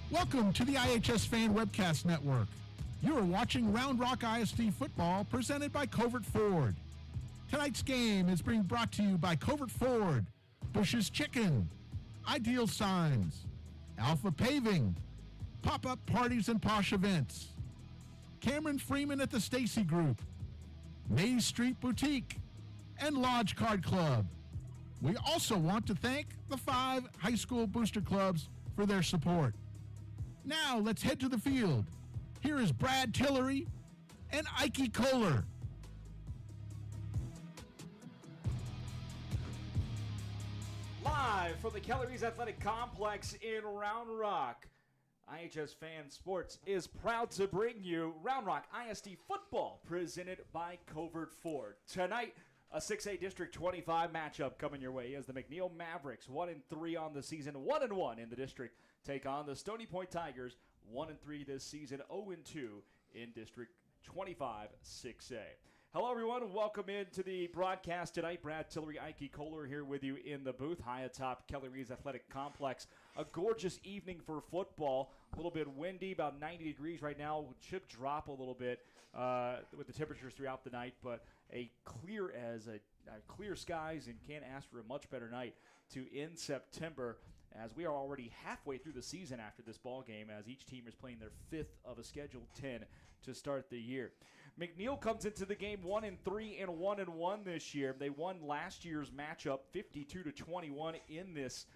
Welcome to the iHSFAN Webcast Network. You are watching Round Rock ISD football presented by Covert Ford. Tonight's game is being brought to you by Covert Ford, Bush's Chicken, Ideal Signs, Alpha Paving, Pop-Up Parties and Posh Events, Cameron Freeman at the Stacy Group, Maze Street Boutique, and Lodge Card Club. We also want to thank the 5 high school booster clubs for their support. Now let's head to the field. Here is Brad Tillery and Ike Kohler. Live from the Kelleries Athletic Complex in Round Rock, iHSFAN Sports is proud to bring you Round Rock ISD football presented by Covert Ford. Tonight, a 6A District 25 matchup coming your way as the McNeil Mavericks, 1-3 on the season, 1-1 in the district, take on the Stony Point Tigers, 1-3 this season, 0-2 in District 25 6A. Hello, everyone. Welcome into the broadcast tonight. Brad Tillery, Ike Kohler here with you in the booth, high atop Kelleries Athletic Complex. A gorgeous evening for football. A little bit windy, about 90 degrees right now. It should drop a little bit with the temperatures throughout the night, but clear skies, and can't ask for a much better night to end September, as we are already halfway through the season after this ball game, as each team is playing their 5th of a scheduled 10 to start the year. McNeil comes into the game 1-3 and 1-1 this year. They won last year's matchup 52-21 in this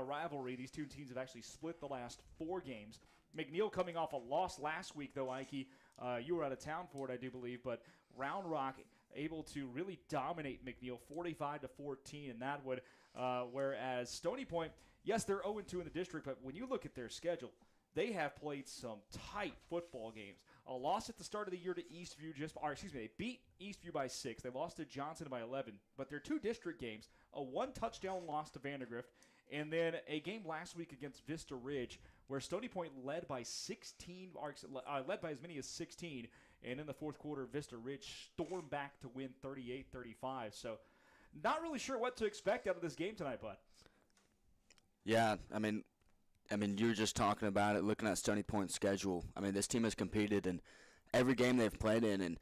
rivalry. These two teams have actually split the last 4 games. McNeil coming off a loss last week, though, Ike. You were out of town for it, I do believe, but Round Rock able to really dominate McNeil 45-14 in that one, whereas Stony Point, yes, they're 0-2 in the district, but when you look at their schedule, they have played some tight football games. A loss at the start of the year to Eastview, they beat Eastview by 6. They lost to Johnson by 11, but their 2 district games, a 1-touchdown loss to Vandergrift, and then a game last week against Vista Ridge where Stony Point led by led by as many as 16, and in the fourth quarter, Vista Ridge stormed back to win 38-35. So not really sure what to expect out of this game tonight, bud. Yeah, I mean, you were just talking about it, looking at Stony Point's schedule. I mean, this team has competed in every game they've played in, and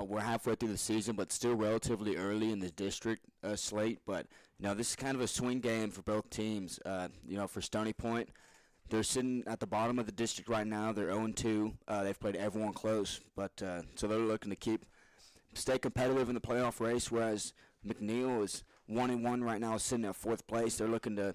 we're halfway through the season, but still relatively early in the district slate. But, this is kind of a swing game for both teams. For Stony Point, they're sitting at the bottom of the district right now. They're 0-2. They've played everyone close, but so they're looking to stay competitive in the playoff race, whereas McNeil is 1-1 right now, sitting at 4th place. They're looking to,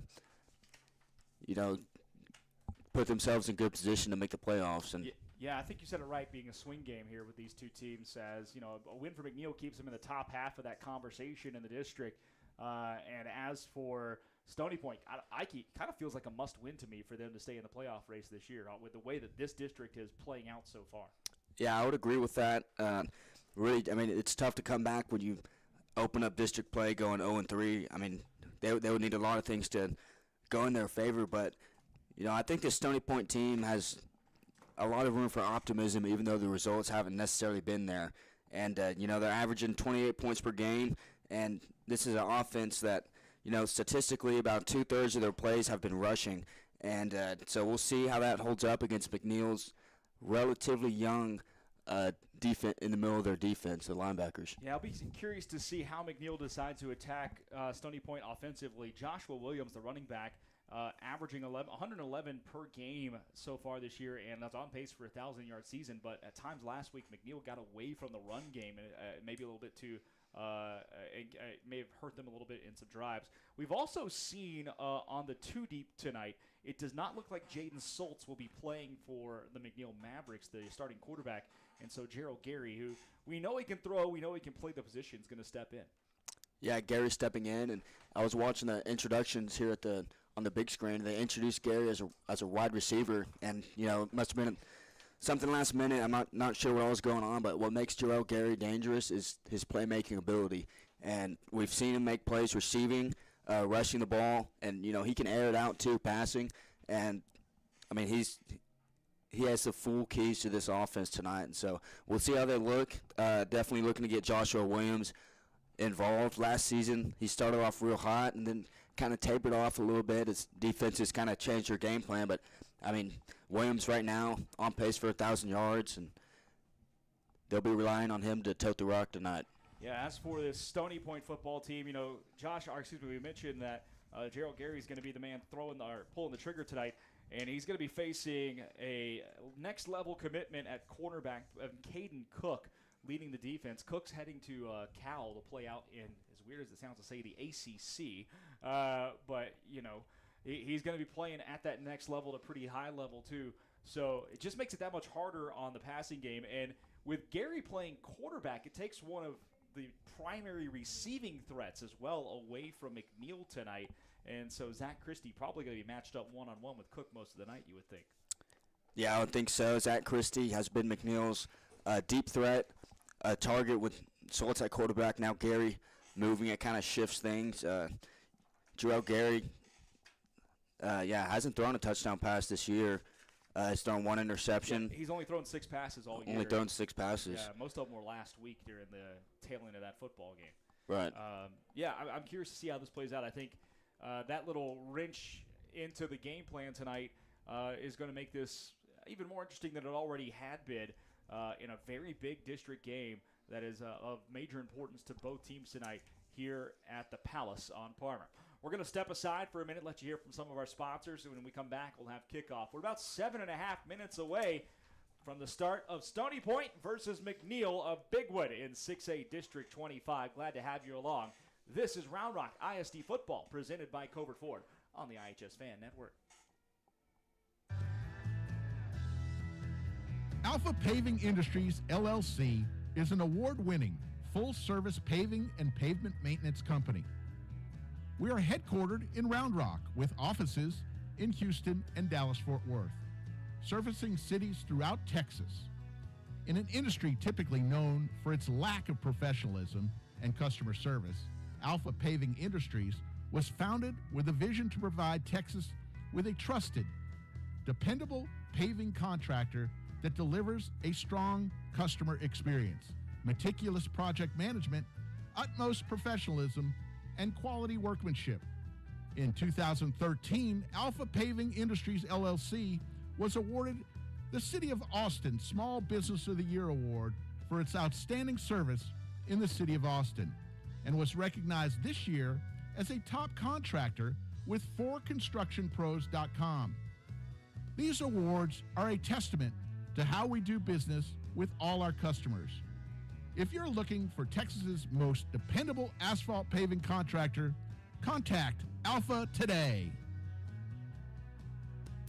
put themselves in good position to make the playoffs. And yeah, I think you said it right, being a swing game here with these two teams, as a win for McNeil keeps them in the top half of that conversation in the district. And as for Stony Point, Ike kind of feels like a must-win to me for them to stay in the playoff race this year with the way that this district is playing out so far. Yeah, I would agree with that. Really, it's tough to come back when you open up district play going 0-3. I mean, they would need a lot of things to go in their favor, but I think the Stony Point team has a lot of room for optimism, even though the results haven't necessarily been there. And, they're averaging 28 points per game, and this is an offense that, statistically about 2/3 of their plays have been rushing. And so we'll see how that holds up against McNeil's relatively young defense in the middle of their defense, the linebackers. Yeah, I'll be curious to see how McNeil decides to attack Stony Point offensively. Joshua Williams, the running back, averaging 111 per game so far this year, and that's on pace for a 1,000-yard season. But at times last week, McNeil got away from the run game, and maybe a little bit too. It may have hurt them a little bit in some drives. We've also seen on the 2-deep tonight, it does not look like Jaden Soltz will be playing for the McNeil Mavericks, the starting quarterback. And so Gerald Gary, who we know he can throw, we know he can play the position, is going to step in. Yeah, Gary's stepping in, and I was watching the introductions here on the big screen. They introduced Gary as a wide receiver, and it must have been something last minute. I'm not sure what all was going on, but what makes Gerald Gary dangerous is his playmaking ability, and we've seen him make plays receiving, rushing the ball, and he can air it out too, passing, and I mean he has the full keys to this offense tonight, and so we'll see how they look. Definitely looking to get Joshua Williams involved. Last season, he started off real hot and then kind of tapered off a little bit. His defenses kind of changed their game plan. But, I mean, Williams right now on pace for 1,000 yards, and they'll be relying on him to tote the rock tonight. Yeah, as for this Stony Point football team, we mentioned that Gerald Gary's going to be the man pulling the trigger tonight, and he's going to be facing a next-level commitment at cornerback, Caden Cook, leading the defense. Cook's heading to Cal to play out in, as weird as it sounds to say, the ACC. But he's going to be playing at that next level, a pretty high level, too. So it just makes it that much harder on the passing game. And with Gary playing quarterback, it takes one of the primary receiving threats as well away from McNeil tonight. And so Zach Christie probably going to be matched up one-on-one with Cook most of the night, you would think. Yeah, I would think so. Zach Christie has been McNeil's deep threat target with Schultz at quarterback. Now Gary moving, it kind of shifts things. Gerald Gary, hasn't thrown a touchdown pass this year. He's thrown one interception. Yeah, he's only thrown 6 passes all year. Only thrown 6 passes. Yeah, most of them were last week during the tail end of that football game. Right. I'm curious to see how this plays out. I think that little wrench into the game plan tonight is going to make this even more interesting than it already had been in a very big district game that is of major importance to both teams tonight here at the Palace on Parmer. We're going to step aside for a minute, let you hear from some of our sponsors, and when we come back, we'll have kickoff. We're about 7.5 minutes away from the start of Stony Point versus McNeil of Bigwood in 6A District 25. Glad to have you along. This is Round Rock ISD Football, presented by Covert Ford on the iHSFAN Network. Alpha Paving Industries, LLC, is an award-winning, full-service paving and pavement maintenance company. We are headquartered in Round Rock with offices in Houston and Dallas-Fort Worth, servicing cities throughout Texas. In an industry typically known for its lack of professionalism and customer service, Alpha Paving Industries was founded with a vision to provide Texas with a trusted, dependable paving contractor that delivers a strong customer experience, meticulous project management, utmost professionalism, and quality workmanship. In 2013, Alpha Paving Industries, LLC was awarded the City of Austin Small Business of the Year Award for its outstanding service in the City of Austin, and was recognized this year as a top contractor with 4constructionpros.com. These awards are a testament to how we do business with all our customers. If you're looking for Texas's most dependable asphalt paving contractor, contact Alpha today.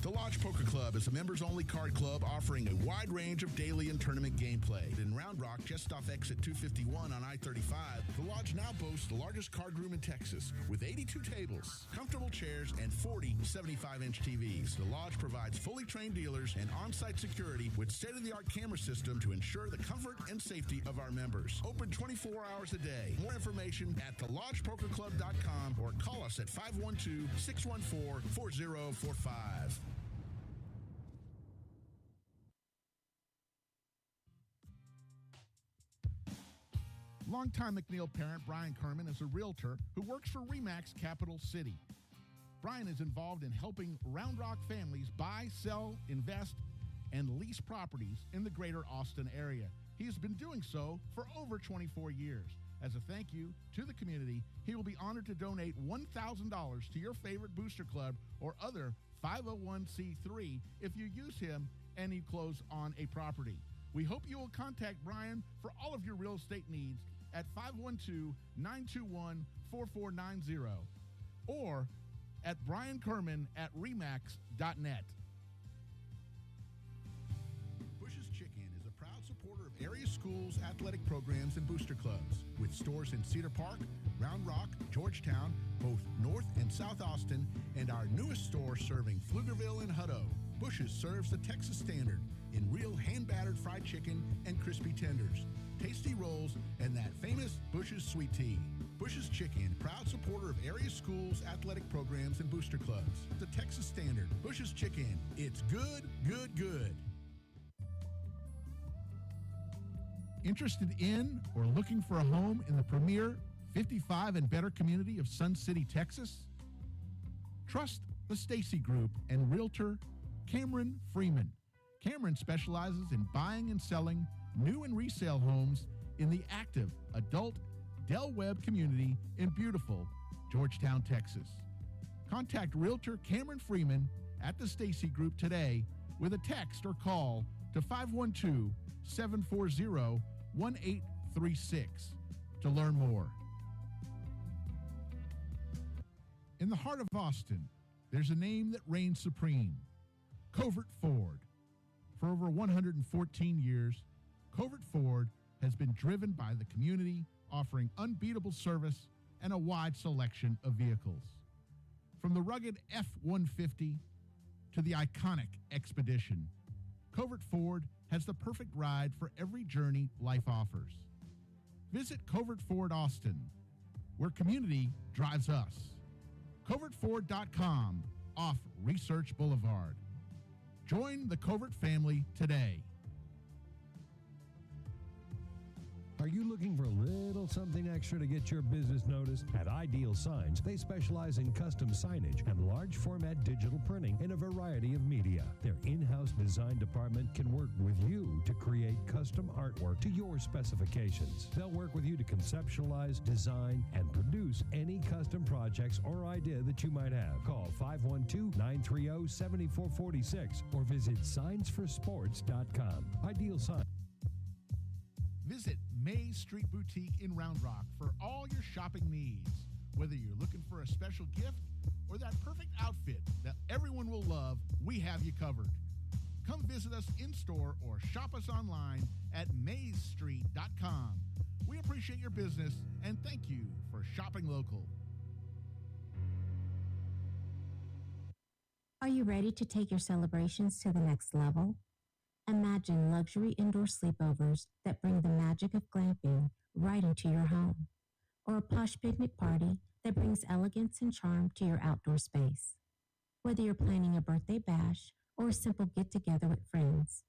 The Lodge Poker Club is a members-only card club offering a wide range of daily and tournament gameplay. In Round Rock, just off exit 251 on I-35, the Lodge now boasts the largest card room in Texas with 82 tables, comfortable chairs, and 40 75-inch TVs. The Lodge provides fully trained dealers and on-site security with state-of-the-art camera system to ensure the comfort and safety of our members. Open 24 hours a day. More information at thelodgepokerclub.com or call us at 512-614-4045. Longtime McNeil parent Brian Kerman is a realtor who works for RE/MAX Capital City. Brian is involved in helping Round Rock families buy, sell, invest, and lease properties in the greater Austin area. He has been doing so for over 24 years. As a thank you to the community, he will be honored to donate $1,000 to your favorite booster club or other 501c3 if you use him and you close on a property. We hope you will contact Brian for all of your real estate needs at 512-921-4490 or at briankerman@remax.net. Bush's Chicken is a proud supporter of area schools, athletic programs, and booster clubs. With stores in Cedar Park, Round Rock, Georgetown, both North and South Austin, and our newest store serving Pflugerville and Hutto. Bush's serves the Texas standard in real hand-battered fried chicken and crispy tenders, tasty rolls, and that famous Bush's sweet tea. Bush's Chicken, proud supporter of area schools, athletic programs, and booster clubs. The Texas standard, Bush's Chicken. It's good, good, good. Interested in or looking for a home in the premier 55 and better community of Sun City, Texas? Trust the Stacy Group and realtor Cameron Freeman. Cameron specializes in buying and selling new and resale homes in the active adult Del Webb community in beautiful Georgetown, Texas. Contact realtor Cameron Freeman at the Stacy Group today with a text or call to 512-740-1836 to learn more. In the heart of Austin, there's a name that reigns supreme, Covert Ford. For over 114 years, Covert Ford has been driven by the community, offering unbeatable service and a wide selection of vehicles. From the rugged F-150 to the iconic Expedition, Covert Ford has the perfect ride for every journey life offers. Visit Covert Ford Austin, where community drives us. CovertFord.com off Research Boulevard. Join the Covert family today. Are you looking for a little something extra to get your business noticed? At Ideal Signs, they specialize in custom signage and large format digital printing in a variety of media. Their in-house design department can work with you to create custom artwork to your specifications. They'll work with you to conceptualize, design, and produce any custom projects or idea that you might have. Call 512-930-7446 or visit signsforsports.com. Ideal Signs. Visit Mays Street Boutique in Round Rock for all your shopping needs. Whether you're looking for a special gift or that perfect outfit that everyone will love, we have you covered. Come visit us in-store or shop us online at maysstreet.com. We appreciate your business and thank you for shopping local. Are you ready to take your celebrations to the next level? Imagine luxury indoor sleepovers that bring the magic of glamping right into your home, or a posh picnic party that brings elegance and charm to your outdoor space. Whether you're planning a birthday bash or a simple get-together with friends,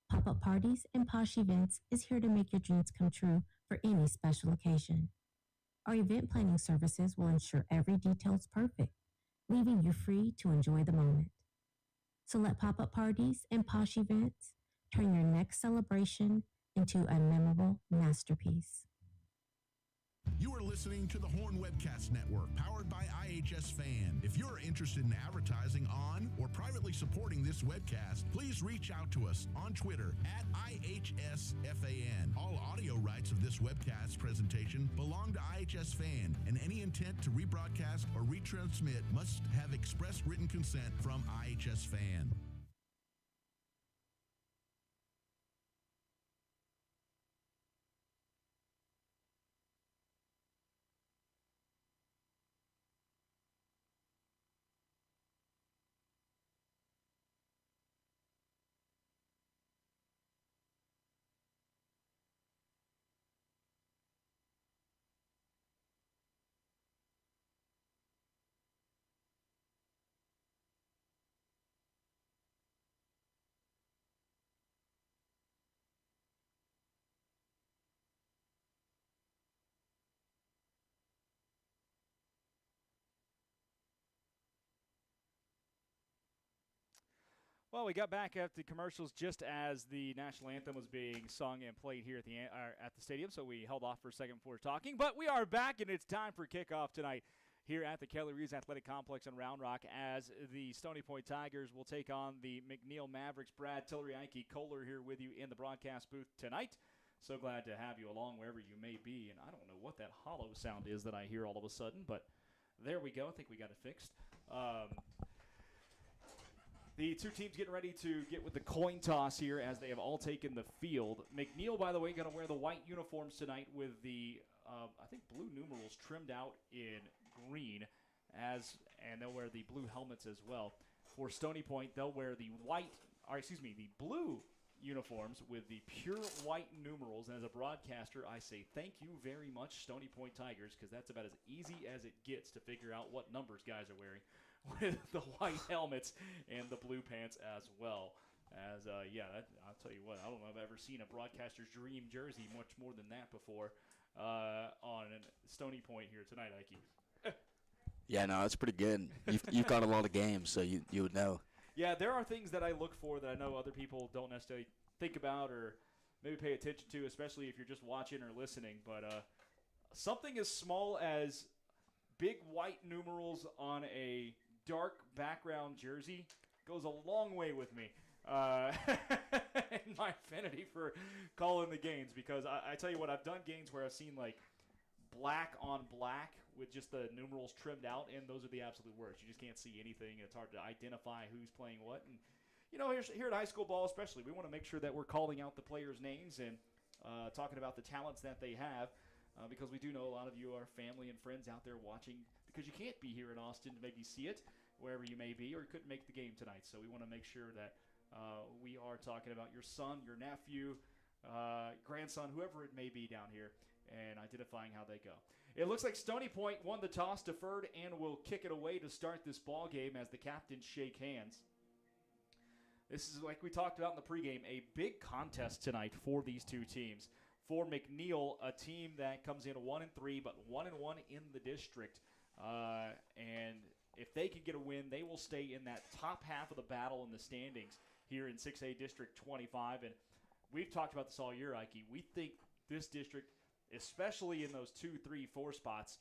Pop-Up Parties and Posh Events is here to make your dreams come true for any special occasion. Our event planning services will ensure every detail is perfect, leaving you free to enjoy the moment. So let Pop-Up Parties and Posh Events turn your next celebration into a memorable masterpiece. You are listening to the Horn Webcast Network, powered by iHSFAN. If you're interested in advertising on or privately supporting this webcast, please reach out to us on Twitter at iHSFAN. All audio rights of this webcast presentation belong to iHSFAN, and any intent to rebroadcast or retransmit must have express written consent from iHSFAN. Well, we got back at the commercials just as the national anthem was being sung and played here at the stadium, so we held off for a second before talking. But we are back, and it's time for kickoff tonight here at the Kelly Reeves Athletic Complex in Round Rock as the Stony Point Tigers will take on the McNeil Mavericks. Brad Tillery, Ike Kohler here with you in the broadcast booth tonight. So glad to have you along wherever you may be. And I don't know what that hollow sound is that I hear all of a sudden, but there we go. I think we got it fixed. The two teams getting ready to get with the coin toss here as they have all taken the field. McNeil, by the way, going to wear the white uniforms tonight with the, I think, blue numerals trimmed out in green, and they'll wear the blue helmets as well. For Stony Point, they'll wear the the blue uniforms with the pure white numerals. And as a broadcaster, I say thank you very much, Stony Point Tigers, because that's about as easy as it gets to figure out what numbers guys are wearing with the white helmets and the blue pants as well. I'll tell you what, I don't know if I've ever seen a broadcaster's dream jersey much more than that before. on Stony Point here tonight, Ike. Yeah, no, that's pretty good. You've got a lot of games, so you would know. Yeah, there are things that I look for that I know other people don't necessarily think about or maybe pay attention to, especially if you're just watching or listening. But something as small as big white numerals on a dark background jersey goes a long way with me in my affinity for calling the games, because I tell you what, I've done games where I've seen like black on black with just the numerals trimmed out, and those are the absolute worst. You just can't see anything. It's hard to identify who's playing what. And, you know, here at high school ball especially, we want to make sure that we're calling out the players' names and talking about the talents that they have, because we do know a lot of you are family and friends out there watching, because you can't be here in Austin to maybe see it wherever you may be, or you couldn't make the game tonight. So we want to make sure that we are talking about your son, your nephew, grandson, whoever it may be down here, and identifying how they go. It looks like Stony Point won the toss, deferred, and will kick it away to start this ball game as the captains shake hands. This is, like we talked about in the pregame, a big contest tonight for these two teams. For McNeil, a team that comes in 1-3, but 1-1 in the district, and if they can get a win, they will stay in that top half of the battle in the standings here in 6A District 25. And we've talked about this all year, Ike. We think this district, especially in those 2, 3, 4 spots,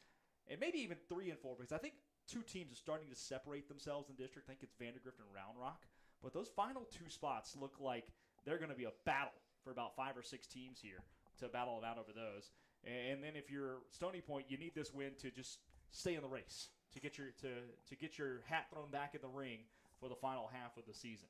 and maybe even 3 and 4, because I think two teams are starting to separate themselves in district. I think it's Vandergrift and Round Rock. But those final 2 spots look like they're going to be a battle for about 5 or 6 teams here to battle it out over those. And then if you're Stony Point, you need this win to just stay in the race, to get your hat thrown back in the ring for the final half of the season.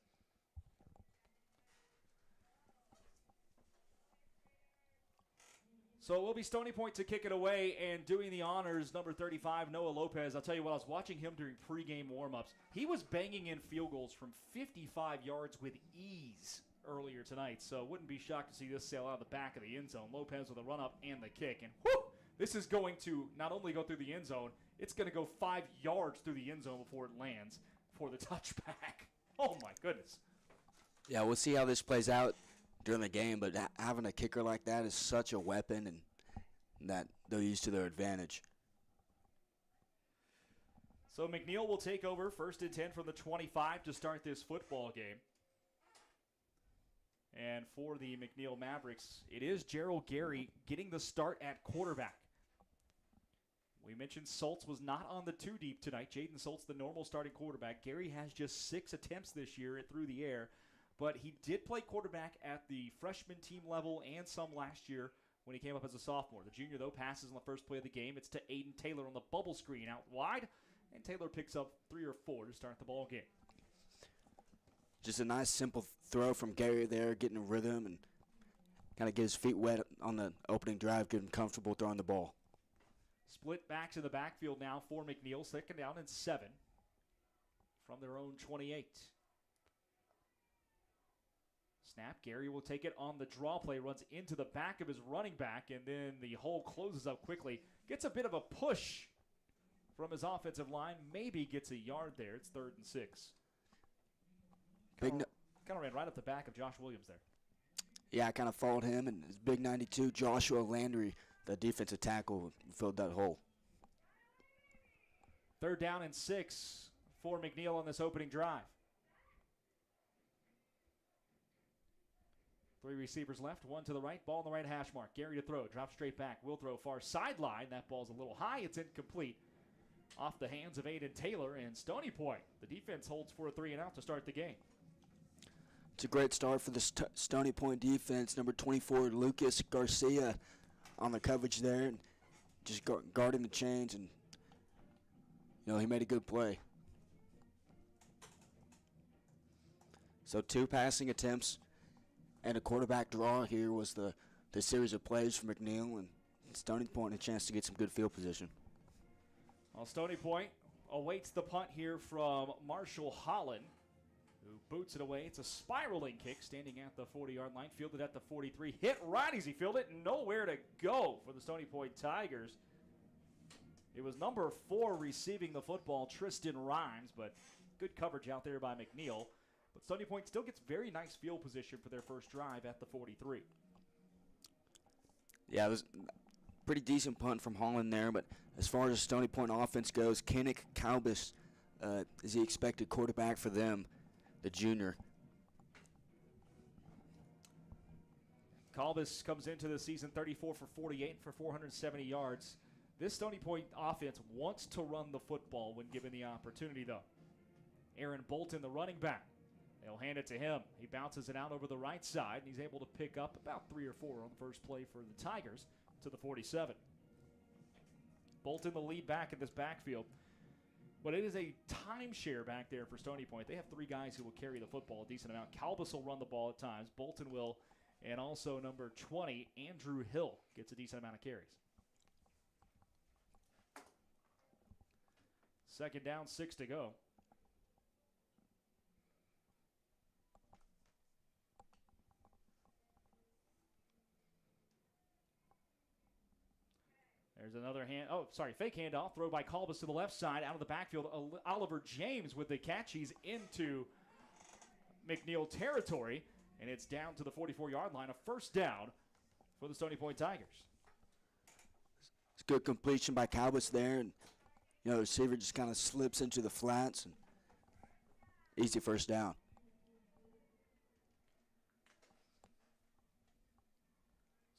So it will be Stony Point to kick it away, and doing the honors, number 35, Noah Lopez. I'll tell you what, I was watching him during pregame warm-ups. He was banging in field goals from 55 yards with ease earlier tonight, so wouldn't be shocked to see this sail out of the back of the end zone. Lopez with a run-up and the kick, and whoo! This is going to not only go through the end zone, it's going to go 5 yards through the end zone before it lands for the touchback. Oh, my goodness. Yeah, we'll see how this plays out during the game, but having a kicker like that is such a weapon, and that they'll use to their advantage. So McNeil will take over 1st and 10 from the 25 to start this football game. And for the McNeil Mavericks, it is Gerald Gary getting the start at quarterback. We mentioned Soltz was not on the 2 deep tonight. Jaden Soltz, the normal starting quarterback. Gary has just 6 attempts this year through the air, but he did play quarterback at the freshman team level and some last year when he came up as a sophomore. The junior, though, passes on the first play of the game. It's to Aiden Taylor on the bubble screen out wide, and Taylor picks up 3 or 4 to start the ball game. Just a nice, simple throw from Gary there, getting a rhythm and kind of get his feet wet on the opening drive, get him comfortable throwing the ball. Split backs in the backfield now for McNeil. 2nd down and 7 from their own 28. Snap. Gary will take it on the draw play, runs into the back of his running back, and then the hole closes up quickly. Gets a bit of a push from his offensive line. Maybe gets a yard there. It's 3rd and 6. Kind of ran right up the back of Josh Williams there. Yeah, I kind of followed him, and his big 92, Joshua Landry, the defensive tackle, filled that hole. 3rd down and 6 for McNeil on this opening drive. 3 receivers left, 1 to the right, ball on the right hash mark. Gary to throw, drop straight back, will throw far sideline. That ball's a little high, it's incomplete. Off the hands of Aiden Taylor and Stony Point. The defense holds for a 3 and out to start the game. It's a great start for the Stony Point defense. Number 24, Lucas Garcia on the coverage there, and just guarding the chains, and he made a good play. So 2 passing attempts and a quarterback draw here was the series of plays for McNeil, and Stony Point a chance to get some good field position. Well, Stony Point awaits the punt here from Marshall Holland, who boots it away. It's a spiraling kick standing at the 40-yard line, fielded at the 43. Hit right as he fielded it, nowhere to go for the Stony Point Tigers. It was number 4 receiving the football, Tristan Rhymes, but good coverage out there by McNeil. But Stony Point still gets very nice field position for their first drive at the 43. Yeah, pretty decent punt from Holland there, but as far as the Stony Point offense goes, Kinnick Kalbus is the expected quarterback for them, the junior. Kalbus comes into the season 34 for 48 for 470 yards. This Stony Point offense wants to run the football when given the opportunity, though. Aaron Bolton, the running back. They'll hand it to him. He bounces it out over the right side, and he's able to pick up about 3 or 4 on the first play for the Tigers to the 47. Bolton, the lead back in this backfield. But it is a timeshare back there for Stony Point. They have 3 guys who will carry the football a decent amount. Kalbus will run the ball at times. Bolton will, and also number 20, Andrew Hill, gets a decent amount of carries. Second down, 6 to go. There's another fake handoff. Throw by Kalbus to the left side, out of the backfield. Oliver James with the catch. He's into McNeil territory, and it's down to the 44-yard line. A first down for the Stony Point Tigers. It's good completion by Kalbus there, and the receiver just kind of slips into the flats, and easy first down.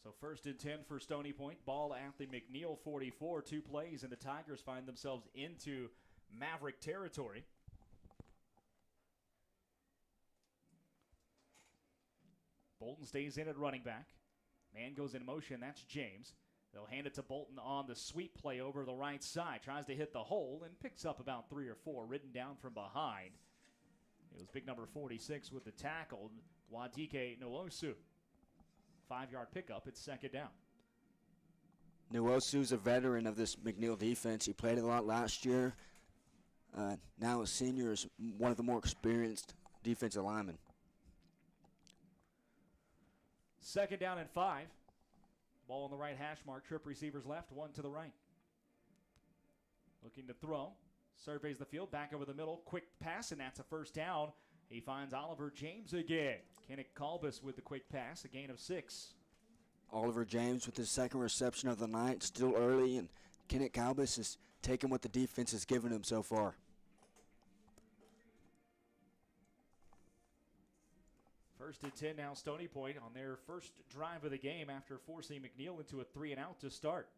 So 1st and 10 for Stony Point. Ball at the McNeil 44. 2 plays, and the Tigers find themselves into Maverick territory. Bolton stays in at running back. Man goes in motion. That's James. They'll hand it to Bolton on the sweep play over the right side. Tries to hit the hole and picks up about 3 or 4 ridden down from behind. It was big number 46 with the tackle, Wadike Nwosu. 5-yard pickup. It's second down. Nwosu's a veteran of this McNeil defense. He played a lot last year. Now a senior, is one of the more experienced defensive linemen. Second down and 5. Ball on the right hash mark. Trip receivers left, 1 to the right. Looking to throw. Surveys the field. Back over the middle. Quick pass, and that's a first down. He finds Oliver James again. Kinnick Kalbus with the quick pass. A gain of 6. Oliver James with his second reception of the night. Still early, and Kinnick Kalbus is taking what the defense has given him so far. First and 10 now, Stony Point on their first drive of the game after forcing McNeil into a 3-and-out to start.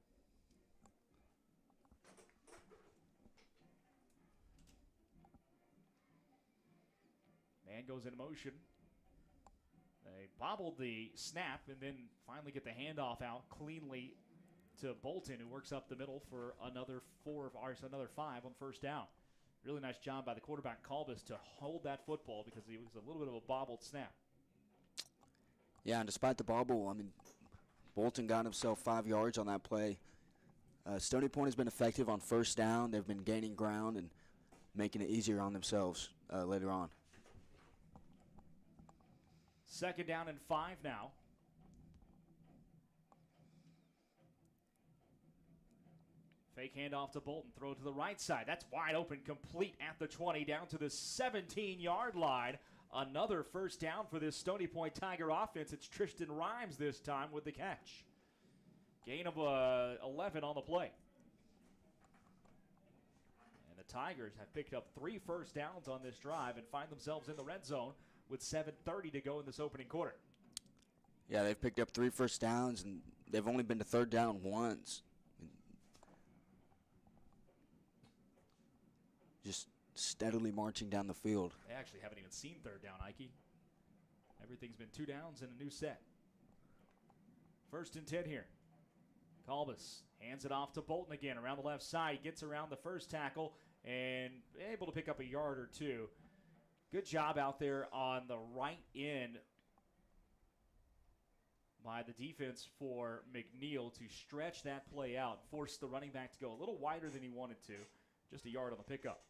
Man goes in motion. They bobbled the snap and then finally get the handoff out cleanly to Bolton, who works up the middle for another 5 on first down. Really nice job by the quarterback Kalbus to hold that football because it was a little bit of a bobbled snap. Yeah, and despite the bobble, Bolton got himself 5 yards on that play. Stony Point has been effective on first down. They've been gaining ground and making it easier on themselves later on. Second down and 5 now. Fake handoff to Bolton. Throw to the right side. That's wide open, complete at the 20, down to the 17-yard line. Another first down for this Stony Point Tiger offense. It's Tristan Rhymes this time with the catch. Gain of 11 on the play. And the Tigers have picked up 3 first downs on this drive and find themselves in the red zone with 7:30 to go in this opening quarter. Yeah, they've picked up 3 first downs, and they've only been to third down once. Just steadily marching down the field. They actually haven't even seen third down, Ike. Everything's been 2 downs and a new set. First and 10 here. Kalbus hands it off to Bolton again around the left side. Gets around the first tackle and able to pick up a yard or 2. Good job out there on the right end by the defense for McNeil to stretch that play out, force the running back to go a little wider than he wanted to. Just a yard on the pickup.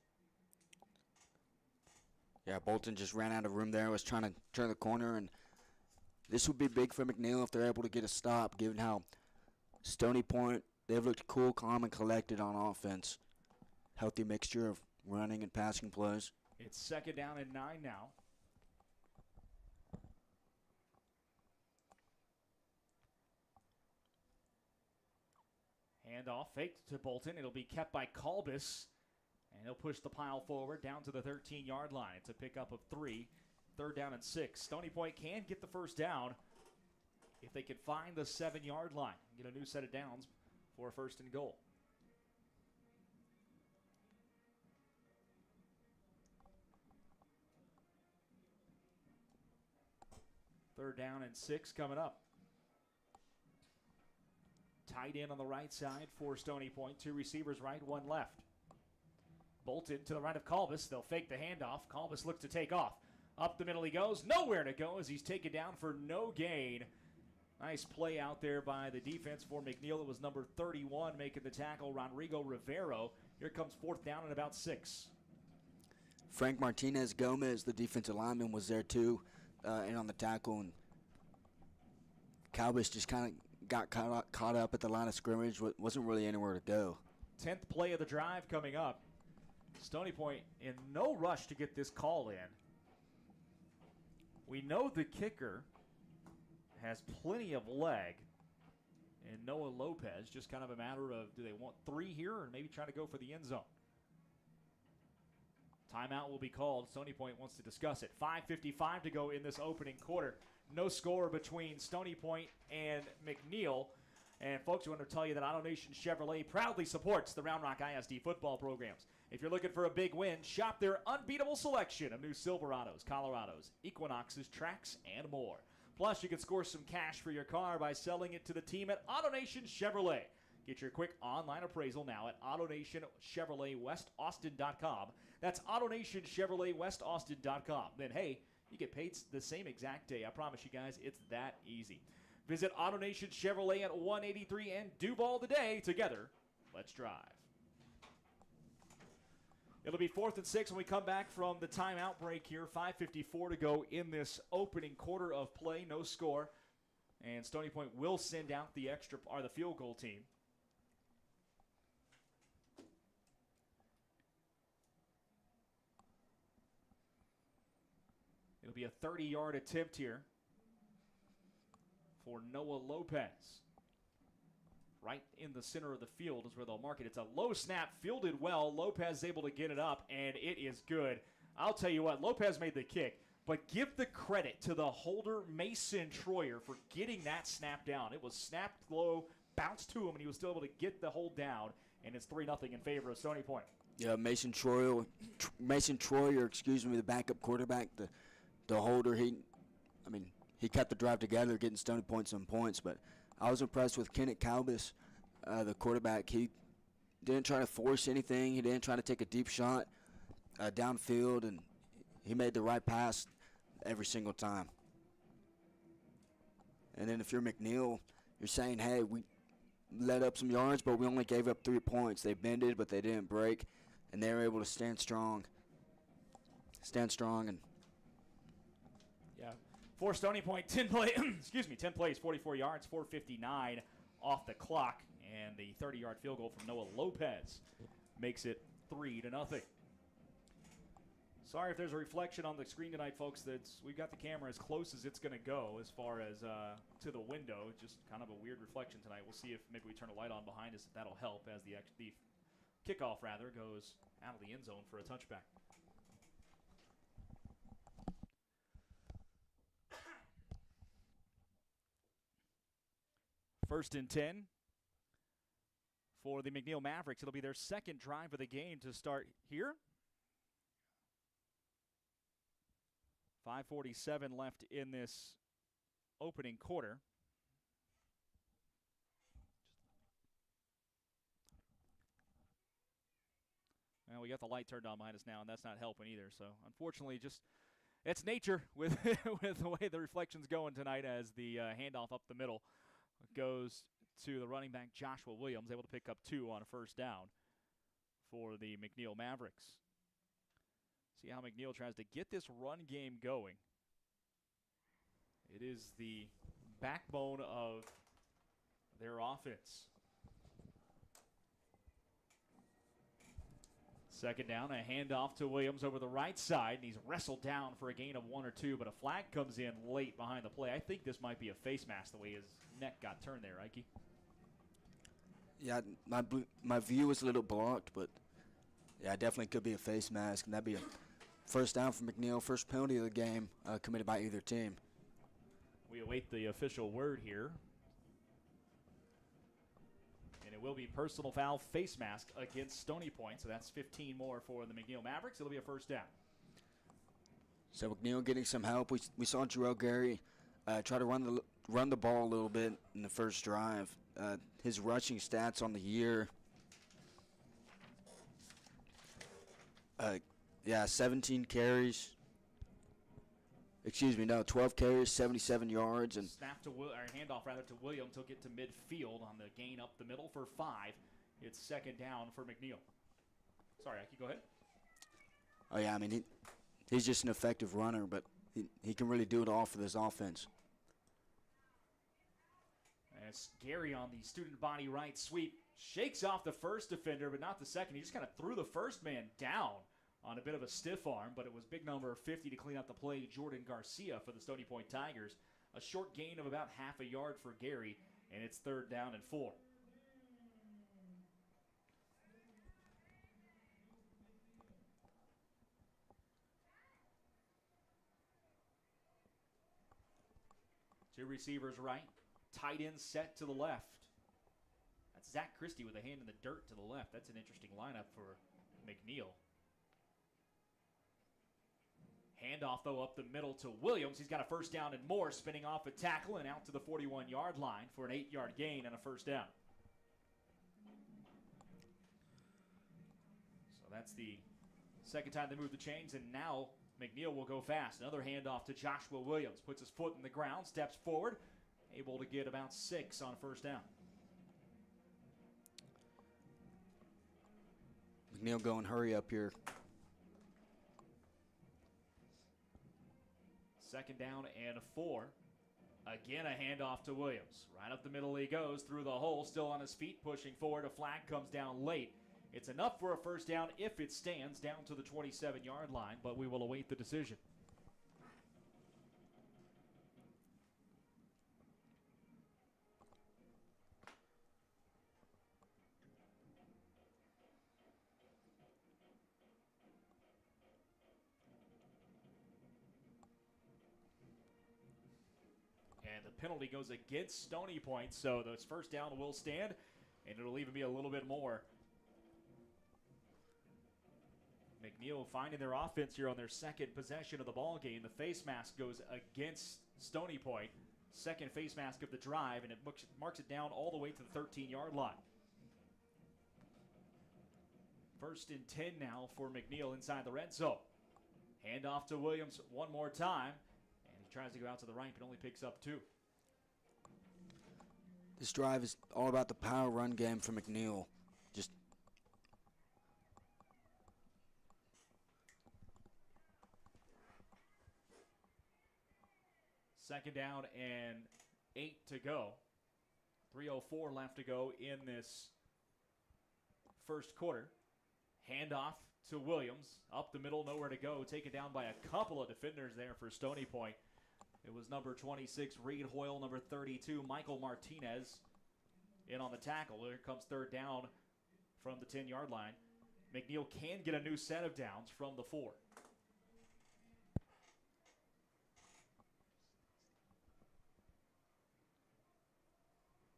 Yeah, Bolton just ran out of room there, was trying to turn the corner, and this would be big for McNeil if they're able to get a stop, given how Stony Point, they've looked cool, calm, and collected on offense. Healthy mixture of running and passing plays. It's second down and 9 now. Handoff faked to Bolton. It'll be kept by Kalbus. And he'll push the pile forward down to the 13-yard line. It's a pickup of 3. 3rd down and 6. Stony Point can get the first down if they can find the 7-yard line. Get a new set of downs for a 1st and goal. Third down and 6 coming up. Tight end on the right side for Stony Point. 2 receivers right, 1 left. Bolton to the right of Kalbus. They'll fake the handoff. Kalbus looks to take off. Up the middle he goes. Nowhere to go as he's taken down for no gain. Nice play out there by the defense for McNeil. It was number 31 making the tackle, Rodrigo Rivero. Here comes 4th down and about 6. Frank Martinez Gomez, the defensive lineman, was there too, and on the tackle. And Kalbus just kind of got caught up at the line of scrimmage. Wasn't really anywhere to go. 10th play of the drive coming up. Stony Point in no rush to get this call in. We know the kicker has plenty of leg in Noah Lopez. Just kind of a matter of, do they want 3 here or maybe try to go for the end zone? Timeout will be called. Stony Point wants to discuss it. 5:55 to go in this opening quarter. No score between Stony Point and McNeil. And folks, we want to tell you that AutoNation Chevrolet proudly supports the Round Rock ISD football programs. If you're looking for a big win, shop their unbeatable selection of new Silverados, Colorados, Equinoxes, Trax, and more. Plus, you can score some cash for your car by selling it to the team at AutoNation Chevrolet. Get your quick online appraisal now at AutoNationChevroletWestAustin.com. That's AutoNationChevroletWestAustin.com. Then, hey, you get paid the same exact day. I promise you guys, it's that easy. Visit AutoNation Chevrolet at 183 and Duval today. Together, let's drive. It'll be 4th and 6 when we come back from the timeout break here. 5:54 to go in this opening quarter of play. No score. And Stony Point will send out the the field goal team. It'll be a 30-yard attempt here for Noah Lopez. Right in the center of the field is where they'll mark it. It's a low snap, fielded well. Lopez able to get it up, and it is good. I'll tell you what, Lopez made the kick, but give the credit to the holder, Mason Troyer, for getting that snap down. It was snapped low, bounced to him, and he was still able to get the hold down, and it's 3-0 in favor of Stony Point. Yeah, Mason Troyer, the backup quarterback, the holder, he kept the drive together, getting Stony Point some points, but I was impressed with Kenneth Kalbus, the quarterback. He didn't try to force anything. He didn't try to take a deep shot downfield, and he made the right pass every single time. And then if you're McNeil, you're saying, hey, we let up some yards, but we only gave up 3 points. They bended, but they didn't break, and they were able to stand strong. And yeah. For Stony Point, 10 plays, 44 yards, 4:59 off the clock, and the 30-yard field goal from Noah Lopez makes it 3-0. Sorry if there's a reflection on the screen tonight, folks. We've got the camera as close as it's going to go as far as to the window. Just kind of a weird reflection tonight. We'll see if maybe we turn a light on behind us. That'll help as the kickoff goes out of the end zone for a touchback. First and 10 for the McNeil Mavericks. It'll be their second drive of the game to start here. 5:47 left in this opening quarter. Well, we got the light turned on behind us now, and that's not helping either. So, unfortunately, it's nature with with the way the reflection's going tonight as the handoff up the middle goes to the running back Joshua Williams, able to pick up 2 on a first down for the McNeil Mavericks. See how McNeil tries to get this run game going. It is the backbone of their offense. Second down, a handoff to Williams over the right side, and he's wrestled down for a gain of 1 or 2, but a flag comes in late behind the play. I think this might be a face mask the way his neck got turned there, Ike. Yeah, my view was a little blocked, but yeah, it definitely could be a face mask, and that'd be a first down for McNeil, first penalty of the game committed by either team. We await the official word here. And it will be personal foul face mask against Stony Point, so that's 15 more for the McNeil Mavericks. It'll be a first down. So McNeil getting some help. We saw Jarrell Gary try to run the ball a little bit in the first drive. His rushing stats on the year, 17 carries. 12 carries, 77 yards, and handoff rather to Williams. He'll get to midfield on the gain up the middle for 5. It's second down for McNeil. Sorry, Ike, go ahead. Oh yeah, I mean he's just an effective runner, but he can really do it all for this offense. As Gary on the student body right sweep shakes off the first defender, but not the second. He just kind of threw the first man down on a bit of a stiff arm, but it was big number 50 to clean out the play, Jordan Garcia for the Stony Point Tigers. A short gain of about half a yard for Gary, and it's third down and 4. Two receivers right, tight end set to the left. That's Zach Christie with a hand in the dirt to the left. That's an interesting lineup for McNeil. Handoff, though, up the middle to Williams. He's got a first down and more, spinning off a tackle and out to the 41-yard line for an 8-yard gain and a first down. So that's the second time they moved the chains, and now McNeil will go fast. Another handoff to Joshua Williams. Puts his foot in the ground, steps forward, able to get about 6 on first down. McNeil going hurry up here. Second down and 4. Again, a handoff to Williams. Right up the middle he goes, through the hole, still on his feet, pushing forward. A flag comes down late. It's enough for a first down if it stands down to the 27-yard line, but we will await the decision. Penalty goes against Stony Point, so this first down will stand, and it'll even be a little bit more. McNeil finding their offense here on their second possession of the ball game. The face mask goes against Stony Point. Second face mask of the drive, and it marks it down all the way to the 13-yard line. First and 10 now for McNeil inside the red zone. Handoff to Williams one more time, and he tries to go out to the right, but only picks up 2. This drive is all about the power run game for McNeil. Just second down and 8 to go. 3:04 left to go in this first quarter. Handoff to Williams. Up the middle, nowhere to go. Taken down by a couple of defenders there for Stony Point. It was number 26, Reed Hoyle, number 32, Michael Martinez in on the tackle. Here comes third down from the 10-yard line. McNeil can get a new set of downs from the 4.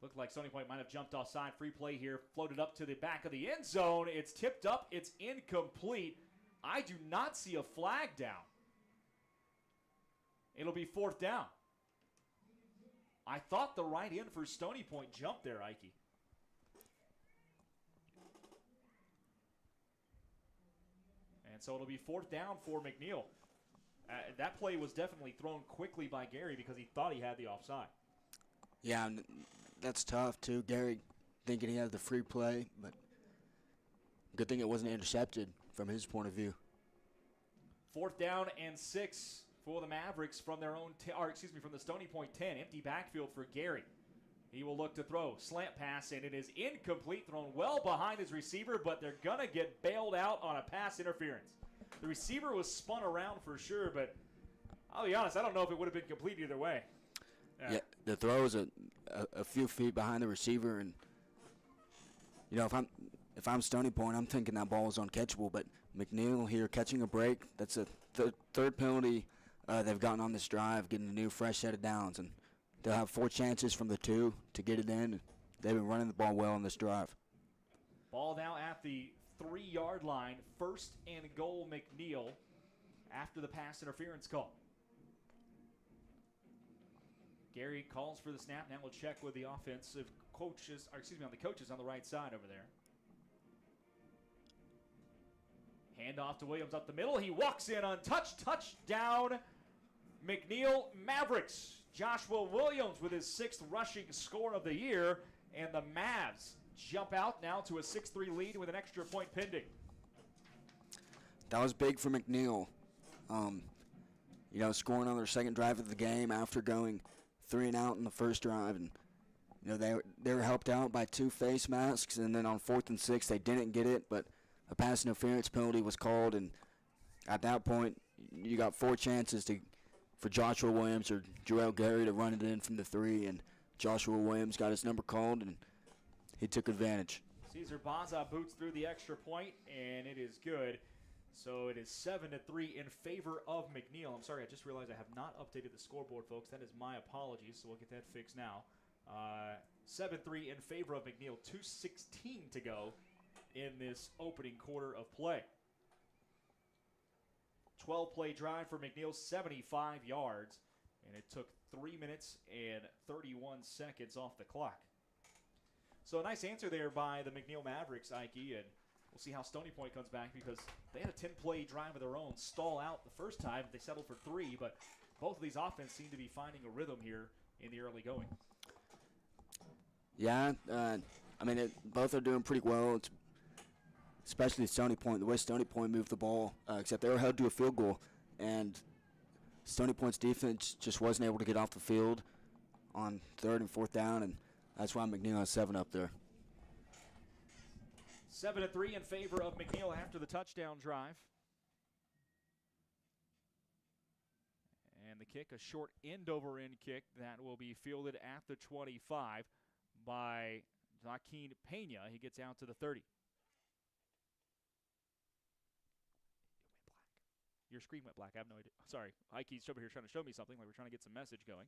Looked like Stony Point might have jumped offside. Free play here, floated up to the back of the end zone. It's tipped up. It's incomplete. I do not see a flag down. It'll be fourth down. I thought the right end for Stony Point jumped there, Ike. And so it'll be fourth down for McNeil. That play was definitely thrown quickly by Gary because he thought he had the offside. Yeah, that's tough too. Gary thinking he had the free play, but good thing it wasn't intercepted from his point of view. Fourth down and 6 for the Mavericks from their own, from the Stony Point 10. Empty backfield for Gary. He will look to throw. Slant pass, and it is incomplete, thrown well behind his receiver, but they're going to get bailed out on a pass interference. The receiver was spun around for sure, but I'll be honest, I don't know if it would have been complete either way. Yeah, the throw is a few feet behind the receiver, and if I'm Stony Point, I'm thinking that ball is uncatchable. But McNeil here catching a break. That's a third penalty they've gotten on this drive, getting a new fresh set of downs, and they'll have 4 chances from the 2 to get it in. They've been running the ball well on this drive. Ball now at the 3-yard line. 1st and goal, McNeil, after the pass interference call. Gary calls for the snap. Now we'll check with the offensive coaches, on the coaches on the right side over there. Handoff to Williams up the middle. He walks in untouched. Touchdown, McNeil Mavericks. Joshua Williams with his 6th rushing score of the year. And the Mavs jump out now to a 6-3 lead with an extra point pending. That was big for McNeil. Scoring on their second drive of the game after going 3 and out in the first drive. And, they were helped out by 2 face masks. And then on 4th and 6, they didn't get it. But a pass interference penalty was called. And at that point, you got 4 chances for Joshua Williams or Joel Gary to run it in from the 3. And Joshua Williams got his number called, and he took advantage. Cesar Baza boots through the extra point, and it is good. So it is 7-3 in favor of McNeil. I'm sorry, I just realized I have not updated the scoreboard, folks. That is my apologies, so we'll get that fixed now. 7-3 in favor of McNeil. 2:16 to go in this opening quarter of play. 12-play drive for McNeil, 75 yards, and it took 3 minutes and 31 seconds off the clock. So a nice answer there by the McNeil Mavericks, Ike, and we'll see how Stony Point comes back because they had a 10-play drive of their own stall out the first time. They settled for 3, but both of these offenses seem to be finding a rhythm here in the early going. Yeah, both are doing pretty well, especially Stony Point. The way Stony Point moved the ball, except they were held to a field goal, and Stony Point's defense just wasn't able to get off the field on 3rd and 4th down, and that's why McNeil has 7 up there. 7-3 in favor of McNeil after the touchdown drive. And the kick, a short end-over-end kick that will be fielded at the 25 by Joaquin Pena. He gets out to the 30. Your screen went black. I have no idea. Sorry. Ike's over here trying to show me something like we're trying to get some message going.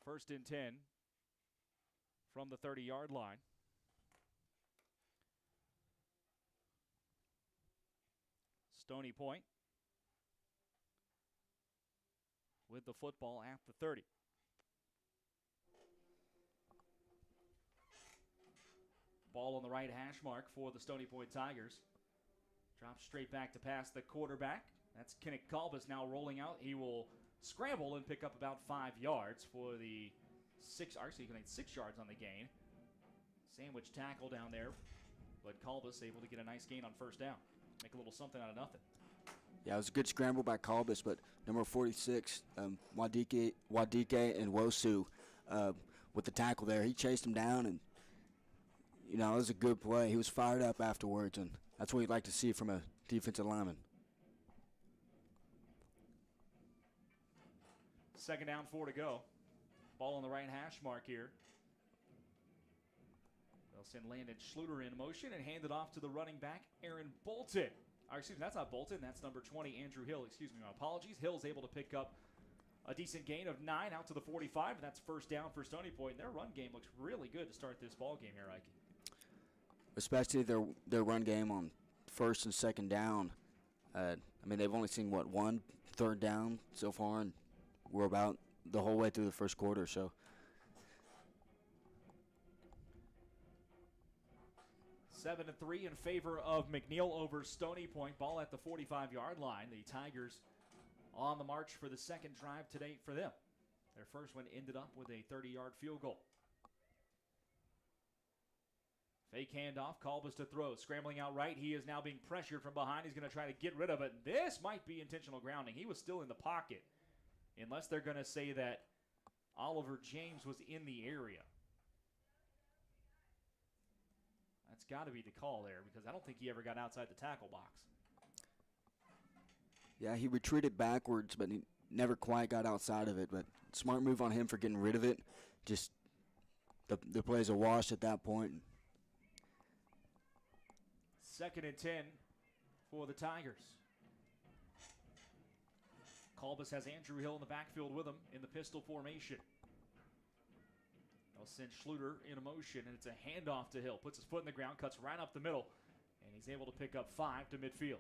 1st and 10 from the 30-yard line. Stony Point with the football at the 30. Ball on the right hash mark for the Stony Point Tigers. Drops straight back to pass the quarterback. That's Kenneth Kalbus now rolling out. He will scramble and pick up about 5 yards for the 6 yards on the gain. Sandwich tackle down there, but Kalbus able to get a nice gain on 1st down. Make a little something out of nothing. Yeah, it was a good scramble by Kalbus, but number 46, Wadike and Wosu with the tackle there. He chased him down, and it was a good play. He was fired up afterwards, and that's what you'd like to see from a defensive lineman. 2nd down, 4 to go. Ball on the right hash mark here. They'll send Landon Schluter in motion and hand it off to the running back, Aaron Bolton. That's not Bolton. That's number 20, Andrew Hill. Excuse me, my apologies. Hill's able to pick up a decent gain of 9 out to the 45, and that's 1st down for Stony Point. And their run game looks really good to start this ball game here, Ike. Especially their run game on 1st and 2nd down. They've only seen, 1 3rd down so far, and we're about the whole way through the first quarter, so. 7-3 in favor of McNeil over Stony Point. Ball at the 45-yard line. The Tigers on the march for the 2nd drive today for them. Their first one ended up with a 30-yard field goal. Fake handoff, Kalbus to throw. Scrambling out right. He is now being pressured from behind. He's going to try to get rid of it. This might be intentional grounding. He was still in the pocket, unless they're going to say that Oliver James was in the area. That's got to be the call there because I don't think he ever got outside the tackle box. Yeah, he retreated backwards, but never quite got outside of it, but smart move on him for getting rid of it. Just the play's a wash at that point. 2nd and 10 for the Tigers. Colbus has Andrew Hill in the backfield with him in the pistol formation. They'll send Schluter in motion, and it's a handoff to Hill. Puts his foot in the ground, cuts right up the middle, and he's able to pick up 5 to midfield.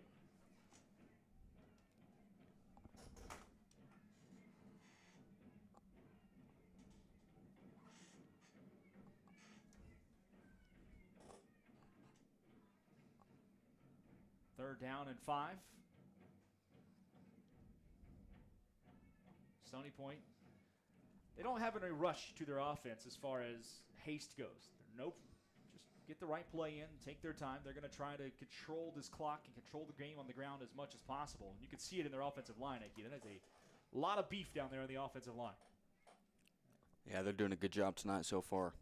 Third down and 5. Stony Point, they don't have any rush to their offense as far as haste goes. Just get the right play in, take their time. They're going to try to control this clock and control the game on the ground as much as possible. And you can see it in their offensive line, Ike. That is a lot of beef down there on the offensive line. Yeah, they're doing a good job tonight so far.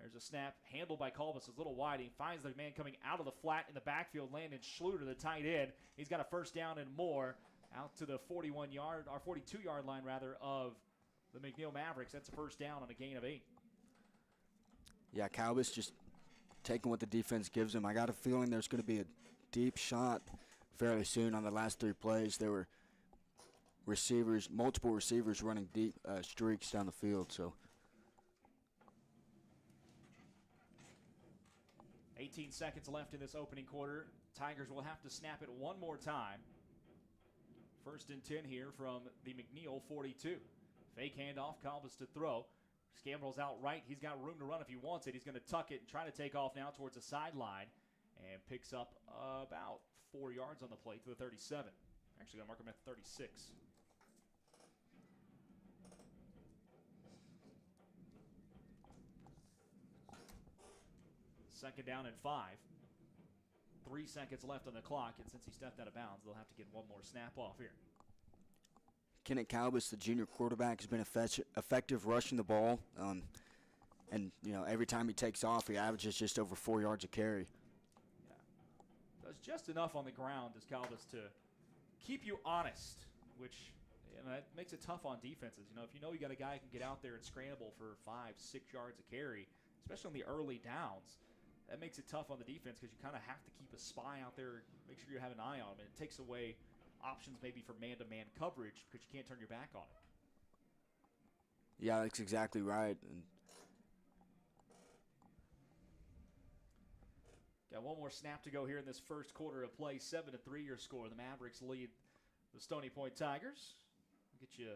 There's a snap handled by Colbus. It's a little wide. He finds the man coming out of the flat in the backfield. Landon Schluter, the tight end. He's got a first down and more out to the 41-yard, or 42-yard line, rather, of the McNeil Mavericks. That's a first down on a gain of 8. Yeah, Colbus just taking what the defense gives him. I got a feeling there's going to be a deep shot fairly soon on the last 3 plays. There were multiple receivers running deep streaks down the field, so. 18 seconds left in this opening quarter. Tigers will have to snap it one more time. 1st and 10 here from the McNeil 42. Fake handoff, Colbus to throw. Scambrel's out right. He's got room to run if he wants it. He's going to tuck it and try to take off now towards the sideline and picks up about 4 yards on the play to the 37. Actually, going to mark him at 36. Second down and 5. 3 seconds left on the clock, and since he stepped out of bounds, they'll have to get one more snap off here. Kenneth Colbus, the junior quarterback, has been effective rushing the ball. And, every time he takes off, he averages just over 4 yards a carry. Yeah. Does just enough on the ground as Colbus to keep you honest, which that makes it tough on defenses. If you got a guy who can get out there and scramble for 5, 6 yards a carry, especially on the early downs, that makes it tough on the defense because you kind of have to keep a spy out there, make sure you have an eye on him. And it takes away options maybe for man-to-man coverage because you can't turn your back on it. Yeah, that's exactly right. And got one more snap to go here in this first quarter of play. 7-3 your score. The Mavericks lead the Stony Point Tigers. We'll get you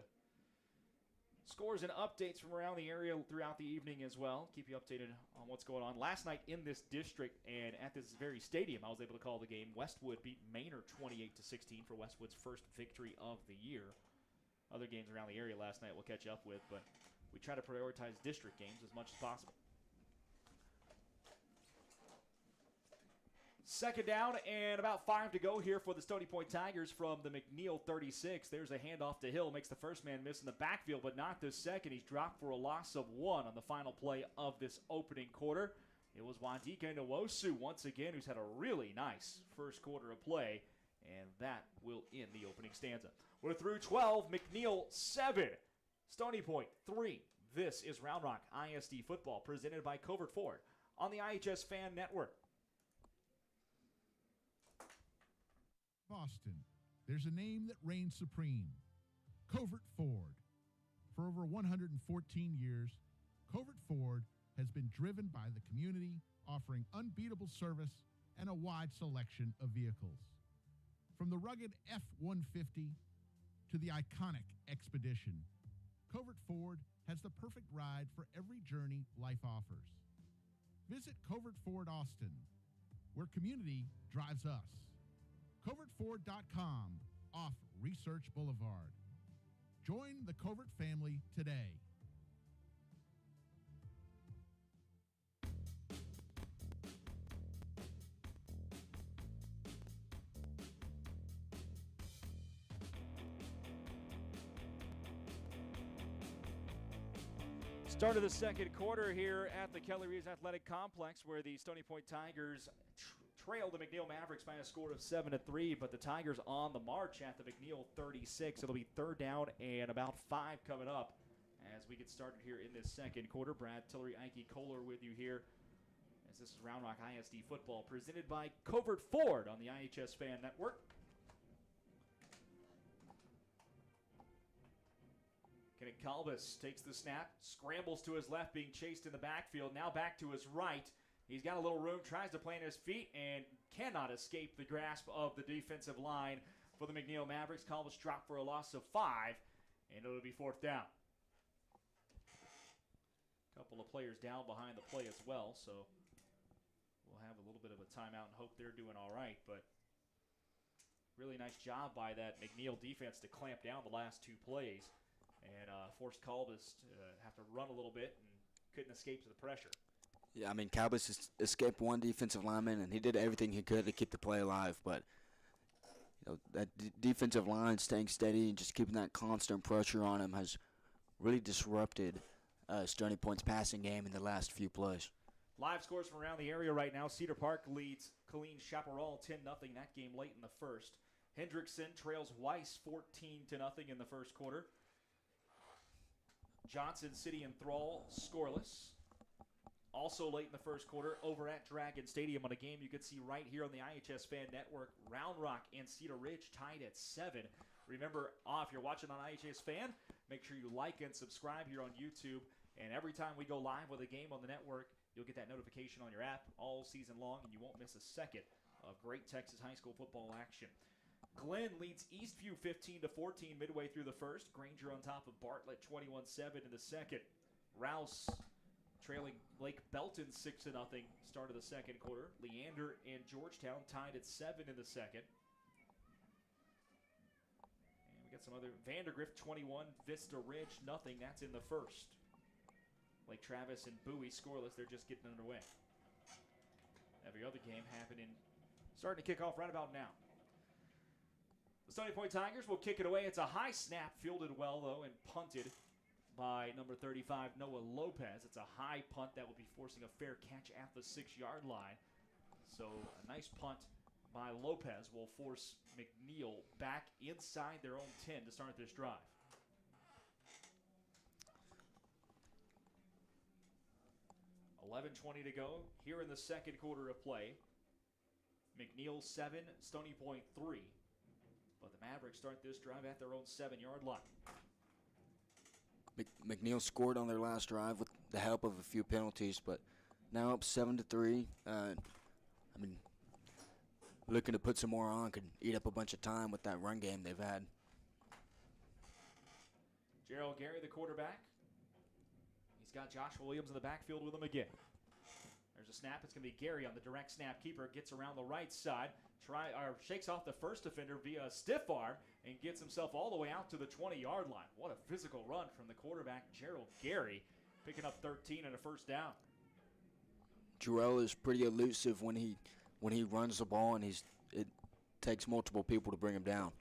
scores and updates from around the area throughout the evening as well. Keep you updated on what's going on. Last night in this district and at this very stadium, I was able to call the game. Westwood beat Manor 28-16 for Westwood's first victory of the year. Other games around the area last night we'll catch up with, but we try to prioritize district games as much as possible. Second down and about 5 to go here for the Stony Point Tigers from the McNeil 36. There's a handoff to Hill. Makes the first man miss in the backfield, but not the second. He's dropped for a loss of 1 on the final play of this opening quarter. It was Wandika Nwosu once again, who's had a really nice first quarter of play, and that will end the opening stanza. We're through 12, McNeil 7, Stony Point 3. This is Round Rock ISD football presented by Covert Ford on the iHSFAN network. Boston, there's a name that reigns supreme, Covert Ford. For over 114 years, Covert Ford has been driven by the community, offering unbeatable service and a wide selection of vehicles. From the rugged F-150 to the iconic Expedition, Covert Ford has the perfect ride for every journey life offers. Visit Covert Ford Austin, where community drives us. CovertFord.com off Research Boulevard. Join the Covert family today. Start of the second quarter here at the Kelly Reeves Athletic Complex, where the Stony Point Tigers trail the McNeil Mavericks by a score of 7-3, but the Tigers on the march at the McNeil 36. It'll be third down and about 5 coming up as we get started here in this second quarter. Brad Tillery, Ike Kohler with you here as this is Round Rock ISD football presented by Covert Ford on the iHSFAN network. Kenneth Kalbus takes the snap, scrambles to his left, being chased in the backfield. Now back to his right. He's got a little room, tries to plant his feet, and cannot escape the grasp of the defensive line for the McNeil Mavericks. Kalbus dropped for a loss of 5, and it'll be fourth down. A couple of players down behind the play as well, so we'll have a little bit of a timeout and hope they're doing all right. But really nice job by that McNeil defense to clamp down the last 2 plays and forced Kalbus to have to run a little bit and couldn't escape the pressure. Yeah, I mean, Kalbus escaped one defensive lineman, and he did everything he could to keep the play alive. But that defensive line staying steady and just keeping that constant pressure on him has really disrupted Stony Point's passing game in the last few plays. Live scores from around the area right now. Cedar Park leads Colleen Chaparral 10-0. That game late in the first. Hendrickson trails Weiss 14-0 in the first quarter. Johnson City and Thrall scoreless. Also late in the first quarter, over at Dragon Stadium on a game you could see right here on the iHSFAN network, Round Rock and Cedar Ridge tied at 7. Remember, if you're watching on iHSFAN, make sure you like and subscribe here on YouTube. And every time we go live with a game on the network, you'll get that notification on your app all season long, and you won't miss a second of great Texas high school football action. Glenn leads Eastview 15-14 midway through the first. Granger on top of Bartlett 21-7 in the second. Rouse trailing Lake Belton 6-0 start of the second quarter. Leander and Georgetown tied at 7 in the second. And we got some other. Vandergrift 21, Vista Ridge nothing. That's in the first. Lake Travis and Bowie scoreless. They're just getting underway. Every other game happening, starting to kick off right about now. The Stony Point Tigers will kick it away. It's a high snap, fielded well, though, and punted by number 35, Noah Lopez. It's a high punt that will be forcing a fair catch at the 6-yard line. So a nice punt by Lopez will force McNeil back inside their own 10 to start this drive. $11:20 to go here in the second quarter of play. McNeil 7, Stony Point 3. But the Mavericks start this drive at their own 7-yard line. McNeil scored on their last drive with the help of a few penalties, but now up 7-3. I mean, looking to put some more on, could eat up a bunch of time with that run game they've had. Gerald Gary, the quarterback. He's got Joshua Williams in the backfield with him again. There's a snap. It's going to be Gary on the direct snap. Keeper gets around the right side, shakes off the first defender via a stiff arm, and gets himself all the way out to the 20-yard line. What a physical run from the quarterback, Gerald Gary, picking up 13 and a first down. Jarrell is pretty elusive when he runs the ball, and it takes multiple people to bring him down.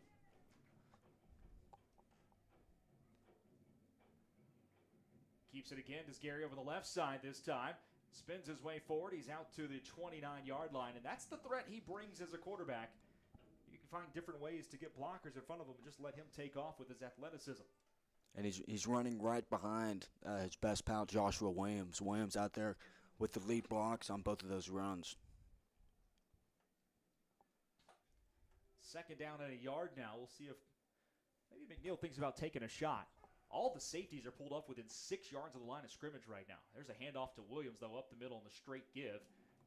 Keeps it again. Does Gary over the left side this time. Spins his way forward. He's out to the 29-yard line, and that's the threat he brings as a quarterback. You can find different ways to get blockers in front of him and just let him take off with his athleticism. And he's running right behind his best pal, Joshua Williams. Williams out there with the lead blocks on both of those runs. Second down and a yard now. We'll see if maybe McNeil thinks about taking a shot. All the safeties are pulled up within 6 yards of the line of scrimmage right now. There's a handoff to Williams, though, up the middle in the straight give.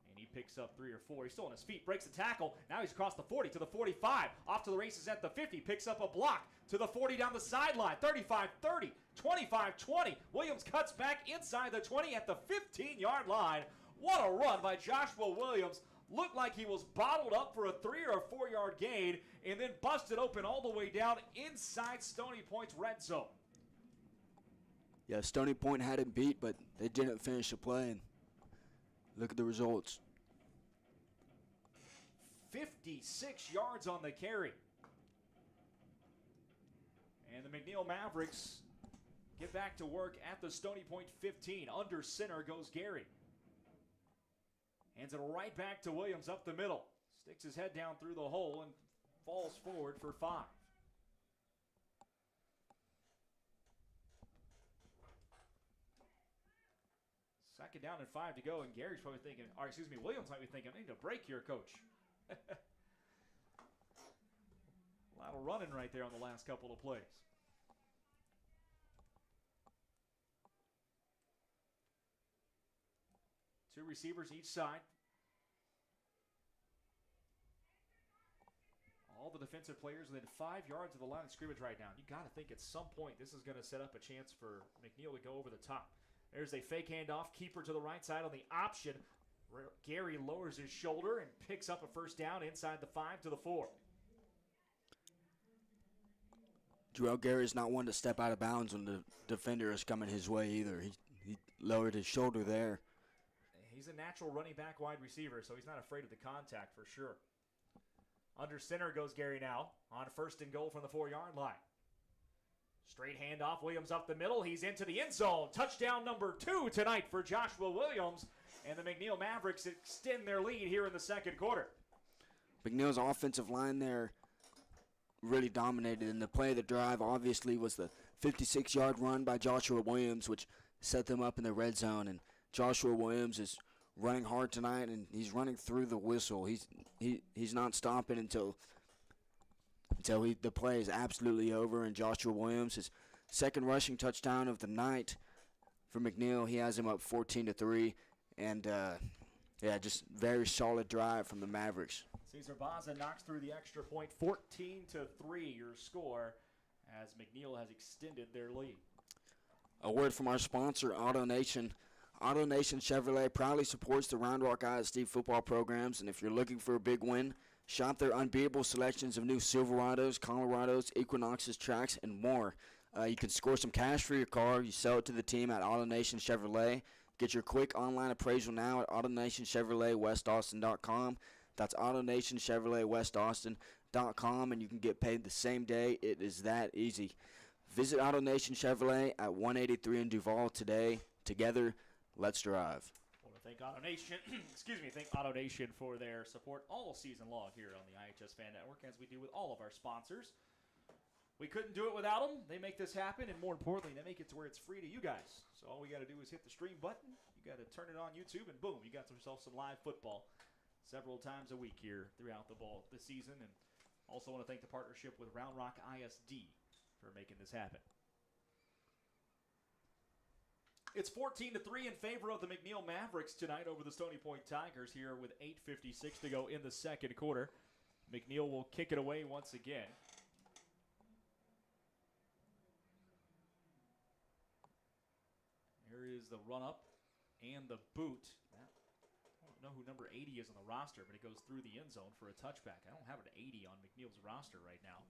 And he picks up 3 or 4. He's still on his feet, breaks the tackle. Now he's across the 40 to the 45. Off to the races at the 50. Picks up a block to the 40 down the sideline. 35-30, 25-20. Williams cuts back inside the 20 at the 15-yard line. What a run by Joshua Williams. Looked like he was bottled up for a 3 or 4 yard gain and then busted open all the way down inside Stony Point's red zone. Yeah, Stony Point had him beat, but they didn't finish the play. And look at the results. 56 yards on the carry. And the McNeil Mavericks get back to work at the Stony Point 15. Under center goes Gary. Hands it right back to Williams up the middle. Sticks his head down through the hole and falls forward for 5. Second down and 5 to go, and Gary's probably thinking, or excuse me, Williams might be thinking, I need a break here, coach. A lot of running right there on the last couple of plays. Two receivers each side. All the defensive players within 5 yards of the line of scrimmage right now. You got to think at some point this is going to set up a chance for McNeil to go over the top. There's a fake handoff. Keeper to the right side on the option. Gary lowers his shoulder and picks up a first down inside the 5 to the 4. Jarrell Gary's not one to step out of bounds when the defender is coming his way either. He lowered his shoulder there. He's a natural running back wide receiver, so he's not afraid of the contact for sure. Under center goes Gary now on 1st and goal from the 4-yard line. Straight handoff, Williams up the middle. He's into the end zone. Touchdown number 2 tonight for Joshua Williams. And the McNeil Mavericks extend their lead here in the second quarter. McNeil's offensive line there really dominated. And the play of the drive obviously was the 56-yard run by Joshua Williams, which set them up in the red zone. And Joshua Williams is running hard tonight, and he's running through the whistle. He's not stopping until the play is absolutely over. And Joshua Williams, his second rushing touchdown of the night for McNeil, he has him up 14-3, and just very solid drive from the Mavericks. Cesar Baza knocks through the extra point, 14-3 your score, as McNeil has extended their lead. A word from our sponsor, AutoNation. AutoNation Chevrolet proudly supports the Round Rock ISD football programs, and if you're looking for a big win, shop their unbeatable selections of new Silverados, Colorados, Equinoxes, Trax, and more. You can score some cash for your car. You sell it to the team at AutoNation Chevrolet. Get your quick online appraisal now at AutoNationChevroletWestAustin.com. That's AutoNationChevroletWestAustin.com, and you can get paid the same day. It is that easy. Visit AutoNation Chevrolet at 183 in Duval today. Together, let's drive. I want to thank AutoNation, thank AutoNation for their support all season long here on the iHSFAN Network, as we do with all of our sponsors. We couldn't do it without them. They make this happen, and more importantly, they make it to where it's free to you guys. So all we got to do is hit the stream button. You got to turn it on YouTube, and boom, you got yourself some live football several times a week here throughout the season. And also want to thank the partnership with Round Rock ISD for making this happen. It's 14-3 in favor of the McNeil Mavericks tonight over the Stony Point Tigers here with 8:56 to go in the second quarter. McNeil will kick it away once again. Here is the run-up and the boot. I don't know who number 80 is on the roster, but it goes through the end zone for a touchback. I don't have an 80 on McNeil's roster right now.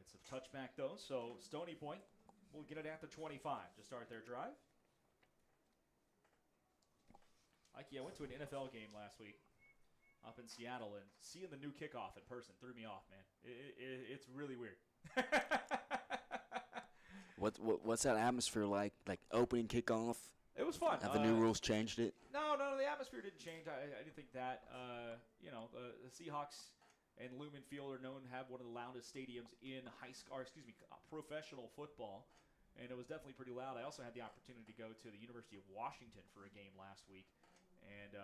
It's a touchback, though, so Stony Point will get it at the 25 to start their drive. Mikey, I went to an NFL game last week up in Seattle, and seeing the new kickoff in person threw me off, man. It's really weird. What's that atmosphere like? Like opening kickoff? It was fun. Have the new rules changed it? No, the atmosphere didn't change. I didn't think that. The Seahawks and Lumen Field are known to have one of the loudest stadiums in professional football, and it was definitely pretty loud. I also had the opportunity to go to the University of Washington for a game last week, and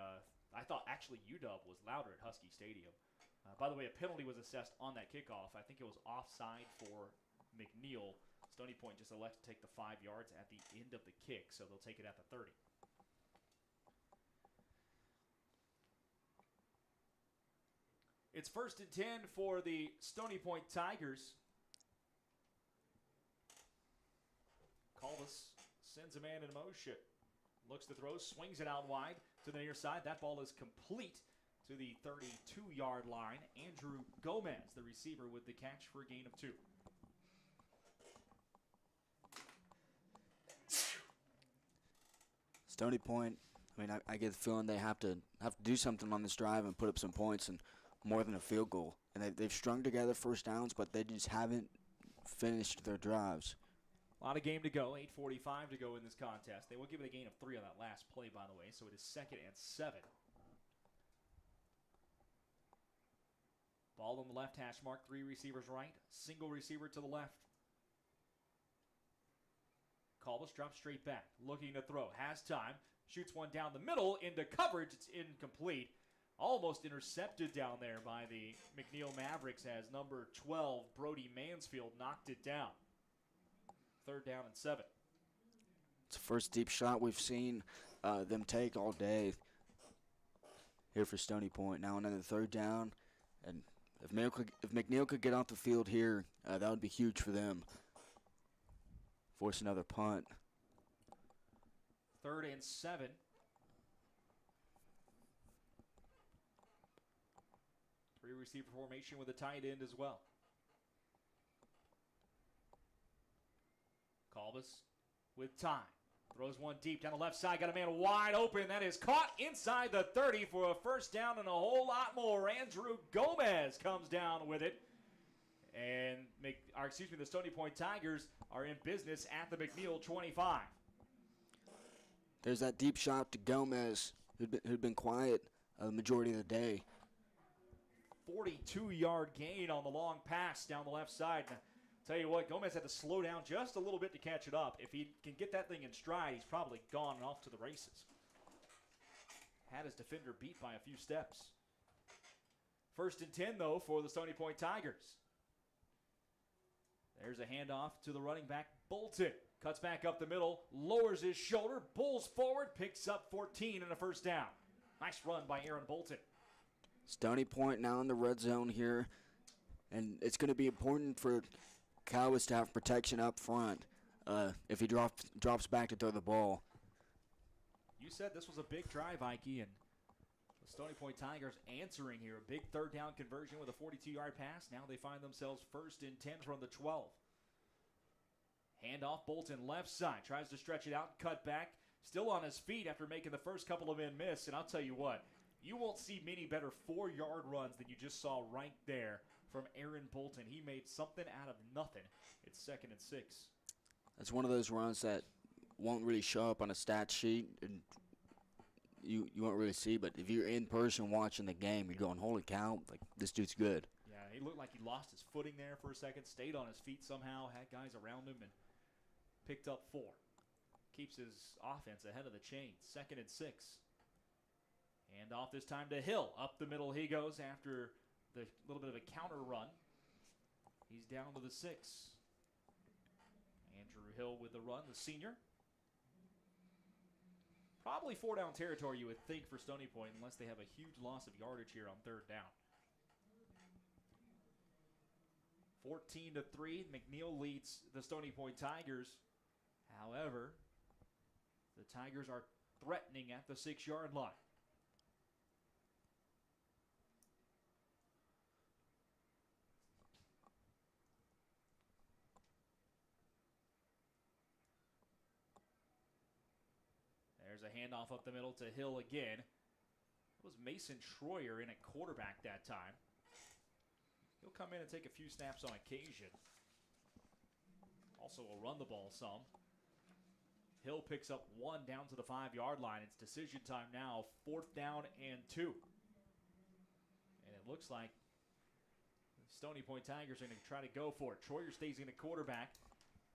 I thought actually UW was louder at Husky Stadium. By the way, a penalty was assessed on that kickoff. I think it was offside for McNeil. Stony Point just elects to take the 5 yards at the end of the kick, so they'll take it at the 30. It's 1st and 10 for the Stony Point Tigers. Calvis sends a man in motion. Looks to throw, swings it out wide to the near side. That ball is complete to the 32-yard line. Andrew Gomez, the receiver, with the catch for a gain of 2. Stony Point, I get the feeling they have to do something on this drive and put up some points and more than a field goal. And they've strung together first downs, but they just haven't finished their drives. A lot of game to go. 8:45 to go in this contest. They will give it a gain of 3 on that last play, by the way, so it is 2nd and 7. Ball on the left hash mark, 3 receivers right, single receiver to the left. Colbus drops straight back, looking to throw, has time, shoots one down the middle, into coverage, it's incomplete. Almost intercepted down there by the McNeil Mavericks as number 12, Brody Mansfield, knocked it down. 3rd down and 7. It's the first deep shot we've seen them take all day here for Stony Point. Now another 3rd down, and if McNeil could get off the field here, that would be huge for them. Force another punt. 3rd and 7. Three receiver formation with a tight end as well. Colbus with time. Throws one deep down the left side. Got a man wide open. That is caught inside the 30 for a 1st down and a whole lot more. Andrew Gomez comes down with it. And the Stony Point Tigers are in business at the McNeil 25. There's that deep shot to Gomez, who'd been quiet the majority of the day. 42-yard gain on the long pass down the left side. Now, tell you what, Gomez had to slow down just a little bit to catch it up. If he can get that thing in stride, he's probably gone and off to the races. Had his defender beat by a few steps. 1st and 10, though, for the Stony Point Tigers. There's a handoff to the running back, Bolton. Cuts back up the middle, lowers his shoulder, pulls forward, picks up 14 and a 1st down. Nice run by Aaron Bolton. Stony Point now in the red zone here, and it's going to be important for Cowboys to have protection up front if he drops back to throw the ball. You said this was a big drive, Ike, and the Stony Point Tigers answering here. A big 3rd down conversion with a 42-yard pass. Now they find themselves 1st and 10 from the 12. Handoff, Bolton left side. Tries to stretch it out, cut back. Still on his feet after making the first couple of men miss. And I'll tell you what, you won't see many better 4-yard runs than you just saw right there from Aaron Bolton. He made something out of nothing. It's 2nd and 6. That's one of those runs that won't really show up on a stat sheet, and you won't really see. But if you're in person watching the game, you're going, holy cow, like this dude's good. Yeah, he looked like he lost his footing there for a second, stayed on his feet somehow, had guys around him, and picked up 4. Keeps his offense ahead of the chain. 2nd and 6. And off this time to Hill. Up the middle he goes after the little bit of a counter run. He's down to the 6. Andrew Hill with the run, the senior. Probably 4-down territory, you would think, for Stony Point, unless they have a huge loss of yardage here on 3rd down. 14-3, McNeil leads the Stony Point Tigers. However, the Tigers are threatening at the 6-yard line. There's a handoff up the middle to Hill again. It was Mason Troyer in at quarterback that time. He'll come in and take a few snaps on occasion. Also will run the ball some. Hill picks up 1 down to the 5-yard line. It's decision time now, 4th down and 2. And it looks like the Stony Point Tigers are going to try to go for it. Troyer stays in at quarterback.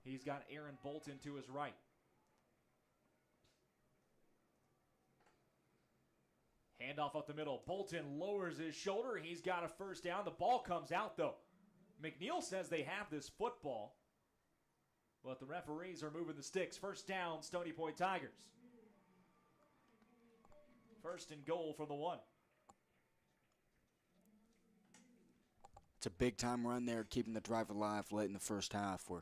He's got Aaron Bolton to his right. Handoff up the middle. Bolton lowers his shoulder. He's got a 1st down. The ball comes out, though. McNeil says they have this football, but the referees are moving the sticks. 1st down, Stony Point Tigers. 1st and goal from the 1. It's a big-time run there, keeping the drive alive late in the first half, where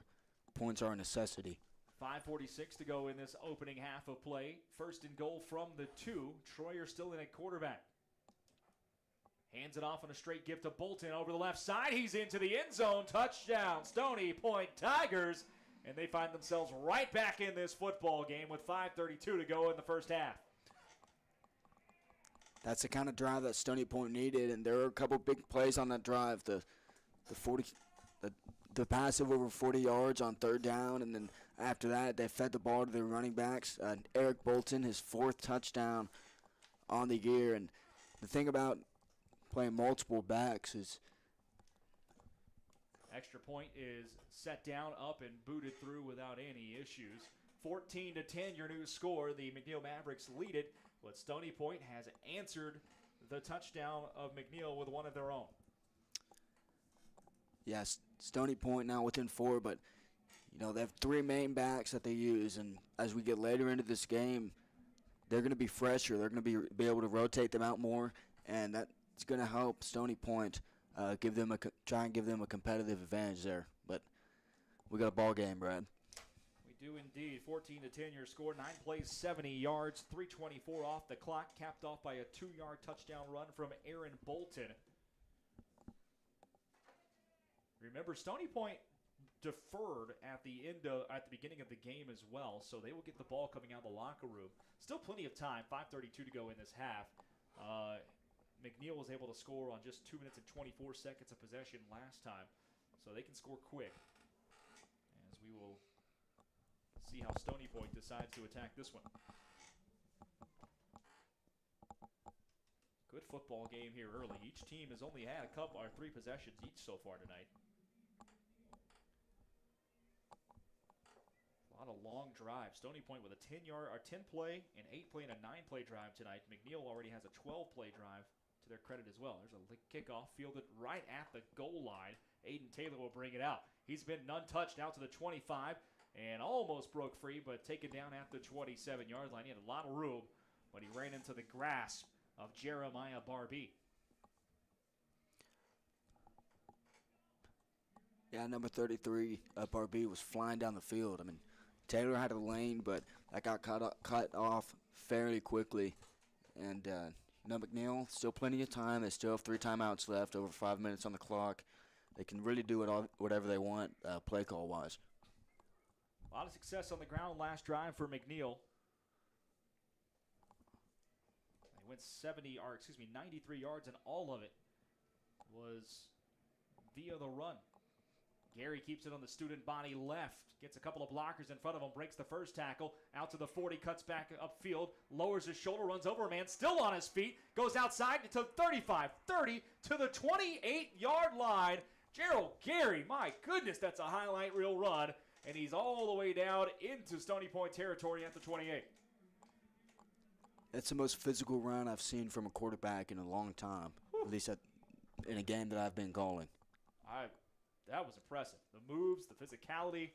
points are a necessity. 5:46 to go in this opening half of play. 1st and goal from the 2. Troyer still in at quarterback. Hands it off on a straight gift to Bolton over the left side. He's into the end zone. Touchdown, Stony Point Tigers. And they find themselves right back in this football game with 5:32 to go in the first half. That's the kind of drive that Stony Point needed, and there are a couple big plays on that drive. The pass of over 40 yards on 3rd down, and then After that, they fed the ball to their running backs. Eric Bolton, his 4th touchdown on the year. And the thing about playing multiple backs is Extra point is set down, up, and booted through without any issues. 14-10, your new score. The McNeil Mavericks lead it, but Stony Point has answered the touchdown of McNeil with one of their own. Yes, Stony Point now within 4, but they have 3 main backs that they use, and as we get later into this game, they're going to be fresher. They're going to be able to rotate them out more, and that's going to help Stony Point try and give them a competitive advantage there. But we got a ball game, Brad. We do indeed. 14-10 your score. 9 plays, 70 yards, 3:24 off the clock, capped off by a 2-yard touchdown run from Aaron Bolton. Remember, Stony Point deferred at the beginning of the game as well, so they will get the ball coming out of the locker room. Still plenty of time, 5:32 to go in this half. McNeil was able to score on just 2 minutes and 24 seconds of possession last time, so they can score quick. As we will see how Stony Point decides to attack this one. Good football game here early. Each team has only had 3 possessions each so far tonight. A lot of long drives. Stony Point with a 10-play, an 8-play, and a 9-play drive tonight. McNeil already has a 12-play drive to their credit as well. There's a kickoff fielded right at the goal line. Aiden Taylor will bring it out. He's been untouched out to the 25 and almost broke free, but taken down at the 27-yard line. He had a lot of room, but he ran into the grasp of Jeremiah Barbie. Yeah, number 33, Barbie was flying down the field. I mean, Taylor had a lane, but that got cut off fairly quickly. And McNeil, still plenty of time. They still have 3 timeouts left, over 5 minutes on the clock. They can really do whatever they want, play call-wise. A lot of success on the ground last drive for McNeil. They went 93 yards, and all of it was via the run. Gary keeps it on the student body left. Gets a couple of blockers in front of him. Breaks the first tackle. Out to the 40. Cuts back upfield. Lowers his shoulder. Runs over a man. Still on his feet. Goes outside to 35. 30 to the 28-yard line. Gerald Gary. My goodness, that's a highlight reel run. And he's all the way down into Stony Point territory at the 28. It's the most physical run I've seen from a quarterback in a long time. Whew. At least in a game that I've been calling. That was impressive. The moves, the physicality.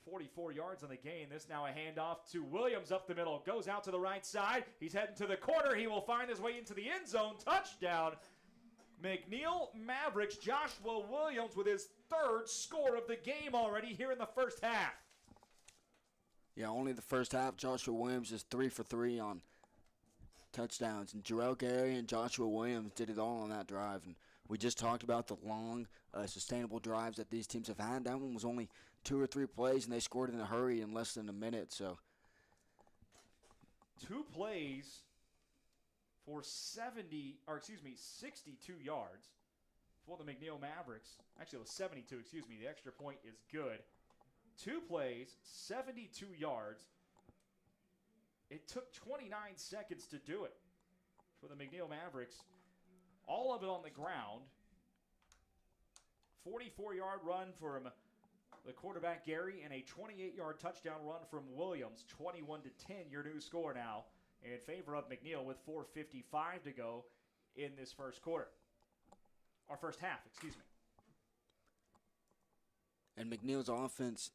44 yards on the gain. This now a handoff to Williams up the middle. Goes out to the right side. He's heading to the corner. He will find his way into the end zone. Touchdown. McNeil Mavericks. Joshua Williams with his 3rd score of the game already here in the first half. Yeah, only the first half. Joshua Williams is 3 for 3 on touchdowns. And Jarrell Gary and Joshua Williams did it all on that drive. And we just talked about the long, sustainable drives that these teams have had. That one was only 2 or 3 plays, and they scored in a hurry in less than a minute. So 2 plays for 62 yards for the McNeil Mavericks. Actually, it was 72, excuse me. The extra point is good. 2 plays, 72 yards. It took 29 seconds to do it for the McNeil Mavericks. All of it on the ground. 44-yard run from the quarterback Gary and a 28-yard touchdown run from Williams. 21-10, your new score now in favor of McNeil with 4:55 to go in this first half, excuse me. And McNeil's offense,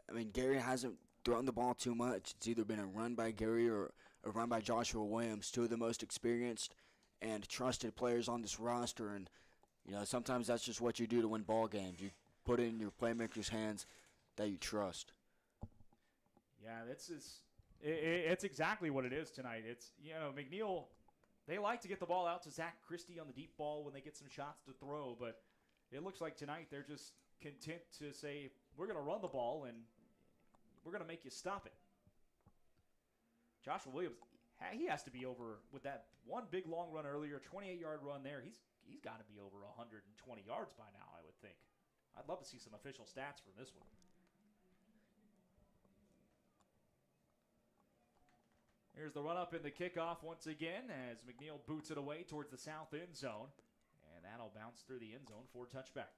I mean, Gary hasn't thrown the ball too much. It's either been a run by Gary or a run by Joshua Williams, 2 of the most experienced and trusted players on this roster. And, sometimes that's just what you do to win ball games. You put it in your playmakers' hands that you trust. Yeah, it's exactly what it is tonight. It's, McNeil, they like to get the ball out to Zach Christie on the deep ball when they get some shots to throw, but it looks like tonight they're just content to say, we're going to run the ball and we're going to make you stop it. Joshua Williams, he has to be over with that one big long run earlier, 28-yard run there. He's got to be over 120 yards by now, I would think. I'd love to see some official stats from this one. Here's the run-up in the kickoff once again as McNeil boots it away towards the south end zone. And that'll bounce through the end zone for a touchback.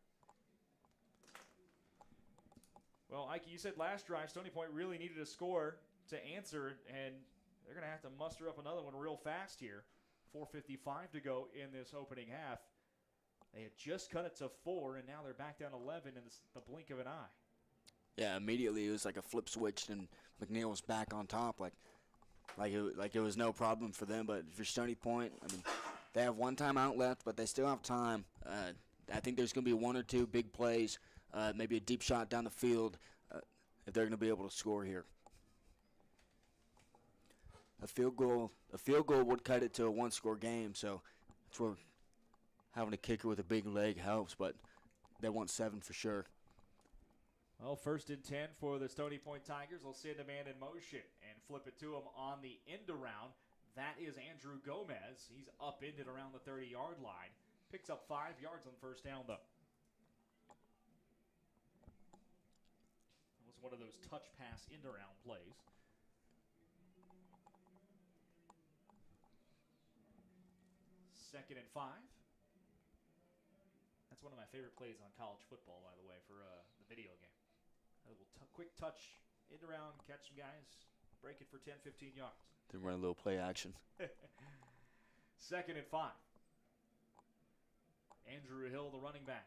Well, Ike, you said last drive Stony Point really needed a score to answer, and they're going to have to muster up another one real fast here. 4:55 to go in this opening half. They had just cut it to 4, and now they're back down 11 in the blink of an eye. Yeah, immediately it was like a flip switch, and McNeil was back on top, like it was no problem for them. But for Stony Point, I mean, they have one timeout left, but they still have time. I think there's going to be one or two big plays, maybe a deep shot down the field, if they're going to be able to score here. A field goal would cut it to a one-score game, so that's where having a kicker with a big leg helps, but they want 7 for sure. Well, 1st and 10 for the Stony Point Tigers. They'll send a man in motion and flip it to him on the end around. That is Andrew Gomez. He's upended around the 30-yard line. Picks up 5 yards on first down, though. It was one of those touch pass end around plays. Second and 5. That's one of my favorite plays on college football, by the way, for the video game. A little quick touch, end around, catch some guys, break it for 10, 15 yards. Then run a little play action. Second and 5. Andrew Hill, the running back.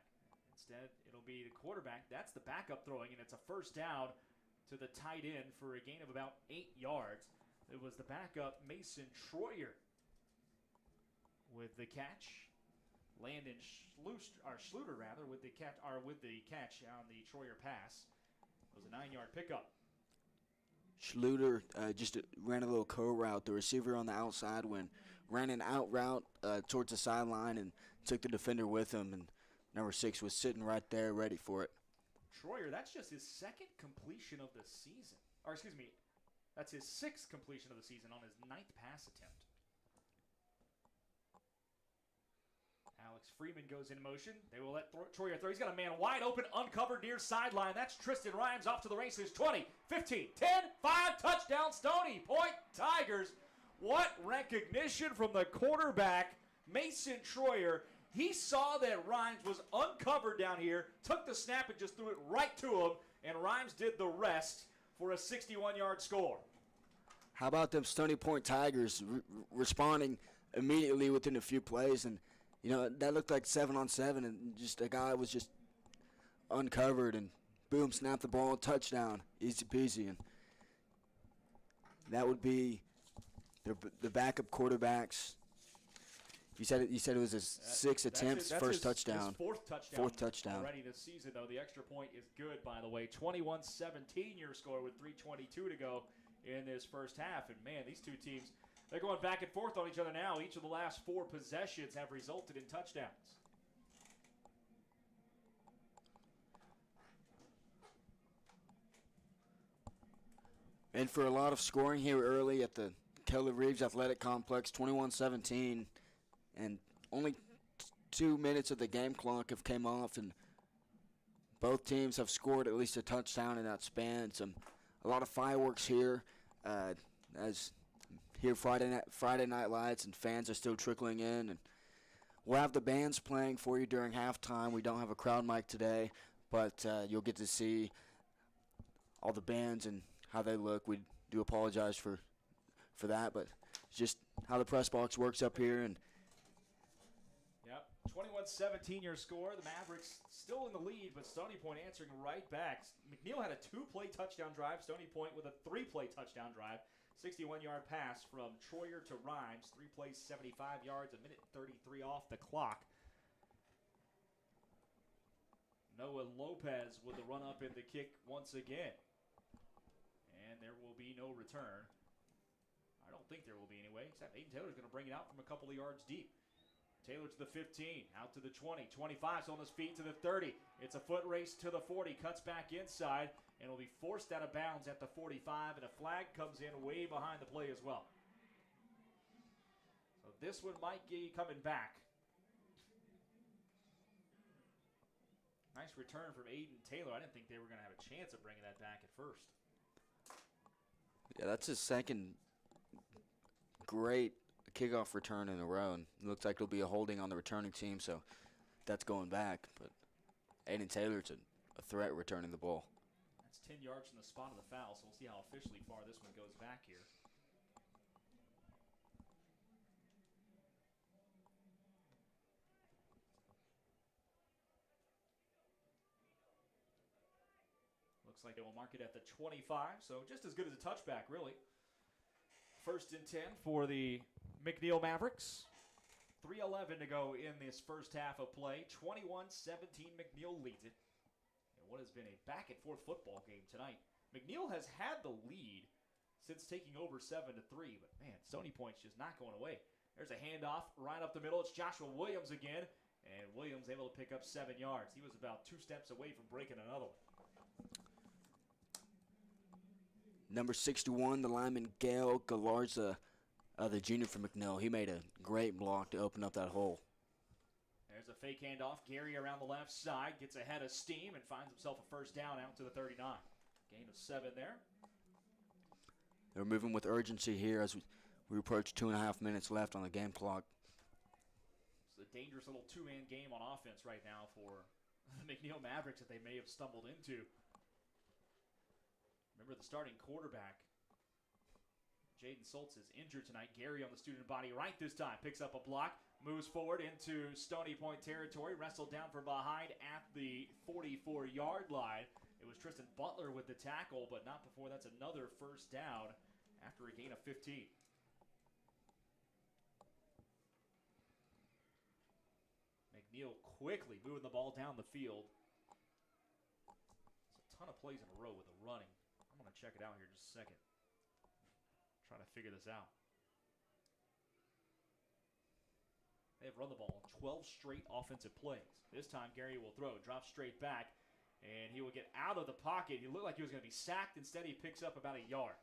Instead, it'll be the quarterback. That's the backup throwing, and it's a first down to the tight end for a gain of about 8 yards. It was the backup, Mason Troyer, with the catch. Landon Schluter with the catch on the Troyer pass. It was a 9-yard pickup. Schluter just ran a little co-route. The receiver on the outside ran an out route towards the sideline and took the defender with him, and number 6 was sitting right there ready for it. Troyer, that's just his 2nd completion of the season. Or excuse me, that's his 6th completion of the season on his 9th pass attempt. Alex Freeman goes in motion. They will let Troyer throw. He's got a man wide open, uncovered near sideline. That's Tristan Rhymes off to the races. 20, 15, 10, 5, touchdown Stony Point Tigers. What recognition from the quarterback, Mason Troyer. He saw that Rhymes was uncovered down here, took the snap and just threw it right to him, and Rhymes did the rest for a 61-yard score. How about them Stony Point Tigers responding immediately within a few plays? And you know, that looked like 7-on-7, and just a guy was just uncovered, and boom, snap the ball, touchdown, easy peasy. And that would be the backup quarterbacks. You said it was his 6 attempts, first touchdown. His 4th touchdown. Already this season, though. The extra point is good, by the way. 21-17 your score with 3:22 to go in this first half. And man, these two teams, they're going back and forth on each other now. Each of the last 4 possessions have resulted in touchdowns. And for a lot of scoring here early at the Keller Reeves Athletic Complex, 21-17, and only 2 minutes of the game clock have came off, and both teams have scored at least a touchdown in that span. A lot of fireworks here, as here Friday night lights, and fans are still trickling in, and we'll have the bands playing for you during halftime. We don't have a crowd mic today, but you'll get to see all the bands and how they look. We do apologize for that, but it's just how the press box works up here. And yep, 21-17 your score. The Mavericks still in the lead, but Stony Point answering right back. McNeil had a 2-play touchdown drive. Stony Point with a 3-play touchdown drive. 61-yard pass from Troyer to Rhymes. 3 plays, 75 yards, a minute 33 off the clock. Noah Lopez with the run-up in the kick once again. And there will be no return. I don't think there will be anyway, except Aiden Taylor's going to bring it out from a couple of yards deep. Taylor to the 15, out to the 20, 25, on his feet to the 30. It's a foot race to the 40, cuts back inside, and will be forced out of bounds at the 45, and a flag comes in way behind the play as well. So this one might be coming back. Nice return from Aiden Taylor. I didn't think they were going to have a chance of bringing that back at first. Yeah, that's his second great kickoff return in a row. And it looks like it'll be a holding on the returning team, so that's going back. But Aiden Taylor's a threat returning the ball. That's 10 yards from the spot of the foul, so we'll see how officially far this one goes back here. Looks like they will mark it at the 25, so just as good as a touchback, really. 1st and 10 for the McNeil Mavericks. 3:11 to go in this first half of play. 21-17, McNeil leads it. And what has been a back-and-forth football game tonight. McNeil has had the lead since taking over 7-3, but man, Stony Point's just not going away. There's a handoff right up the middle. It's Joshua Williams again, and Williams able to pick up 7 yards. He was about 2 steps away from breaking another one. Number 61, the lineman Gail Galarza, the junior from McNeil. He made a great block to open up that hole. There's a fake handoff. Gary around the left side gets ahead of steam and finds himself a first down out to the 39. Gain of 7 there. They're moving with urgency here as we approach 2.5 minutes left on the game clock. It's a dangerous little 2-man game on offense right now for the McNeil Mavericks that they may have stumbled into. Remember, the starting quarterback, Jaden Soltz, is injured tonight. Gary on the student body right this time. Picks up a block, moves forward into Stony Point territory, wrestled down from behind at the 44-yard line. It was Tristan Butler with the tackle, but not before that's another first down after a gain of 15. McNeil quickly moving the ball down the field. It's a ton of plays in a row with the running. I'm going to check it out here in just a second. Trying to figure this out. They have run the ball 12 straight offensive plays. This time Gary will throw, drops straight back, and he will get out of the pocket. He looked like he was going to be sacked. Instead, he picks up about a yard.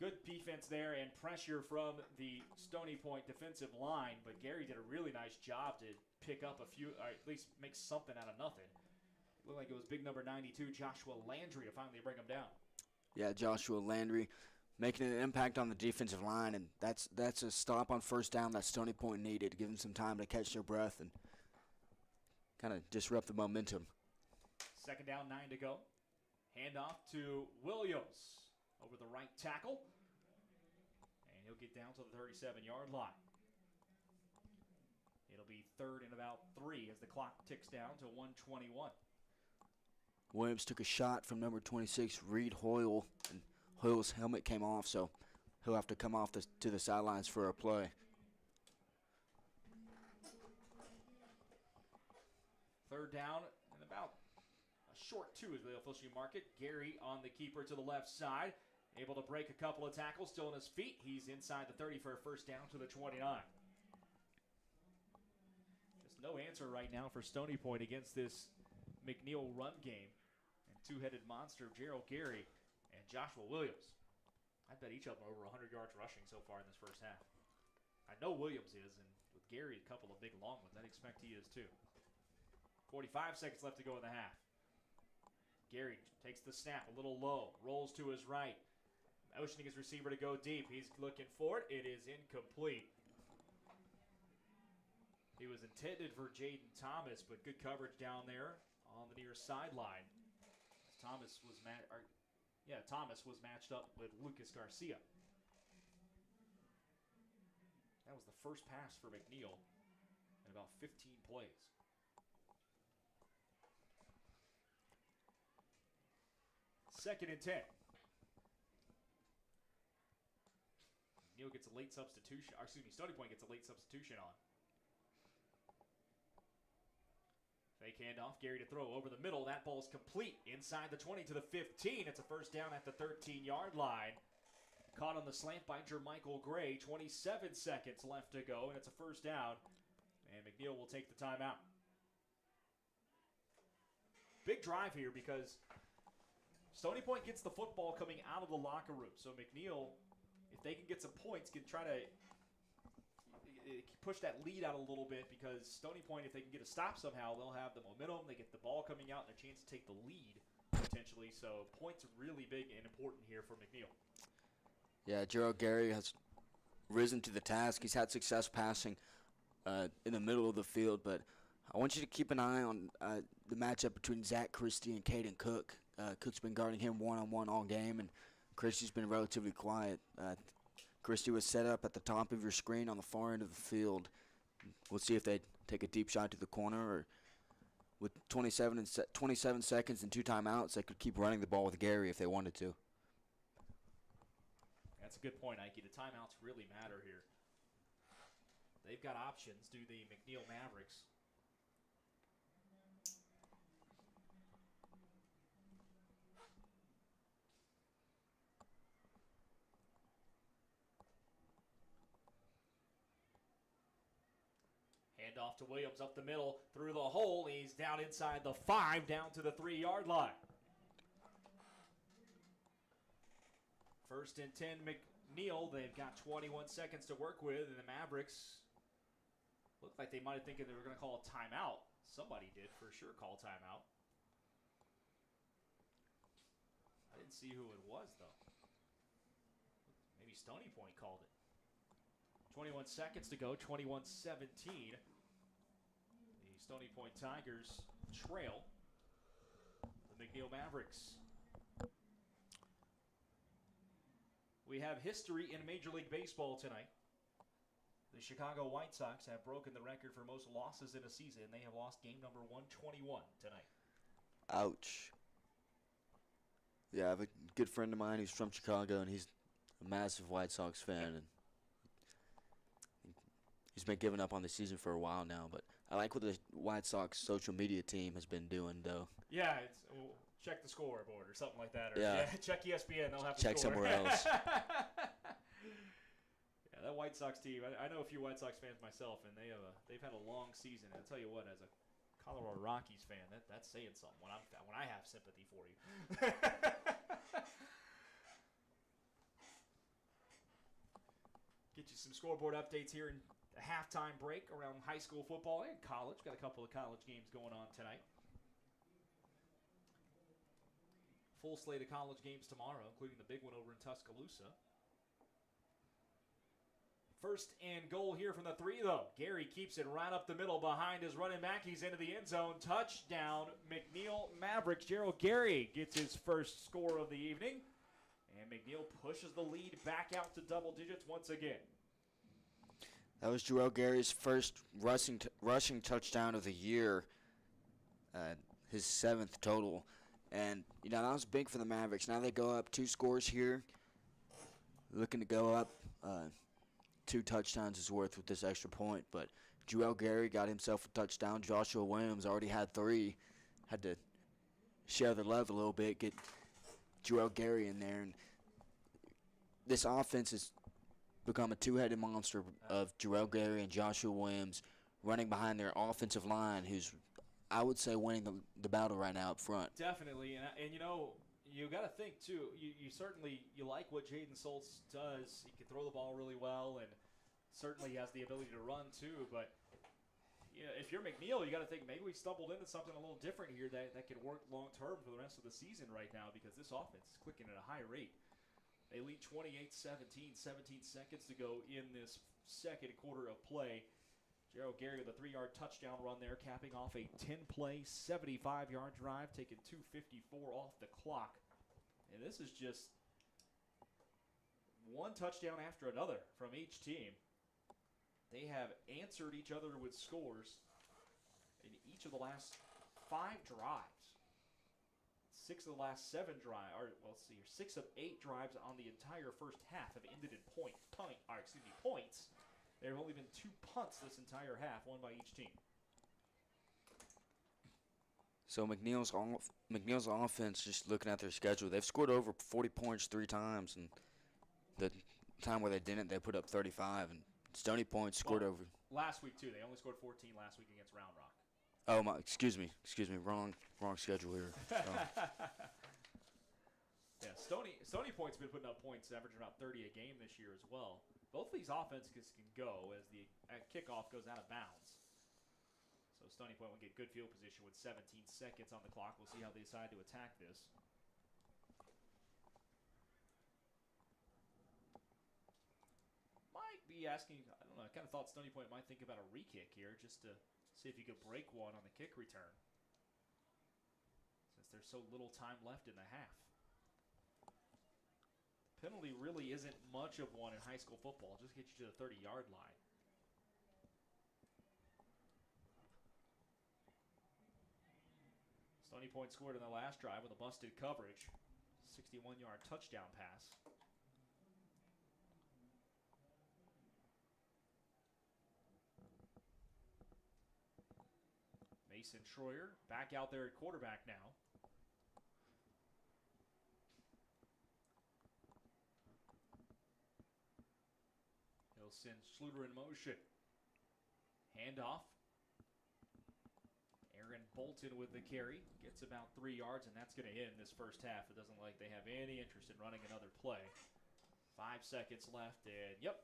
Good defense there and pressure from the Stony Point defensive line, but Gary did a really nice job to pick up a few, or at least make something out of nothing. It looked like it was big number 92, Joshua Landry, to finally bring him down. Yeah, Joshua Landry making an impact on the defensive line, and that's a stop on first down that Stony Point needed to give them some time to catch their breath and kind of disrupt the momentum. 2nd down, 9 to go. Handoff to Williams over the right tackle, and he'll get down to the 37-yard line. It'll be 3rd and about 3 as the clock ticks down to 1:21. Williams took a shot from number 26, Reed Hoyle, and Hoyle's helmet came off, so he'll have to come off to the sidelines for a play. 3rd down and about a short 2 as they officially mark it. Gary on the keeper to the left side, able to break a couple of tackles, still on his feet. He's inside the 30 for a first down to the 29. Just no answer right now for Stony Point against this McNeil run game. And two-headed monster Gerald Gary and Joshua Williams. I bet each of them are over 100 yards rushing so far in this first half. I know Williams is, and with Gary a couple of big long ones, I'd expect he is too. 45 seconds left to go in the half. Gary takes the snap a little low, rolls to his right, motioning his receiver to go deep. He's looking for it. It is incomplete. He was intended for Jaden Thomas, but good coverage down there on the near sideline. Thomas was matched up with Lucas Garcia. That was the first pass for McNeil in about 15 plays. Second and 10. McNeil gets a late substitution. Stony Point gets a late substitution on. Fake handoff, Gary to throw over the middle. That ball is complete inside the 20 to the 15. It's a first down at the 13-yard line. Caught on the slant by Jermichael Gray. 27 seconds left to go, and it's a first down. And McNeil will take the timeout. Big drive here because Stony Point gets the football coming out of the locker room. So McNeil, if they can get some points, can try to push that lead out a little bit, because Stony Point, if they can get a stop somehow, they'll have the momentum. They get the ball coming out and a chance to take the lead potentially. So points are really big and important here for McNeil. Yeah, Gerald Gary has risen to the task. He's had success passing in the middle of the field, but I want you to keep an eye on the matchup between Zach Christie and Caden Cook. Cook's been guarding him one-on-one all game, and Christie's been relatively quiet. Christie was set up at the top of your screen on the far end of the field. We'll see if they take a deep shot to the corner, or with 27 seconds and 2 timeouts, they could keep running the ball with Gary if they wanted to. That's a good point, Ike. The timeouts really matter here. They've got options, do the McNeil Mavericks. Handoff to Williams up the middle, through the hole. He's down inside the 5, down to the 3-yard line. First and 10, McNeil. They've got 21 seconds to work with, and the Mavericks looked like they might have thinking they were going to call a timeout. Somebody did for sure call timeout. I didn't see who it was, though. Maybe Stony Point called it. 21 seconds to go, 21-17. The Stony Point Tigers trail the McNeil Mavericks. We have history in Major League Baseball tonight. The Chicago White Sox have broken the record for most losses in a season. They have lost game number 121 tonight. Ouch. Yeah, I have a good friend of mine who's from Chicago, and he's a massive White Sox fan, and he's been giving up on the season for a while now. But I like what the White Sox social media team has been doing, though. Yeah, it's check the scoreboard or something like that. Or yeah. Check ESPN. They'll have to check score somewhere else. Yeah, that White Sox team. I know a few White Sox fans myself, and they've had a long season. And I'll tell you what, as a Colorado Rockies fan, that's saying something when I have sympathy for you. Get you some scoreboard updates here in the halftime break around high school football and college. Got a couple of college games going on tonight. Full slate of college games tomorrow, including the big one over in Tuscaloosa. First and goal here from the 3, though. Gary keeps it right up the middle behind his running back. He's into the end zone. Touchdown, McNeil Mavericks. Gerald Gary gets his first score of the evening. And McNeil pushes the lead back out to double digits once again. That was Jarrell Gary's first rushing touchdown of the year, his 7th total. And, that was big for the Mavericks. Now they go up 2 scores here, looking to go up 2 touchdowns is worth with this extra point. But Jarrell Gary got himself a touchdown. Joshua Williams already had 3. Had to share the love a little bit, get Jarrell Gary in there. And this offense has become a 2-headed monster of Jarrell Gary and Joshua Williams running behind their offensive line, who's, I would say, winning the battle right now up front. Definitely. And you got to think, too, you certainly like what Jaden Schultz does. He can throw the ball really well, and certainly has the ability to run, too. But if you're McNeil, you got to think maybe we stumbled into something a little different here that can work long-term for the rest of the season right now, because this offense is clicking at a high rate. They lead 28-17, 17 seconds to go in this second quarter of play. Gerald Gary with a 3-yard touchdown run there, capping off a 10-play, 75-yard drive, taking 2:54 off the clock. And this is just one touchdown after another from each team. They have answered each other with scores in each of the last 5 drives. 6 of the last 7 drives, or well, let's see here, 6 of 8 drives on the entire first half have ended in points. There have only been 2 punts this entire half, one by each team. So McNeil's offense, just looking at their schedule, they've scored over 40 points 3 times, and the time where they didn't, they put up 35. And Stony Point scored over. Last week too, they only scored 14 last week against Round Rock. Oh my, excuse me, wrong schedule here. Yeah, Stony Point's been putting up points, averaging about 30 a game this year as well. Both of these offenses can go as the kickoff goes out of bounds. So Stony Point will get good field position with 17 seconds on the clock. We'll see how they decide to attack this. Mike be asking, I don't know, I kind of thought Stony Point might think about a re-kick here just to see if you could break one on the kick return, since there's so little time left in the half. The penalty really isn't much of one in high school football. Just get you to the 30-yard line. Stony Point scored in the last drive with a busted coverage. 61-yard touchdown pass. Mason Schroyer back out there at quarterback now. He'll send Schluter in motion. Handoff. Aaron Bolton with the carry. Gets about 3 yards, and that's going to end this first half. It doesn't like they have any interest in running another play. 5 seconds left, and yep,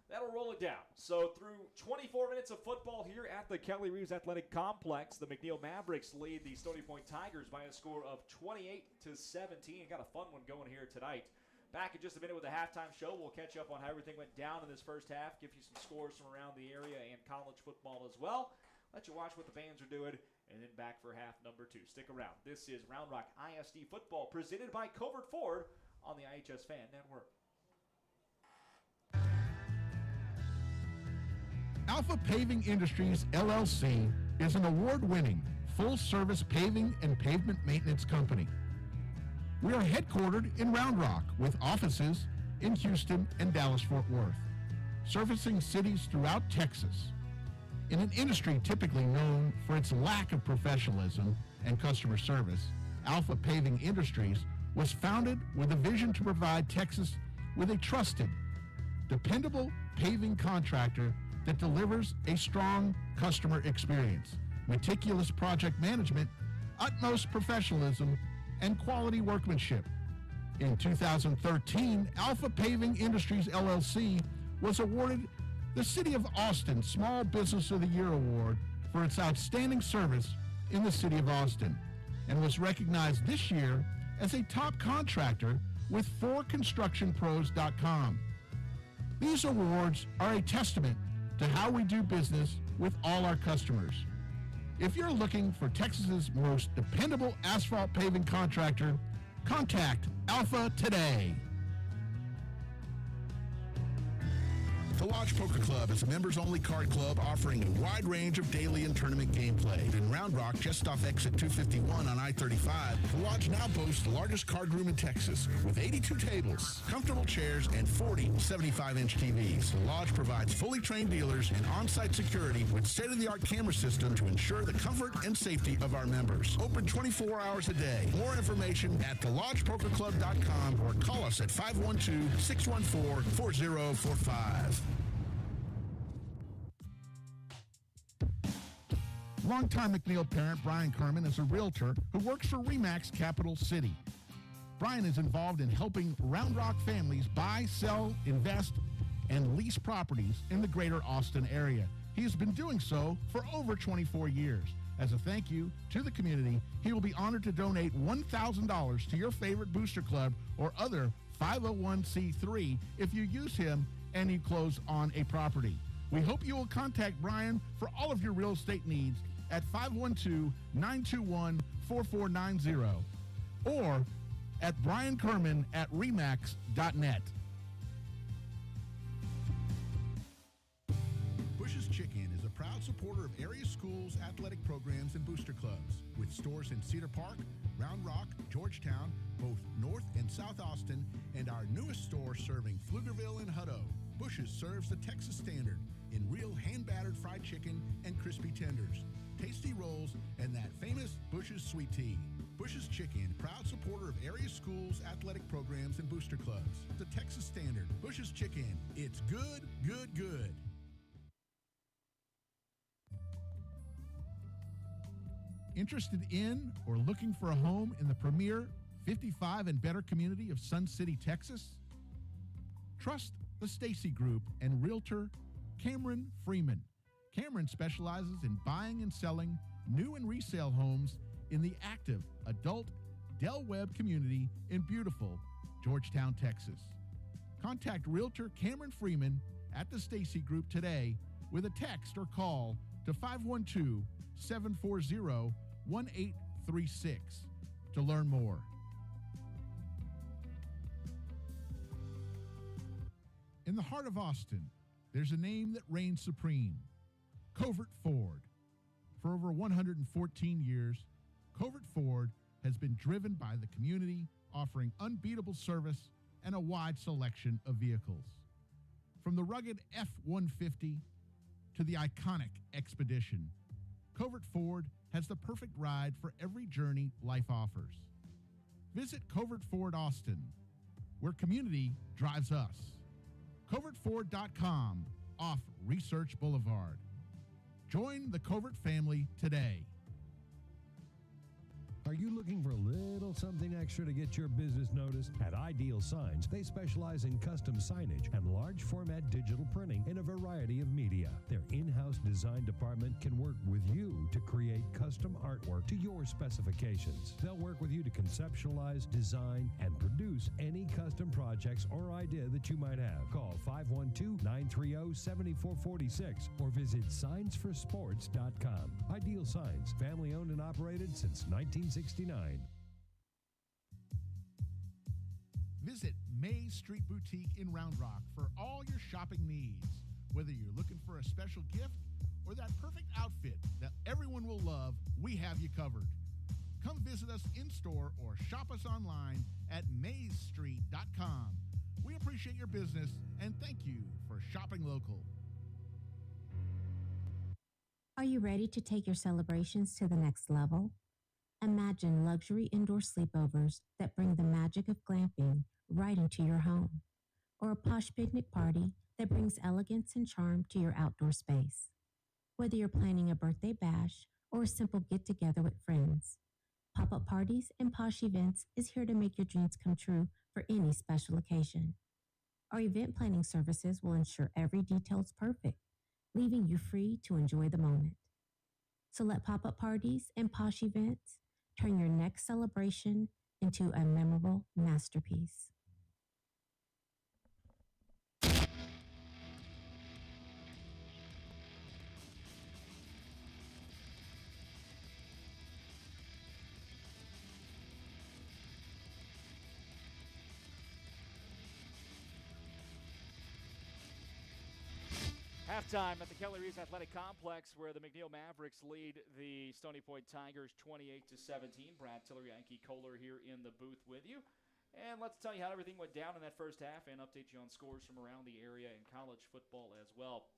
that'll roll it down. So through 24 minutes of football here at the Kelly Reeves Athletic Complex, the McNeil Mavericks lead the Stony Point Tigers by a score of 28-17. Got a fun one going here tonight. Back in just a minute with the halftime show. We'll catch up on how everything went down in this first half, give you some scores from around the area and college football as well. Let you watch what the bands are doing, and then back for half number 2. Stick around. This is Round Rock ISD Football presented by Covert Ford on the iHSFAN Network. Alpha Paving Industries, LLC, is an award-winning, full-service paving and pavement maintenance company. We are headquartered in Round Rock with offices in Houston and Dallas-Fort Worth, servicing cities throughout Texas. In an industry typically known for its lack of professionalism and customer service, Alpha Paving Industries was founded with a vision to provide Texas with a trusted, dependable paving contractor that delivers a strong customer experience, meticulous project management, utmost professionalism, and quality workmanship. In 2013, Alpha Paving Industries, LLC was awarded the City of Austin Small Business of the Year Award for its outstanding service in the City of Austin, and was recognized this year as a top contractor with 4constructionpros.com. These awards are a testament to how we do business with all our customers. If you're looking for Texas's most dependable asphalt paving contractor, contact Alpha today. The Lodge Poker Club is a members-only card club offering a wide range of daily and tournament gameplay. In Round Rock, just off exit 251 on I-35, the Lodge now boasts the largest card room in Texas with 82 tables, comfortable chairs, and 40 75-inch TVs. The Lodge provides fully trained dealers and on-site security with state-of-the-art camera system to ensure the comfort and safety of our members. Open 24 hours a day. More information at thelodgepokerclub.com or call us at 512-614-4045. Longtime McNeil parent Brian Kerman is a realtor who works for RE/MAX Capital City. Brian is involved in helping Round Rock families buy, sell, invest, and lease properties in the greater Austin area. He has been doing so for over 24 years. As a thank you to the community, he will be honored to donate $1,000 to your favorite booster club or other 501c3 if you use him and you close on a property. We hope you will contact Brian for all of your real estate needs at 512-921-4490 or at briankerman@remax.net. Bush's Chicken is a proud supporter of area schools, athletic programs, and booster clubs. With stores in Cedar Park, Round Rock, Georgetown, both North and South Austin, and our newest store serving Pflugerville and Hutto. Bush's serves the Texas standard in real hand-battered fried chicken and crispy tenders, tasty rolls, and that famous Bush's sweet tea. Bush's Chicken, proud supporter of area schools, athletic programs, and booster clubs. The Texas standard. Bush's Chicken. It's good, good, good. Interested in or looking for a home in the premier 55 and better community of Sun City, Texas? Trust the Stacy Group and realtor Cameron Freeman. Cameron specializes in buying and selling new and resale homes in the active adult Del Webb community in beautiful Georgetown, Texas. Contact realtor Cameron Freeman at the Stacy Group today with a text or call to 512-740-1836 to learn more. In the heart of Austin, there's a name that reigns supreme, Covert Ford. For over 114 years, Covert Ford has been driven by the community, offering unbeatable service and a wide selection of vehicles. From the rugged F-150 to the iconic Expedition, Covert Ford has the perfect ride for every journey life offers. Visit Covert Ford Austin, where community drives us. CovertFord.com, off Research Boulevard. Join the Covert family today. Are you looking for a little something extra to get your business noticed? At Ideal Signs, they specialize in custom signage and large format digital printing in a variety of media. Their in-house design department can work with you to create custom artwork to your specifications. They'll work with you to conceptualize, design, and produce any custom projects or idea that you might have. Call 512-930-7446 or visit signsforsports.com. Ideal Signs, family owned and operated since 1969. Visit Mays Street Boutique in Round Rock for all your shopping needs. Whether you're looking for a special gift or that perfect outfit that everyone will love, we have you covered. Come visit us in-store or shop us online at maysstreet.com. We appreciate your business and thank you for shopping local. Are you ready to take your celebrations to the next level? Imagine luxury indoor sleepovers that bring the magic of glamping right into your home, or a posh picnic party that brings elegance and charm to your outdoor space. Whether you're planning a birthday bash or a simple get-together with friends, Pop-Up Parties and Posh Events is here to make your dreams come true for any special occasion. Our event planning services will ensure every detail is perfect, leaving you free to enjoy the moment. So let Pop-Up Parties and Posh Events turn your next celebration into a memorable masterpiece. Halftime at the Kelly Reeves Athletic Complex, where the McNeil Mavericks lead the Stony Point Tigers 28-17. Brad Tiller, Yankee Kohler here in the booth with you. And let's tell you how everything went down in that first half and update you on scores from around the area in college football as well.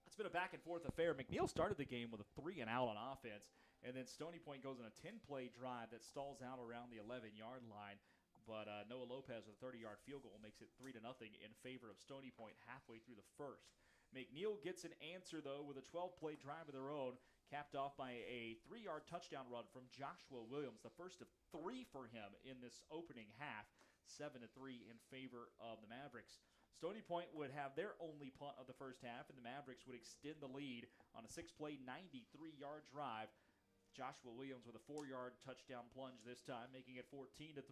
It's been a back-and-forth affair. McNeil started the game with a 3-and-out on offense, and then Stony Point goes on a 10-play drive that stalls out around the 11-yard line. But Noah Lopez with a 30-yard field goal makes it 3-0 in favor of Stony Point halfway through the first. McNeil gets an answer, though, with a 12-play drive of their own, capped off by a 3-yard touchdown run from Joshua Williams, the first of 3 for him in this opening half, 7-3 in favor of the Mavericks. Stony Point would have their only punt of the first half, and the Mavericks would extend the lead on a 6-play, 93-yard drive. Joshua Williams with a 4-yard touchdown plunge this time, making it 14-3.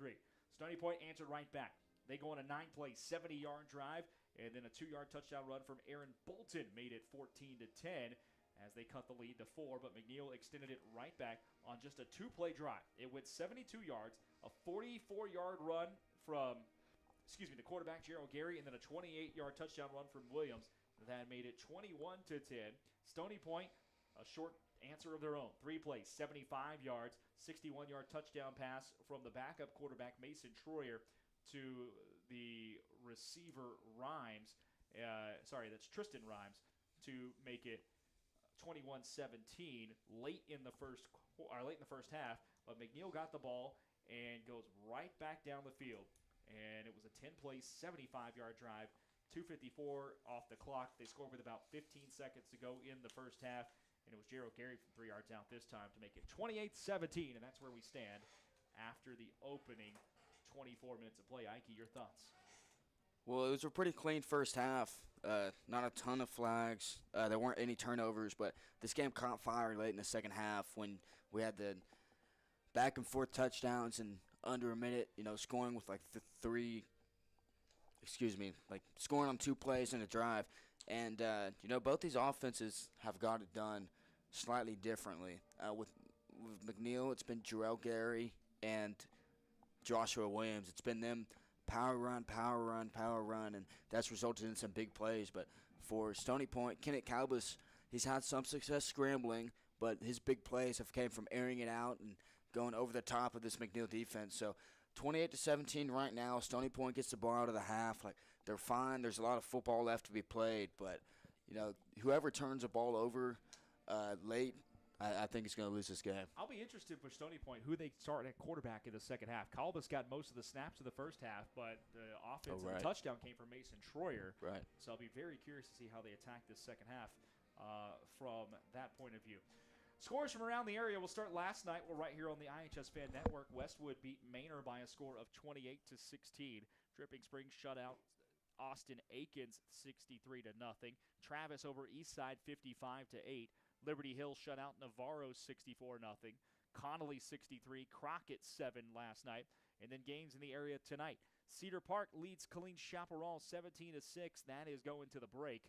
Stony Point answered right back. They go on a 9-play, 70-yard drive, and then a 2-yard touchdown run from Aaron Bolton made it 14-10 as they cut the lead to 4, but McNeil extended it right back on just a 2-play drive. It went 72 yards, a 44-yard run from, the quarterback, Gerald Gary, and then a 28-yard touchdown run from Williams. That made it 21-10. Stony Point, a short answer of their own. 3 plays, 75 yards, 61-yard touchdown pass from the backup quarterback, Mason Troyer, to the receiver that's Tristan Rhymes, to make it 21-17 late in the first half. But McNeil got the ball and goes right back down the field. And it was a 10-play, 75-yard drive, 2:54 off the clock. They scored with about 15 seconds to go in the first half. And it was Gerald Gary from 3 yards out this time to make it 28-17. And that's where we stand after the opening 24 minutes of play. Ike, your thoughts? Well, it was a pretty clean first half. Not a ton of flags. There weren't any turnovers, but this game caught fire late in the second half when we had the back-and-forth touchdowns and under a minute, scoring with scoring on 2 plays in a drive. And, both these offenses have got it done slightly differently. With McNeil, it's been Jarrell Gary and Joshua Williams. It's been them power run, and that's resulted in some big plays. But for Stony Point, Kenneth Calbus, he's had some success scrambling, but his big plays have came from airing it out and going over the top of this McNeil defense. So 28-17 right now. Stony Point gets the ball out of the half. Like, they're fine. There's a lot of football left to be played, but whoever turns the ball over late, I think is going to lose this game. I'll be interested for Stony Point who they start at quarterback in the second half. Calbus got most of the snaps in the first half, but the offense and the touchdown came from Mason Troyer. Right. So I'll be very curious to see how they attack this second half from that point of view. Scores from around the area. We'll start last night. We're right here on the iHSFAN Network. Westwood beat Manor by a score of 28-16. Dripping Springs shut out Austin Aikens 63-0. Travis over Eastside 55-8. Liberty Hill shut out Navarro 64-0. Connolly 63, Crockett 7 last night. And then games in the area tonight. Cedar Park leads Killeen Chaparral 17-6. That is going to the break.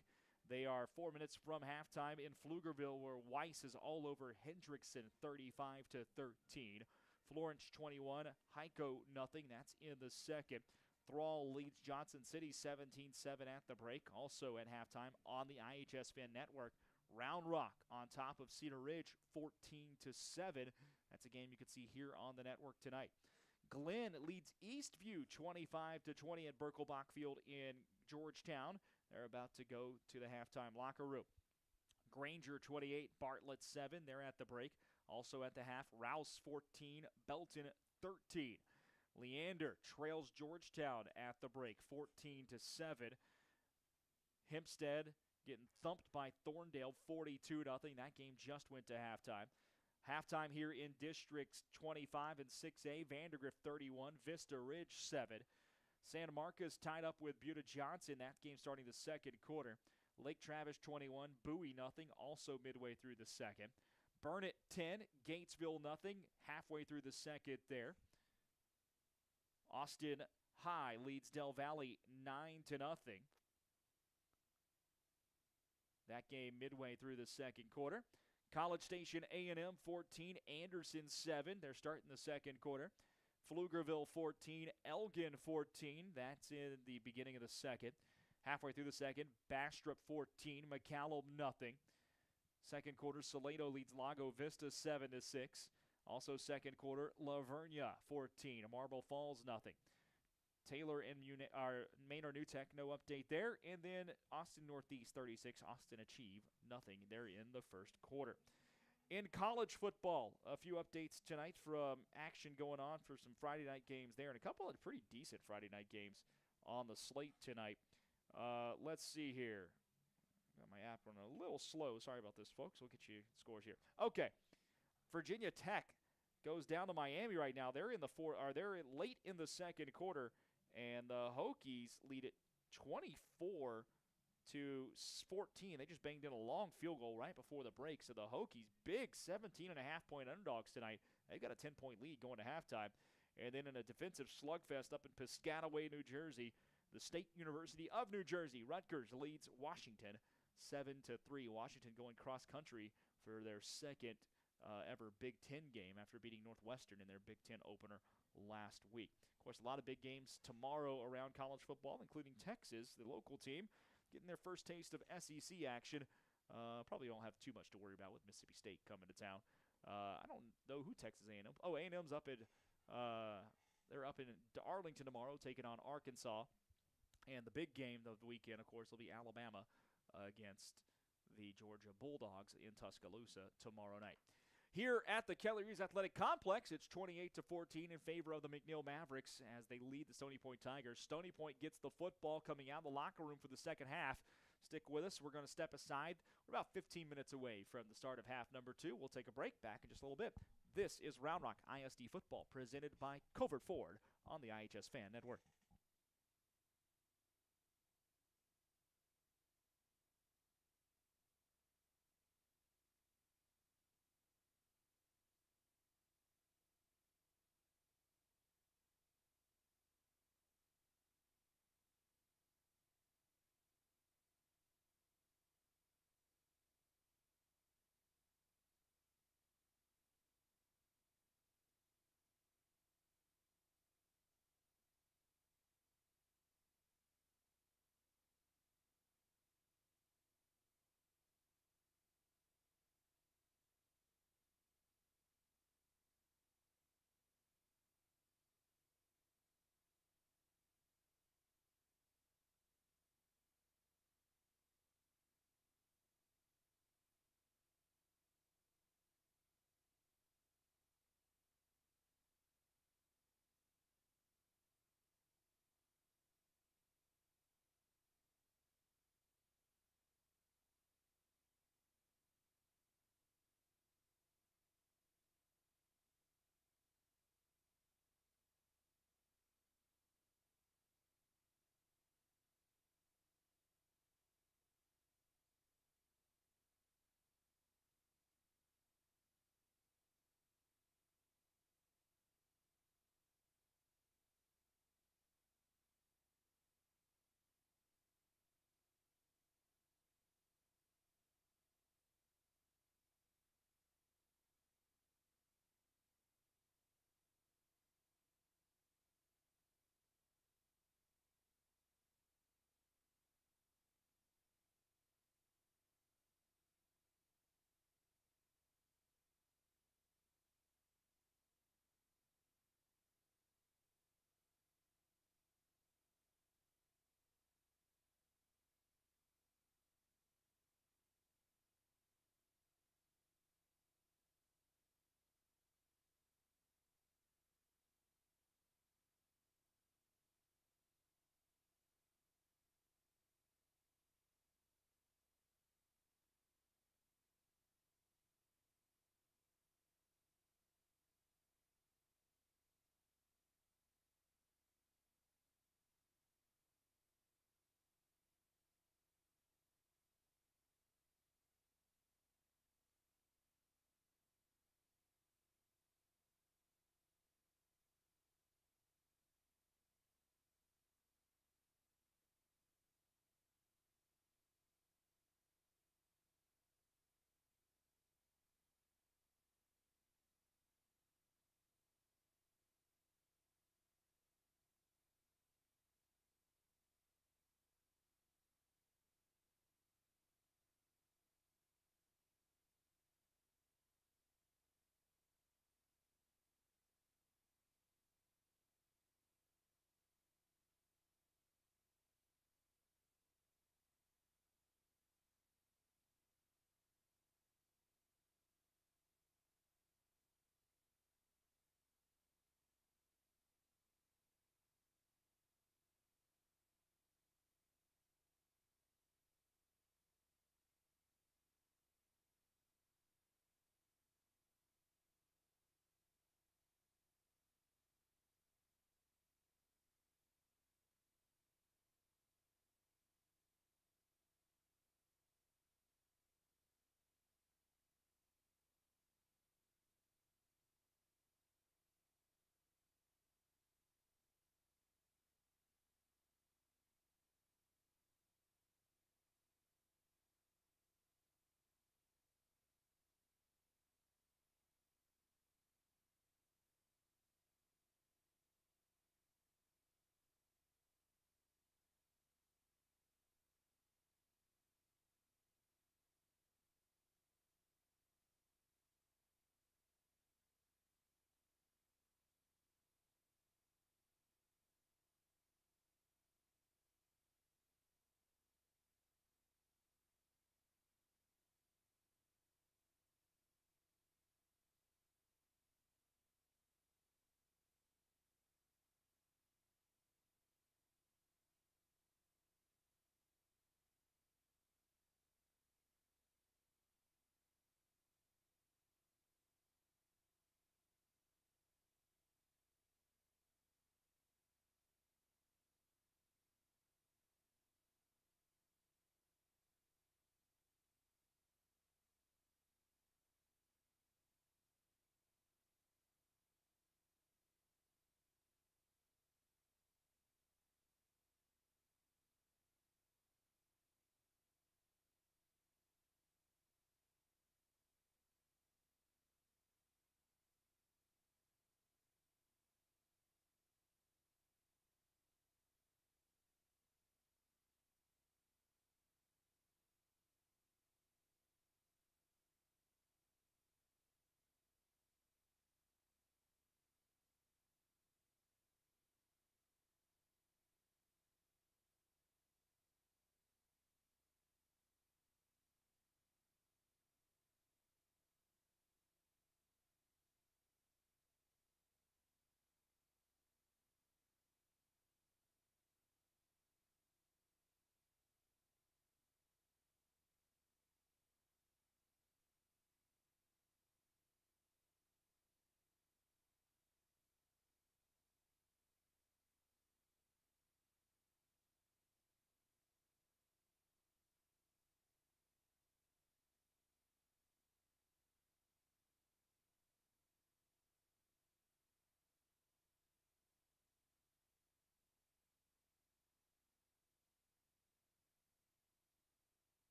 They are 4 minutes from halftime in Pflugerville, where Weiss is all over Hendrickson 35-13. Florence 21, Heiko nothing. That's in the second. Thrall leads Johnson City 17-7 at the break. Also at halftime on the iHSFAN Network. Round Rock on top of Cedar Ridge 14-7. That's a game you can see here on the network tonight. Glenn leads Eastview 25-20 at Birkelbach Field in Georgetown. They're about to go to the halftime locker room. Granger 28, Bartlett 7. They're at the break. Also at the half, Rouse 14, Belton 13. Leander trails Georgetown at the break 14-7. Hempstead getting thumped by Thorndale 42-0. That game just went to halftime. Halftime here in Districts 25 and 6A, Vandergrift 31, Vista Ridge 7. Santa Marcos tied up with Buda Johnson. That game starting the second quarter. Lake Travis 21, Bowie nothing, also midway through the second. Burnett 10, Gatesville nothing, halfway through the second there. Austin High leads Del Valle 9-0. That game midway through the second quarter. College Station A&M 14, Anderson 7. They're starting the second quarter. Pflugerville 14, Elgin 14. That's in the beginning of the second. Halfway through the second, Bastrop 14, McCallum nothing. Second quarter, Salado leads Lago Vista 7-6. Also second quarter, La Vernia 14, Marble Falls nothing. Taylor and Manor New Tech, no update there. And then Austin Northeast 36, Austin Achieve nothing there in the first quarter. In college football, a few updates tonight from action going on for some Friday night games there, and a couple of pretty decent Friday night games on the slate tonight. Let's see here. Got my app running a little slow. Sorry about this, folks. We'll get you scores here. Okay. Virginia Tech goes down to Miami right now. They're late in the second quarter, and the Hokies lead it 24-14. They just banged in a long field goal right before the break. So the Hokies, big 17.5-point underdogs tonight. They've got a 10-point lead going to halftime. And then in a defensive slugfest up in Piscataway, New Jersey, the State University of New Jersey, Rutgers leads Washington 7-3. Washington going cross-country for their second ever Big Ten game after beating Northwestern in their Big Ten opener last week. Of course, a lot of big games tomorrow around college football, including Texas, the local team, getting their first taste of SEC action. Probably don't have too much to worry about with Mississippi State coming to town. I don't know who Texas A&M. Oh, A&M's up at they're up in Arlington tomorrow, taking on Arkansas. And the big game of the weekend, of course, will be Alabama against the Georgia Bulldogs in Tuscaloosa tomorrow night. Here at the Kelly Reeves Athletic Complex, it's 28-14 in favor of the McNeil Mavericks as they lead the Stony Point Tigers. Stony Point gets the football coming out of the locker room for the second half. Stick with us. We're going to step aside. We're about 15 minutes away from the start of half number 2. We'll take a break. Back in just a little bit. This is Round Rock ISD Football presented by Covert Ford on the iHSFAN Network.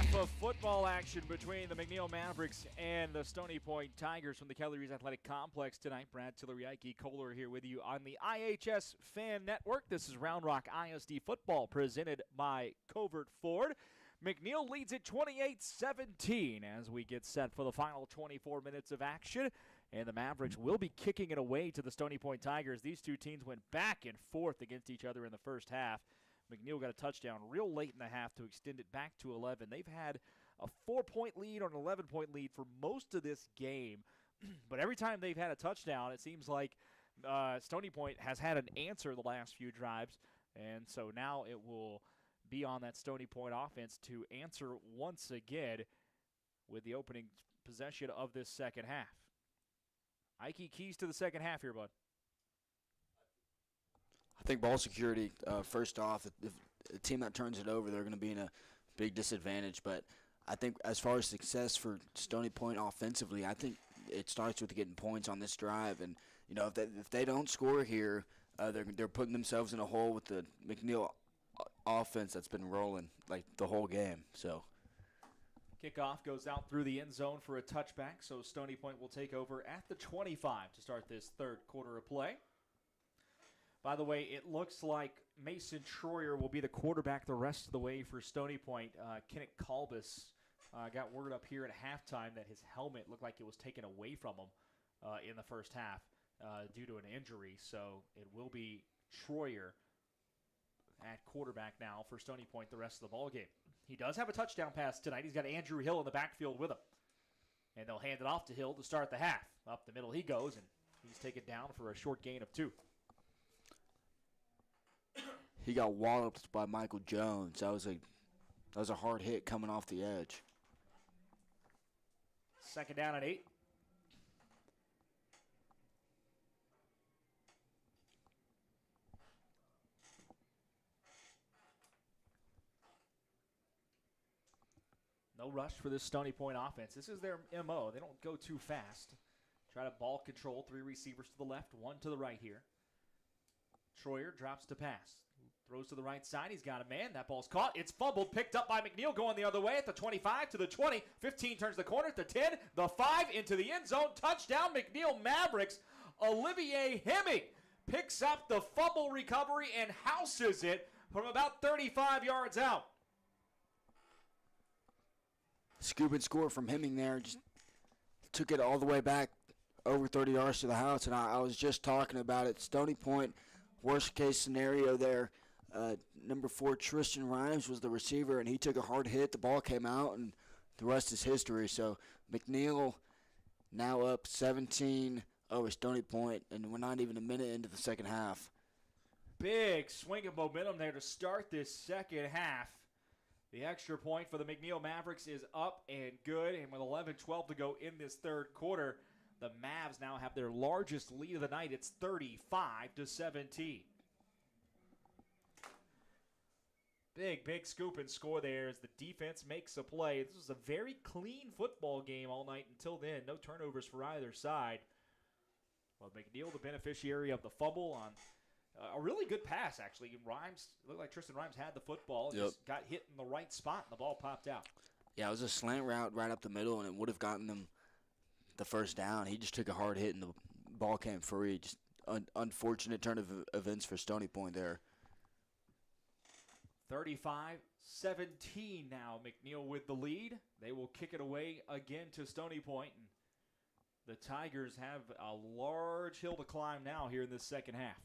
half of football action between the McNeil Mavericks and the Stony Point Tigers from the Kelly Reese Athletic Complex tonight. Brad Tillery, Ike Kohler here with you on the iHSFAN Network. This is Round Rock ISD football presented by Covert Ford. McNeil leads it 28-17 as we get set for the final 24 minutes of action. And the Mavericks will be kicking it away to the Stony Point Tigers. These two teams went back and forth against each other in the first half. McNeil got a touchdown real late in the half to extend it back to 11. They've had a 4-point lead or an 11-point lead for most of this game. But every time they've had a touchdown, it seems like Stony Point has had an answer the last few drives. And so now it will be on that Stony Point offense to answer once again with the opening possession of this second half. Ike, keys to the second half here, bud. I think ball security, first off, if a team that turns it over, they're going to be in a big disadvantage. But I think as far as success for Stony Point offensively, I think it starts with getting points on this drive. And, you know, if they don't score here, they're putting themselves in a hole with the McNeil offense that's been rolling like the whole game. So kickoff goes out through the end zone for a touchback, so Stony Point will take over at the 25 to start this third quarter of play. By the way, it looks like Mason Troyer will be the quarterback the rest of the way for Stony Point. Kenneth Kalbus got word up here at halftime that his helmet looked like it was taken away from him in the first half due to an injury, so it will be Troyer at quarterback now for Stony Point the rest of the ballgame. He does have a touchdown pass tonight. He's got Andrew Hill in the backfield with him. And they'll hand it off to Hill to start the half. Up the middle he goes, and he's taken down for a short gain of 2. he got walloped by Michael Jones. That was a hard hit coming off the edge. Second down and 8. No rush for this Stony Point offense. This is their MO. They don't go too fast. Try to ball control. 3 receivers to the left, 1 to the right here. Troyer drops to pass. Throws to the right side. He's got a man. That ball's caught. It's fumbled. Picked up by McNeil going the other way at the 25 to the 20. 15 turns the corner. The 10. The 5 into the end zone. Touchdown McNeil Mavericks. Olivier Hemming picks up the fumble recovery and houses it from about 35 yards out. Scoop and score from Hemming there. Just took it all the way back over 30 yards to the house, and I was just talking about it. Stony Point, worst case scenario there. Number 4, Tristan Rhymes was the receiver, and he took a hard hit. The ball came out, and the rest is history. So McNeil now up 17 over Stony Point, and we're not even a minute into the second half. Big swing of momentum there to start this second half. The extra point for the McNeil Mavericks is up and good, and with 11-12 to go in this third quarter, the Mavs now have their largest lead of the night. It's 35-17. Big scoop and score there as the defense makes a play. This was a very clean football game all night until then. No turnovers for either side. Well, McNeil, the beneficiary of the fumble on a really good pass, actually. Rhymes, looked like Tristan Rhymes had the football. Yep. Just got hit in the right spot, and the ball popped out. Yeah, it was a slant route right up the middle, and it would have gotten them the first down. He just took a hard hit, and the ball came free. Just unfortunate turn of events for Stony Point there. 35-17 now. McNeil with the lead. They will kick it away again to Stony Point. And the Tigers have a large hill to climb now here in this second half.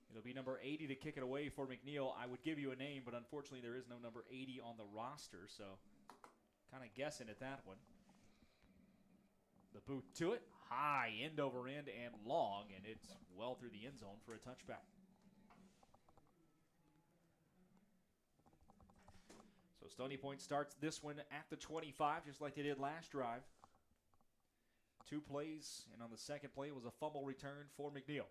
It'll be number 80 to kick it away for McNeil. I would give you a name, but unfortunately there is no number 80 on the roster, so kind of guessing at that one. The boot to it, high, end over end, and long, and it's well through the end zone for a touchback. So Stony Point starts this one at the 25, just like they did last drive. 2 plays, and on the second play was a fumble return for McNeil.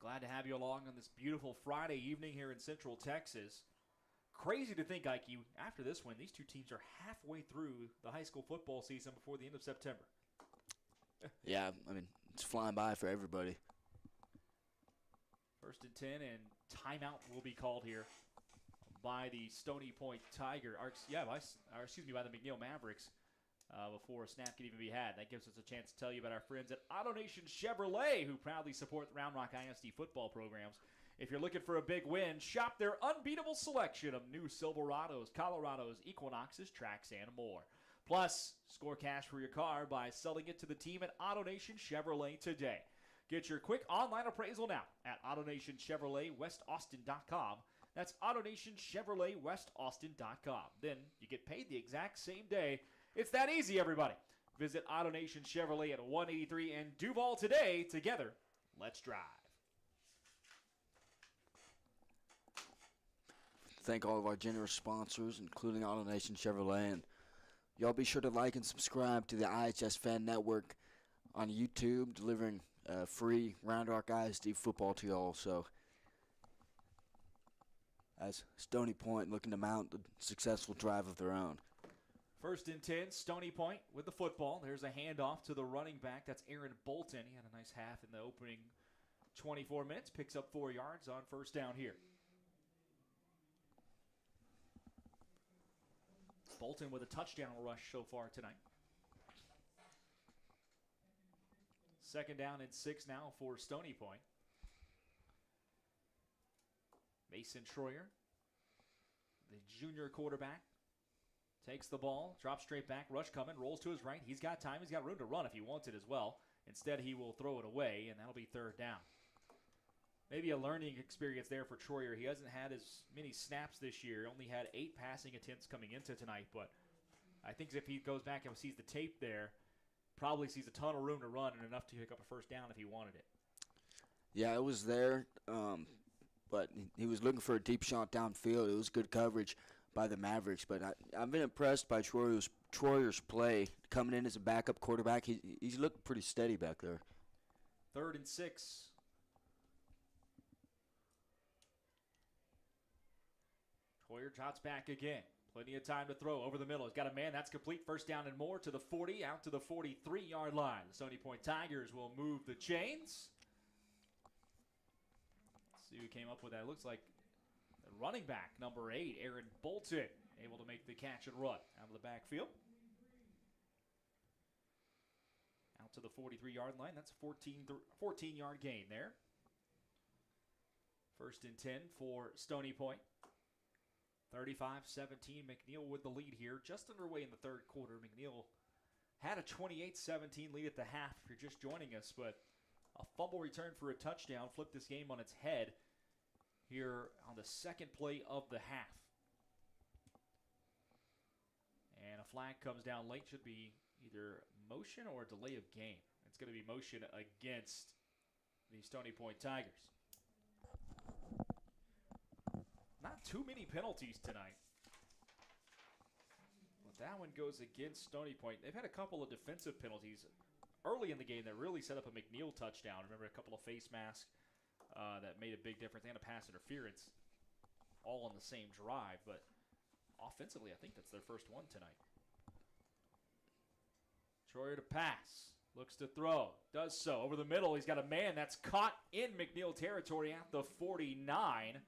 Glad to have you along on this beautiful Friday evening here in Central Texas. Crazy to think, Ike, after this win, these two teams are halfway through the high school football season before the end of September. Yeah, I mean, it's flying by for everybody. 1st and 10, and timeout will be called here by the Stony Point Tiger, by the McNeil Mavericks before a snap can even be had. That gives us a chance to tell you about our friends at AutoNation Chevrolet, who proudly support the Round Rock ISD football programs. If you're looking for a big win, shop their unbeatable selection of new Silverados, Colorados, Equinoxes, Trax, and more. Plus, score cash for your car by selling it to the team at AutoNation Chevrolet today. Get your quick online appraisal now at AutoNationChevroletWestAustin.com. That's AutoNationChevroletWestAustin.com. Then you get paid the exact same day. It's that easy, everybody. Visit AutoNation Chevrolet at 183 and Duval today. Together, let's drive. Thank all of our generous sponsors, including AutoNation Chevrolet. And y'all be sure to like and subscribe to the iHSFAN network on YouTube, delivering free Round Rock ISD football to y'all. So, as Stony Point looking to mount a successful drive of their own. 1st and 10, Stony Point with the football. There's a handoff to the running back. That's Aaron Bolton. He had a nice half in the opening 24 minutes. Picks up 4 yards on 1st down here. Bolton with a touchdown rush so far tonight. 2nd down and 6 now for Stony Point. Mason Troyer, the junior quarterback, takes the ball, drops straight back, rush coming, rolls to his right. He's got time. He's got room to run if he wants it as well. Instead, he will throw it away, and that'll be 3rd down. Maybe a learning experience there for Troyer. He hasn't had as many snaps this year. Only had 8 passing attempts coming into tonight. But I think if he goes back and sees the tape there, probably sees a ton of room to run and enough to pick up a 1st down if he wanted it. Yeah, it was there, but he was looking for a deep shot downfield. It was good coverage by the Mavericks. But I've been impressed by Troyer's play. Coming in as a backup quarterback, he's looked pretty steady back there. 3rd and 6. Troyer trots back again. Plenty of time to throw over the middle. He's got a man. That's complete. 1st down and more to the 40, out to the 43-yard line. The Stony Point Tigers will move the chains. Let's see who came up with that. It looks like the running back, number 8, Aaron Bolton, able to make the catch and run out of the backfield. Out to the 43-yard line. That's a 14-yard gain there. 1st and 10 for Stony Point. 35-17, McNeil with the lead here. Just underway in the 3rd quarter. McNeil had a 28-17 lead at the half if you're just joining us, but a fumble return for a touchdown flipped this game on its head here on the 2nd play of the half. And a flag comes down late. Should be either motion or a delay of game. It's going to be motion against the Stony Point Tigers. Not too many penalties tonight. But that one goes against Stony Point. They've had a couple of defensive penalties early in the game that really set up a McNeil touchdown. Remember a couple of face masks that made a big difference and a pass interference all on the same drive. But offensively, I think that's their first one tonight. Troyer to pass. Looks to throw. Does so. Over the middle, he's got a man that's caught in McNeil territory at the 49.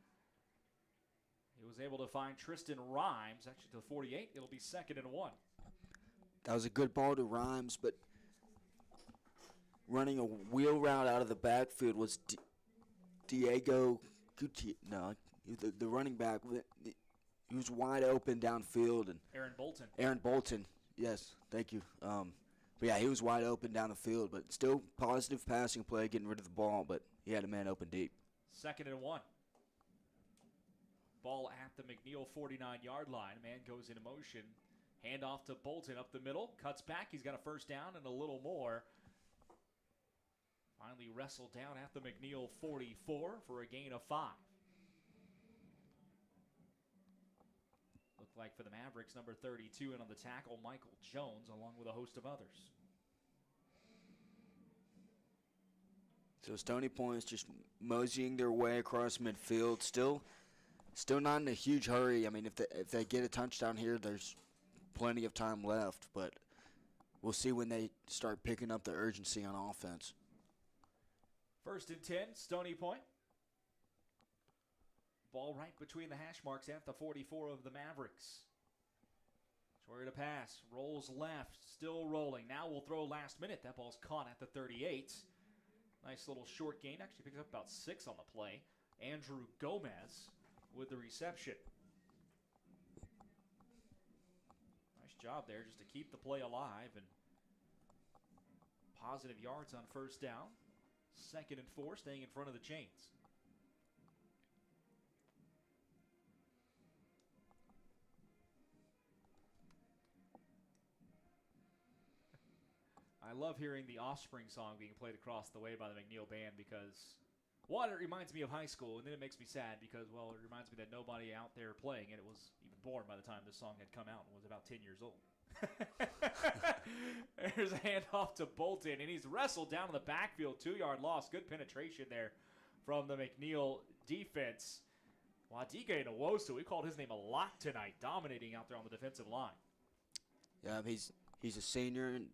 He was able to find Tristan Rhymes, actually to the 48. It'll be 2nd and 1. That was a good ball to Rhymes, but running a wheel route out of the backfield was Diego Gutierrez. No, the running back. He was wide open downfield. And Aaron Bolton, yes, thank you. But yeah, he was wide open down the field, but still positive passing play, getting rid of the ball, but he had a man open deep. 2nd and 1. Ball at the McNeil 49-yard line. Man goes into motion. Handoff to Bolton up the middle. Cuts back. He's got a 1st down and a little more. Finally wrestled down at the McNeil 44 for a gain of 5. Looked like for the Mavericks, number 32, and on the tackle, Michael Jones, along with a host of others. So Stony Point's just moseying their way across midfield. Still Still not in a huge hurry. I mean, if they get a touchdown here, there's plenty of time left. But we'll see when they start picking up the urgency on offense. 1st and 10, Stony Point. Ball right between the hash marks at the 44 of the Mavericks. Troyer to pass, rolls left, still rolling. Now we'll throw last minute. That ball's caught at the 38. Nice little short gain. Actually picks up about 6 on the play. Andrew Gomez with the reception. Nice job there just to keep the play alive and positive yards on 1st down. 2nd and 4, staying in front of the chains. I love hearing the Offspring song being played across the way by the McNeil band because, one, it reminds me of high school, and then it makes me sad because, well, it reminds me that nobody out there playing it was even born by the time this song had come out and was about 10 years old. There's a handoff to Bolton, and he's wrestled down in the backfield, 2-yard loss. Good penetration there from the McNeil defense. Wadike Nwosu, we called his name a lot tonight, dominating out there on the defensive line. Yeah, he's a senior, and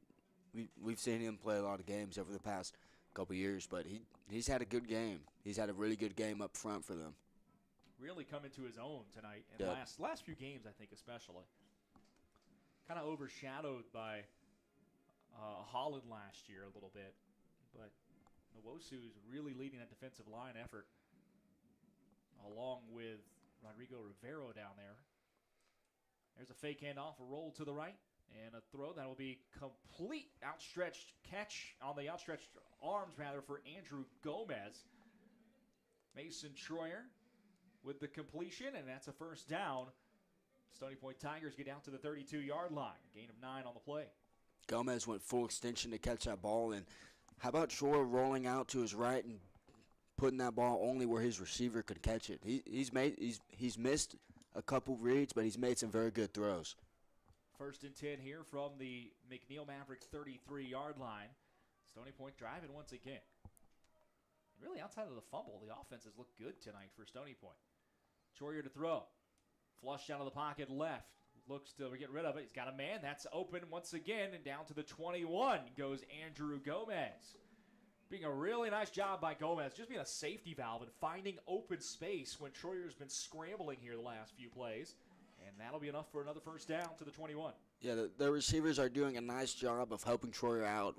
we've seen him play a lot of games over the past couple years, but he's had a good game. He's had a really good game up front for them. Really coming to his own tonight, and last few games, I think, especially. Kind of overshadowed by Holland last year a little bit, but Nwosu is really leading that defensive line effort along with Rodrigo Rivero down there. There's a fake handoff, a roll to the right, and a throw that will be complete outstretched catch on the outstretched arms, rather, for Andrew Gomez. Mason Troyer with the completion, and that's a 1st down. Stony Point Tigers get down to the 32-yard line. Gain of 9 on the play. Gomez went full extension to catch that ball, and how about Troyer rolling out to his right and putting that ball only where his receiver could catch it? He's missed a couple reads, but he's made some very good throws. 1st and 10 here from the McNeil Mavericks 33-yard line. Stony Point driving once again. Really, outside of the fumble, the offense has looked good tonight for Stony Point. Troyer to throw. Flushed out of the pocket left. Looks to get rid of it. He's got a man. That's open once again. And down to the 21 goes Andrew Gomez. Being a really nice job by Gomez. Just being a safety valve and finding open space when Troyer's been scrambling here the last few plays. And that'll be enough for another 1st down to the 21. Yeah, the receivers are doing a nice job of helping Troyer out.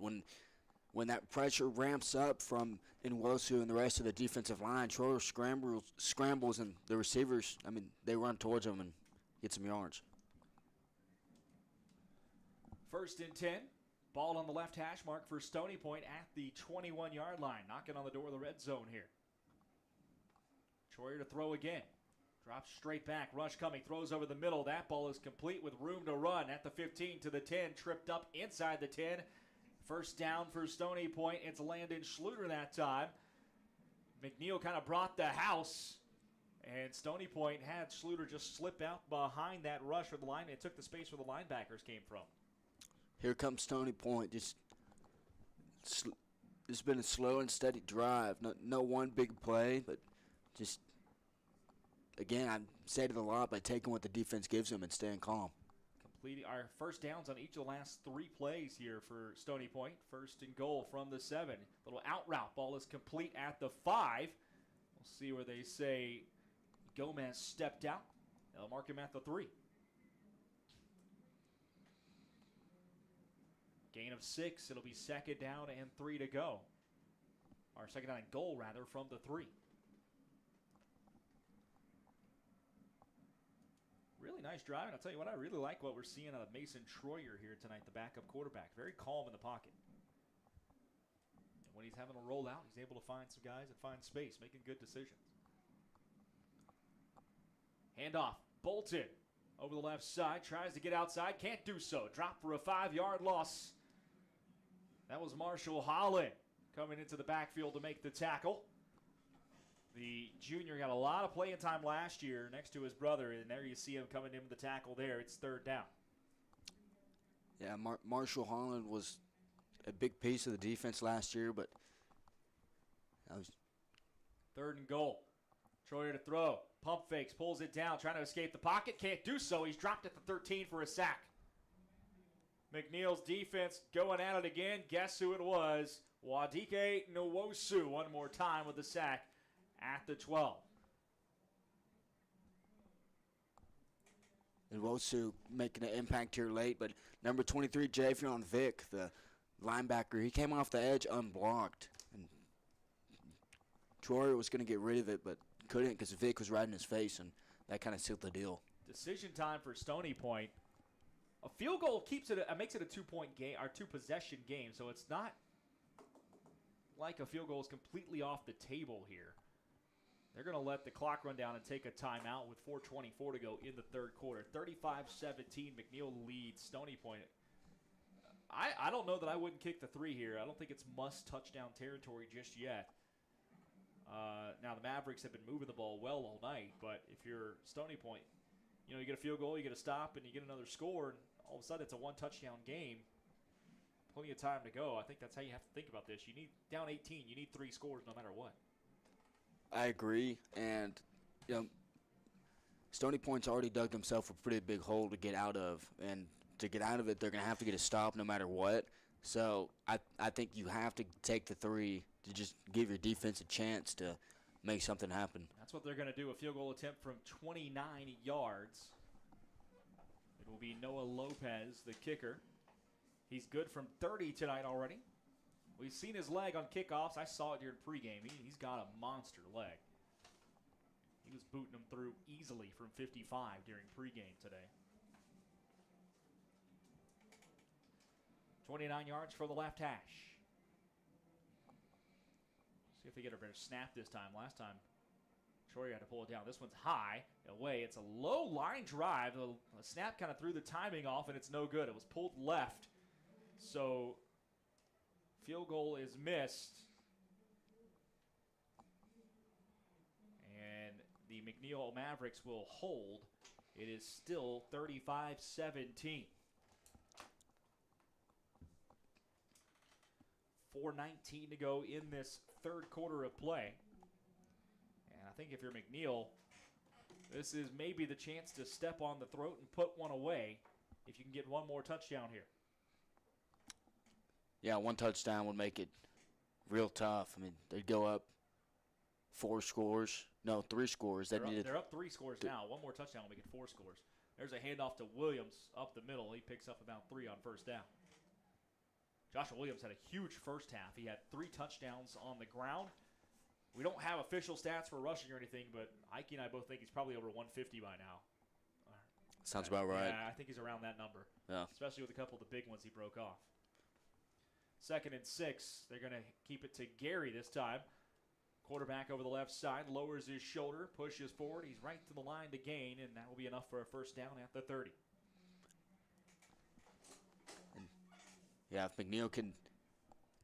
When that pressure ramps up from Nwosu and the rest of the defensive line, Troyer scrambles, and the receivers, they run towards him and get some yards. 1st and 10. Ball on the left hash mark for Stony Point at the 21-yard line. Knocking on the door of the red zone here. Troyer to throw again. Drops straight back. Rush coming. Throws over the middle. That ball is complete with room to run at the 15 to the 10. Tripped up inside the 10. 1st down for Stony Point. It's Landon Schluter that time. McNeil kind of brought the house. And Stony Point had Schluter just slip out behind that rush where the line. It took the space where the linebackers came from. Here comes Stony Point. It's been a slow and steady drive. No one big play, but just, again, I say it a lot, by taking what the defense gives them and staying calm. Completing our 1st downs on each of the last 3 plays here for Stony Point. 1st and goal from the 7. Little out route. Ball is complete at the 5. We'll see where they say Gomez stepped out. They'll mark him at the 3. Gain of 6. It'll be 2nd down and 3 to go. Or 2nd down and goal, rather, from the 3. Really nice driving. I'll tell you what, I really like what we're seeing out of Mason Troyer here tonight, the backup quarterback. Very calm in the pocket. And when he's having a rollout, he's able to find some guys and find space, making good decisions. Handoff. Bolton over the left side. Tries to get outside. Can't do so. Drop for a 5-yard loss. That was Marshall Holland coming into the backfield to make the tackle. The junior got a lot of playing time last year next to his brother, and there you see him coming in with the tackle there. It's 3rd down. Yeah, Marshall Holland was a big piece of the defense last year, but that was 3rd and goal. Troyer to throw. Pump fakes, pulls it down, trying to escape the pocket. Can't do so. He's dropped at the 13 for a sack. McNeil's defense going at it again. Guess who it was? Wadike Nwosu one more time with the sack at the 12. Nwosu making an impact here late, but number 23, Jay, if you're on Vic, the linebacker, he came off the edge unblocked. And Troy was going to get rid of it, but couldn't because Vic was right in his face, and that kind of sealed the deal. Decision time for Stony Point. A field goal makes it a 2-point game or 2-possession game, so it's not like a field goal is completely off the table here. They're going to let the clock run down and take a timeout with 4:24 to go in the third quarter. 35-17, McNeil leads Stony Point. I don't know that I wouldn't kick the 3 here. I don't think it's must touchdown territory just yet. Now, the Mavericks have been moving the ball well all night, but if you're Stony Point, you get a field goal, you get a stop, and you get another score, and all of a sudden it's a 1-touchdown game. Plenty of time to go. I think that's how you have to think about this. You need down 18. You need 3 scores no matter what. I agree, and Stony Point's already dug themselves a pretty big hole to get out of, and to get out of it, they're going to have to get a stop no matter what. So I think you have to take the 3 to just give your defense a chance to make something happen. That's what they're going to do, a field goal attempt from 29 yards. It will be Noah Lopez, the kicker. He's good from 30 tonight already. We've seen his leg on kickoffs. I saw it during pregame. He's got a monster leg. He was booting him through easily from 55 during pregame today. 29 yards for the left hash. See if they get a better snap this time. Last time, Troy had to pull it down. This one's high, away. It's a low line drive. The snap kind of threw the timing off, and it's no good. It was pulled left. So, field goal is missed. And the McNeil Mavericks will hold. It is still 35-17. 4:19 to go in this third quarter of play. And I think if you're McNeil, this is maybe the chance to step on the throat and put one away if you can get one more touchdown here. Yeah, 1 touchdown would make it real tough. I mean, they'd go up 3 scores. They're up 3 scores now. One more touchdown will make it 4 scores. There's a handoff to Williams up the middle. He picks up about 3 on first down. Joshua Williams had a huge first half. He had 3 touchdowns on the ground. We don't have official stats for rushing or anything, but Ike and I both think he's probably over 150 by now. Sounds about right. Yeah, I think he's around that number. Yeah. Especially with a couple of the big ones he broke off. 2nd and 6. They're going to keep it to Gary this time. Quarterback over the left side, lowers his shoulder, pushes forward. He's right to the line to gain, and that will be enough for a first down at the 30. Yeah, if McNeil can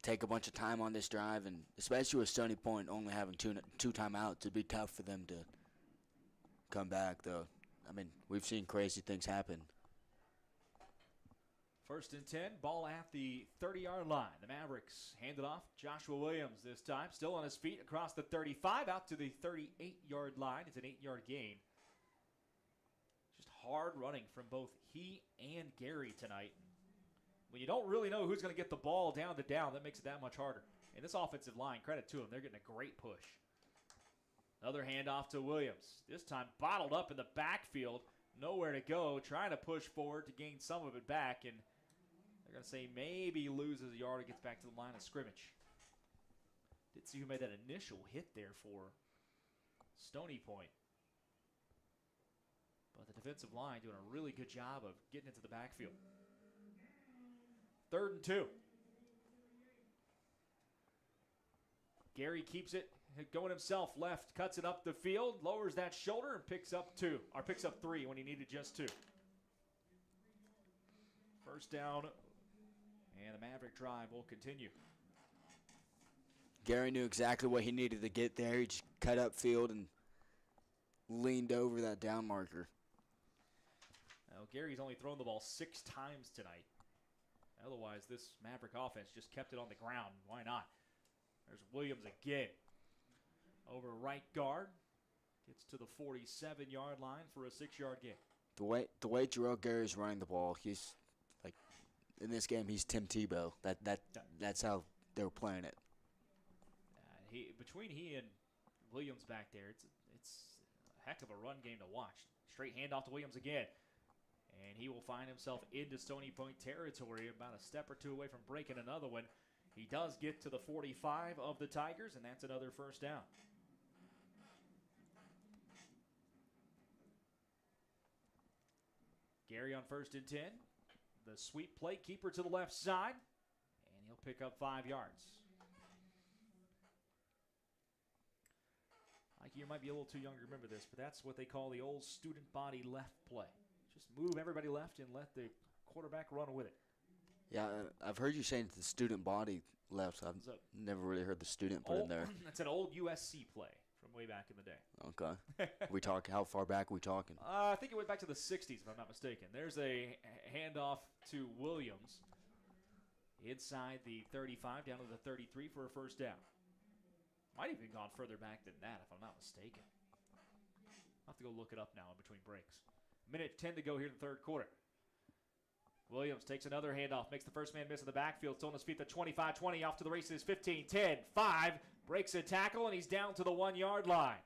take a bunch of time on this drive, and especially with Stony Point only having two timeouts, it'd be tough for them to come back, though. I mean, we've seen crazy things happen. 1st and 10, ball at the 30-yard line. The Mavericks hand it off. Joshua Williams this time, still on his feet across the 35, out to the 38-yard line. It's an 8-yard gain. Just hard running from both he and Gary tonight. When you don't really know who's going to get the ball down to down, that makes it that much harder. And this offensive line, credit to them, they're getting a great push. Another handoff to Williams. This time bottled up in the backfield. Nowhere to go. Trying to push forward to gain some of it back. And they're going to say maybe loses a yard or gets back to the line of scrimmage. Did see who made that initial hit there for Stony Point. But the defensive line doing a really good job of getting into the backfield. 3rd and 2. Gary keeps it going himself, left, cuts it up the field, lowers that shoulder, and picks up 3 when he needed just 2. First down, and the Maverick drive will continue. Gary knew exactly what he needed to get there. He just cut up field and leaned over that down marker. Now, Gary's only thrown the ball 6 times tonight. Otherwise, this Maverick offense just kept it on the ground. Why not? There's Williams again. Over right guard. Gets to the 47-yard line for a 6-yard gain. The way Jarrell Gary's running the ball, he's like in this game he's Tim Tebow. That's how they were playing it. Between he and Williams back there, it's a heck of a run game to watch. Straight handoff to Williams again. And he will find himself into Stony Point territory, about a step or two away from breaking another one. He does get to the 45 of the Tigers, and that's another first down. Gary on 1st and 10. The sweep play, keeper to the left side, and he'll pick up 5 yards. You might be a little too young to remember this, but that's what they call the old student body left play. Just move everybody left and let the quarterback run with it. Yeah, I've heard you saying the student body left. I've never really heard the student put in there. That's an old USC play from way back in the day. Okay. How far back are we talking? I think it went back to the 60s, if I'm not mistaken. There's a handoff to Williams inside the 35 down to the 33 for a first down. Might even gone further back than that, if I'm not mistaken. I'll have to go look it up now in between breaks. Minute 10 to go here in the third quarter. Williams takes another handoff, makes the first man miss in the backfield. Still on his feet, the 25-20, off to the races, 15, 10, 5. Breaks a tackle, and he's down to the 1-yard line.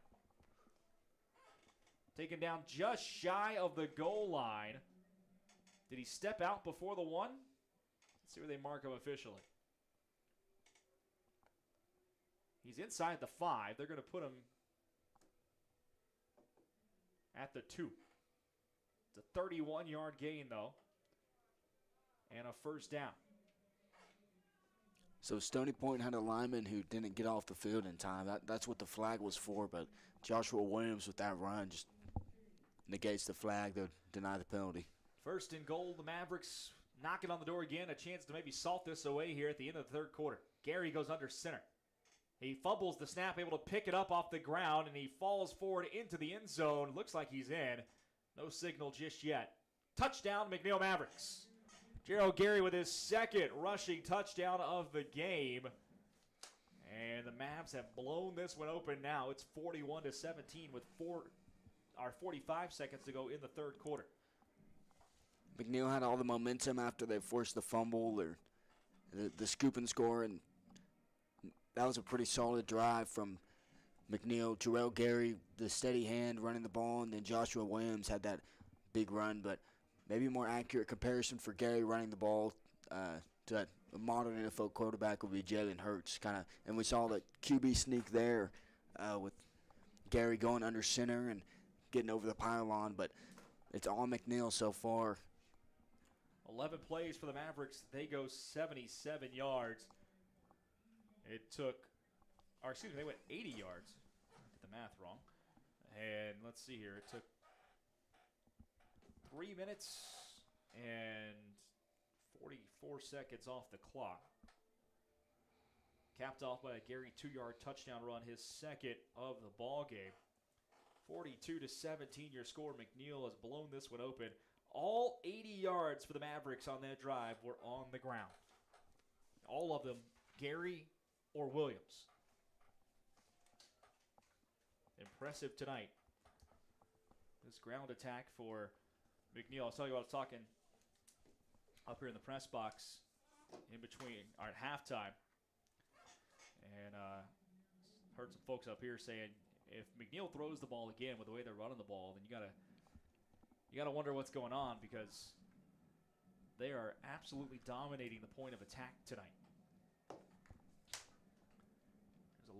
Taken down just shy of the goal line. Did he step out before the 1? Let's see where they mark him officially. He's inside the 5. They're going to put him at the 2. It's a 31-yard gain, though, and a first down. So Stony Point had a lineman who didn't get off the field in time. That's what the flag was for, but Joshua Williams with that run just negates the flag. They'll deny the penalty. First and goal, the Mavericks knocking on the door again. A chance to maybe salt this away here at the end of the third quarter. Gary goes under center. He fumbles the snap, able to pick it up off the ground, and he falls forward into the end zone. Looks like he's in. No signal just yet. Touchdown, McNeil Mavericks. Gerald Gary with his second rushing touchdown of the game. And the Mavs have blown this one open now. It's 41-17 with 45 seconds to go in the third quarter. McNeil had all the momentum after they forced the fumble or the scoop and score, and that was a pretty solid drive from McNeil. Jarrell Gary, the steady hand running the ball, and then Joshua Williams had that big run, but maybe a more accurate comparison for Gary running the ball to that modern NFL quarterback would be Jalen Hurts. And we saw the QB sneak there with Gary going under center and getting over the pylon, but it's all McNeil so far. 11 plays for the Mavericks. They go 77 yards. They went 80 yards. I did the math wrong. And let's see here. It took 3 minutes and 44 seconds off the clock. Capped off by a Gary 2-yard touchdown run, his second of the ball game. 42-17 your score. McNeil has blown this one open. All 80 yards for the Mavericks on that drive were on the ground. All of them, Gary or Williams. Impressive tonight. This ground attack for McNeil. I'll tell you what, I was talking up here in the press box in between, or at halftime, and heard some folks up here saying if McNeil throws the ball again with the way they're running the ball, then you gotta wonder what's going on, because they are absolutely dominating the point of attack tonight. There's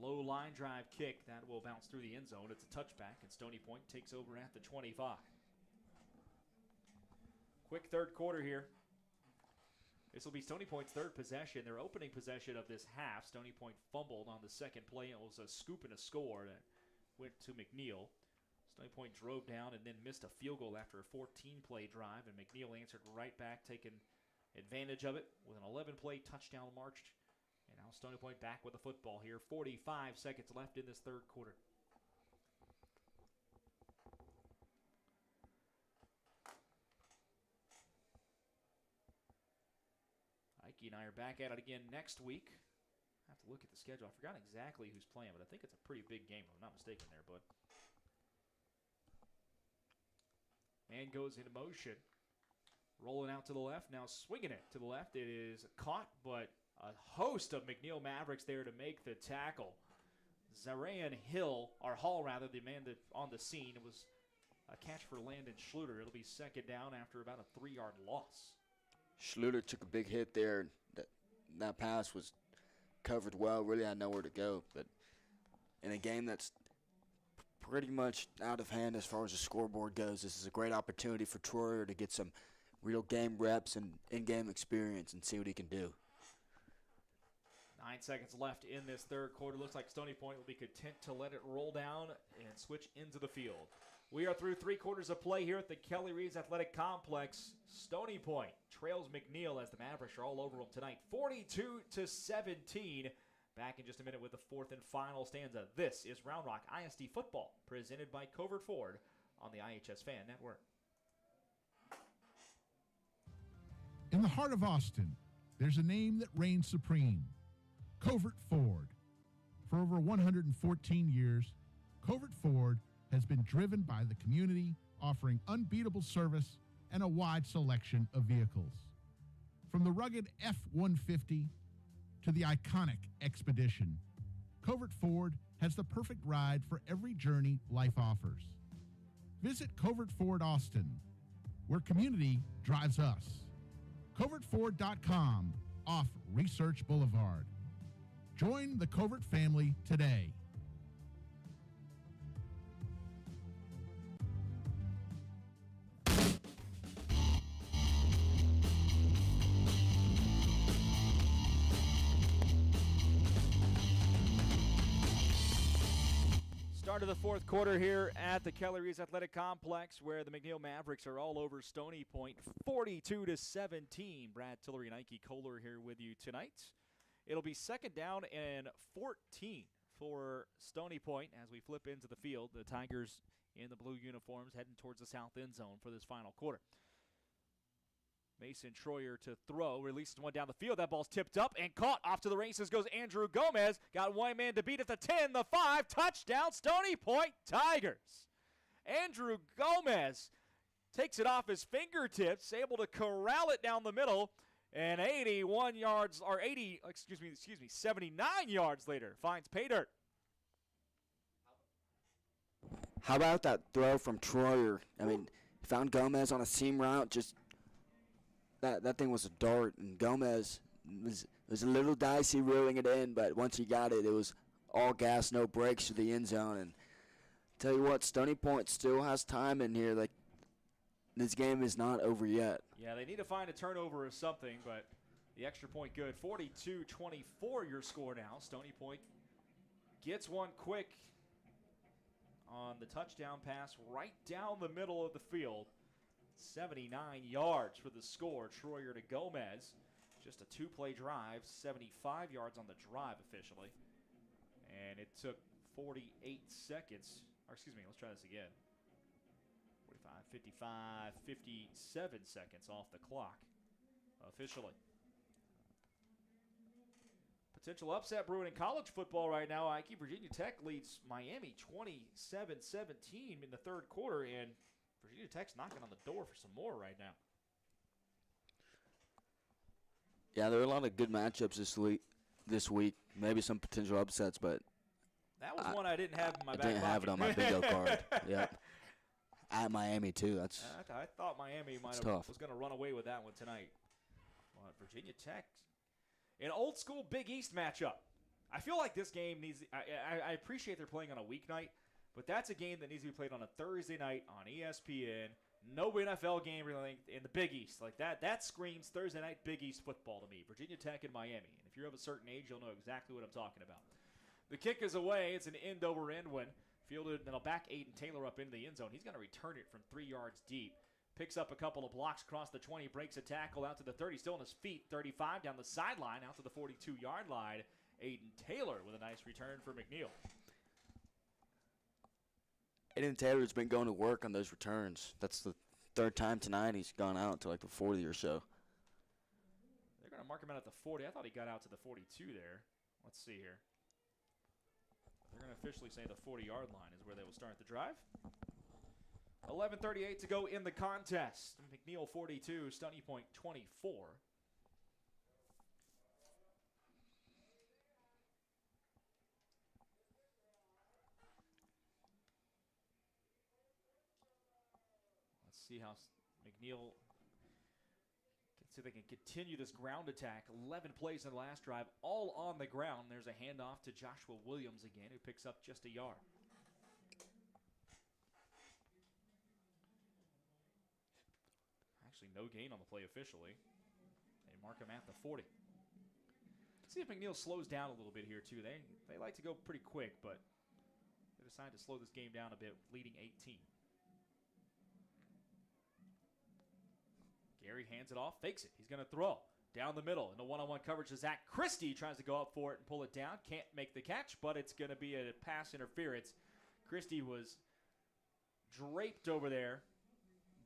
a low line drive kick that will bounce through the end zone. It's a touchback, and Stony Point takes over at the 25. Quick third quarter here. This will be Stony Point's third possession, their opening possession of this half. Stony Point fumbled on the second play. It was a scoop and a score that went to McNeil. Stony Point drove down and then missed a field goal after a 14-play drive, and McNeil answered right back, taking advantage of it with an 11-play touchdown march. And now Stony Point back with the football here. 45 seconds left in this third quarter. Ike and I are back at it again next week. I have to look at the schedule. I forgot exactly who's playing, but I think it's a pretty big game, if I'm not mistaken there, bud. Man goes into motion. Rolling out to the left, now swinging it to the left. It is caught, but a host of McNeil Mavericks there to make the tackle. Zarian Hall, the man that on the scene. It was a catch for Landon Schluter. It'll be second down after about a 3-yard loss. Schluter took a big hit there. That pass was covered well, really had nowhere to go. But in a game that's pretty much out of hand as far as the scoreboard goes, this is a great opportunity for Troyer to get some real game reps and in-game experience and see what he can do. 9 seconds left in this third quarter. Looks like Stony Point will be content to let it roll down and switch into the field. We are through 3 quarters of play here at the Kelly Reeves Athletic Complex. Stony Point trails McNeil as the Mavericks are all over them tonight, 42-17. Back in just a minute with the fourth and final stanza. This is Round Rock ISD football, presented by Covert Ford on the iHSFAN network. In the heart of Austin, there's a name that reigns supreme, Covert Ford. For over 114 years, Covert Ford has been driven by the community, offering unbeatable service and a wide selection of vehicles. From the rugged F-150 to the iconic Expedition, Covert Ford has the perfect ride for every journey life offers. Visit Covert Ford Austin, where community drives us. CovertFord.com off Research Boulevard. Join the Covert family today. Start of the fourth quarter here at the Kelly Reeves Athletic Complex, where the McNeil Mavericks are all over Stony Point, 42-17. Brad Tillery and Ike Kohler here with you tonight. It'll be second down and 14 for Stony Point as we flip into the field. The Tigers in the blue uniforms heading towards the south end zone for this final quarter. Mason Troyer to throw, releases one down the field. That ball's tipped up and caught. Off to the races goes Andrew Gomez. Got one man to beat at the 10, the 5. Touchdown, Stony Point Tigers. Andrew Gomez takes it off his fingertips, able to corral it down the middle, and 79 yards later finds pay dirt. How about that throw from Troyer? I mean, found Gomez on a seam route, just that thing was a dart, and Gomez was a little dicey reeling it in, but once he got it, it was all gas, no brakes to the end zone. And tell you what, Stony Point still has time in here. Like, this game is not over yet. Yeah, they need to find a turnover or something, but the extra point good. 42-24 your score now. Stony Point gets one quick on the touchdown pass right down the middle of the field. 79 yards for the score. Troyer to Gomez. Just a 2-play drive. 75 yards on the drive officially. And it took 48 seconds. Or excuse me, let's try this again. 45, 55, 57 seconds off the clock officially. Potential upset brewing in college football right now. Ike, Virginia Tech leads Miami 27-17 in the third quarter, and Virginia Tech's knocking on the door for some more right now. Yeah, there are a lot of good matchups this week. Maybe some potential upsets, but that was one I didn't have in my back pocket. I didn't have it on my bingo card. Yep. At Miami, too. That's I thought Miami was going to run away with that one tonight. But Virginia Tech, an old school Big East matchup. I feel like this game needs – I appreciate they're playing on a weeknight, but that's a game that needs to be played on a Thursday night on ESPN. No NFL game really in the Big East. Like that screams Thursday night Big East football to me. Virginia Tech and Miami. And if you're of a certain age, you'll know exactly what I'm talking about. The kick is away. It's an end-over-end one. Fielded, and it'll back Aiden Taylor up into the end zone. He's going to return it from 3 yards deep. Picks up a couple of blocks across the 20. Breaks a tackle out to the 30. Still on his feet. 35 down the sideline out to the 42-yard line. Aiden Taylor with a nice return for McNeil. Aiden Taylor's been going to work on those returns. That's the third time tonight he's gone out to like the 40 or so. They're going to mark him out at the 40. I thought he got out to the 42 there. Let's see here. They're going to officially say the 40-yard line is where they will start the drive. 11:38 to go in the contest. McNeil 42, Stony Point 24. Let's see how McNeil can see if they can continue this ground attack. 11 plays in the last drive, all on the ground. There's a handoff to Joshua Williams again, who picks up just a yard. Actually, no gain on the play officially. They mark him at the 40. See if McNeil slows down a little bit here, too. They like to go pretty quick, but they decide to slow this game down a bit, leading 18. Gary hands it off, fakes it. He's going to throw down the middle. In the one-on-one coverage to Zach Christie. Tries to go up for it and pull it down. Can't make the catch, but it's going to be a pass interference. Christie was draped over there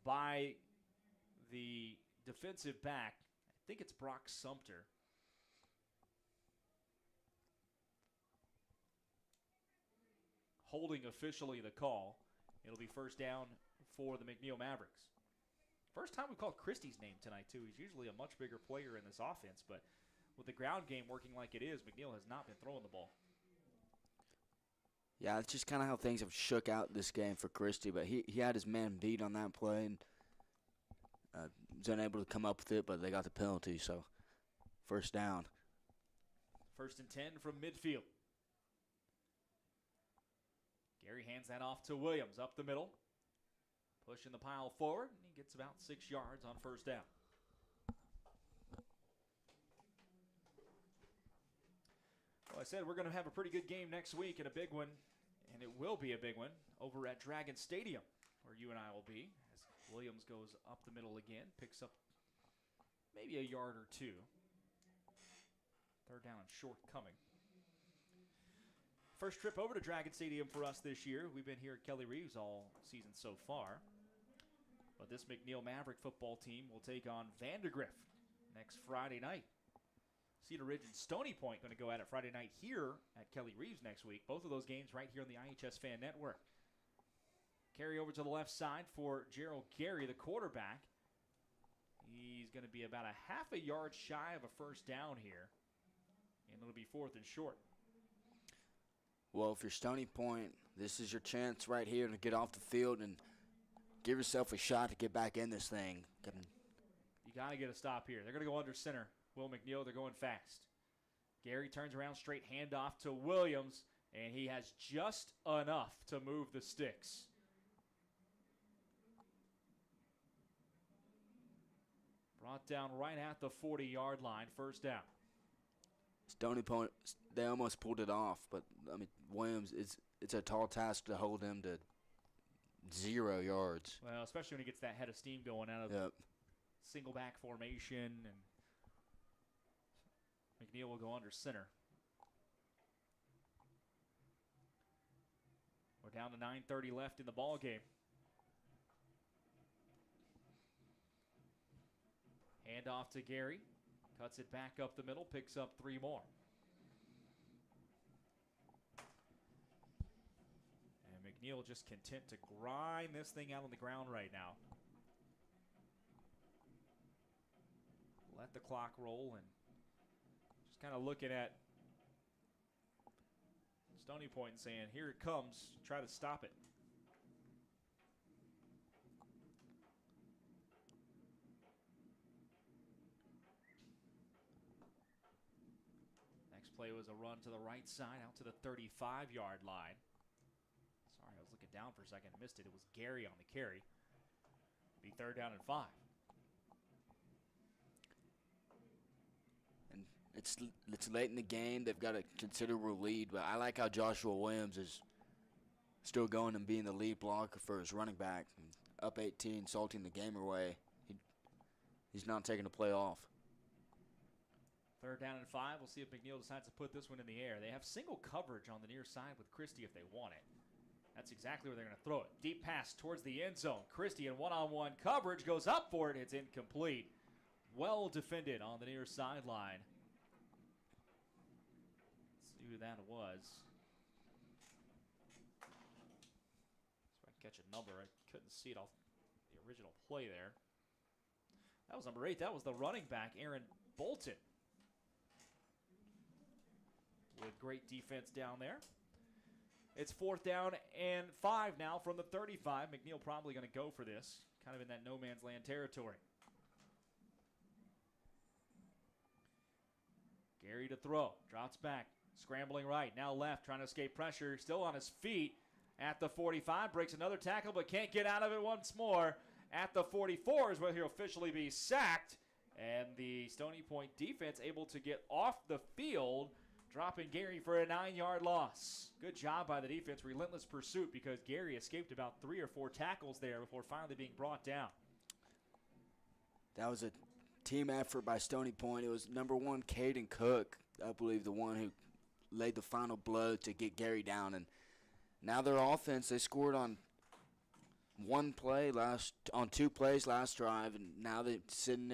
by the defensive back. I think it's Brock Sumter. Holding officially the call. It'll be first down for the McNeil Mavericks. First time we called Christie's name tonight, too. He's usually a much bigger player in this offense, but with the ground game working like it is, McNeil has not been throwing the ball. Yeah, it's just kind of how things have shook out this game for Christie, but he had his man beat on that play and was unable to come up with it, but they got the penalty, so first down. First and 10 from midfield. Gary hands that off to Williams up the middle. Pushing the pile forward, and he gets about 6 yards on first down. Well, I said we're going to have a pretty good game next week and a big one, and it will be a big one over at Dragon Stadium, where you and I will be, as Williams goes up the middle again, picks up maybe a yard or two. Third down and short coming. First trip over to Dragon Stadium for us this year. We've been here at Kelly Reeves all season so far. But this McNeil Maverick football team will take on Vandergrift next Friday night. Cedar Ridge and Stony Point going to go at it Friday night here at Kelly Reeves next week. Both of those games right here on the iHSFAN network. Carry over to the left side for Gerald Gary, the quarterback. He's going to be about a half a yard shy of a first down here. And it'll be fourth and short. Well, if you're Stony Point, this is your chance right here to get off the field and give yourself a shot to get back in this thing. You got to get a stop here. They're going to go under center. Will McNeil, they're going fast. Gary turns around, straight handoff to Williams, and he has just enough to move the sticks. Brought down right at the 40-yard line, first down. Stony Point, they almost pulled it off, but, I mean, Williams, it's a tall task to hold him to 0 yards. Well, especially when he gets that head of steam going out of single back formation, and McNeil will go under center. We're down to 9:30 left in the ball game. Hand off to Gary. Cuts it back up the middle, picks up 3 more. And McNeil just content to grind this thing out on the ground right now. Let the clock roll and just kind of looking at Stony Point and saying, here it comes, try to stop it. Play was a run to the right side out to the 35-yard line. Sorry, I was looking down for a second. Missed it. It was Gary on the carry. Be third down and 5. And it's late in the game. They've got a considerable lead, but I like how Joshua Williams is still going and being the lead blocker for his running back. Up 18, salting the game away. He's not taking the play off. Third down and 5. We'll see if McNeil decides to put this one in the air. They have single coverage on the near side with Christie if they want it. That's exactly where they're going to throw it. Deep pass towards the end zone. Christie in one-on-one coverage goes up for it. It's incomplete. Well defended on the near sideline. Let's see who that was. So I catch a number. I couldn't see it off the original play there. That was number 8. That was the running back, Aaron Bolton. With great defense down there. It's 4th down and 5 now from the 35. McNeil probably going to go for this. Kind of in that no man's land territory. Gary to throw. Drops back. Scrambling right. Now left. Trying to escape pressure. Still on his feet at the 45. Breaks another tackle but can't get out of it once more. At the 44 is where he'll officially be sacked. And the Stony Point defense able to get off the field, dropping Gary for a 9-yard loss. Good job by the defense. Relentless pursuit because Gary escaped about 3 or 4 tackles there before finally being brought down. That was a team effort by Stony Point. It was number 1, Caden Cook, I believe, the one who laid the final blow to get Gary down. And now their offense, they scored on 2 plays last drive, and now they're sitting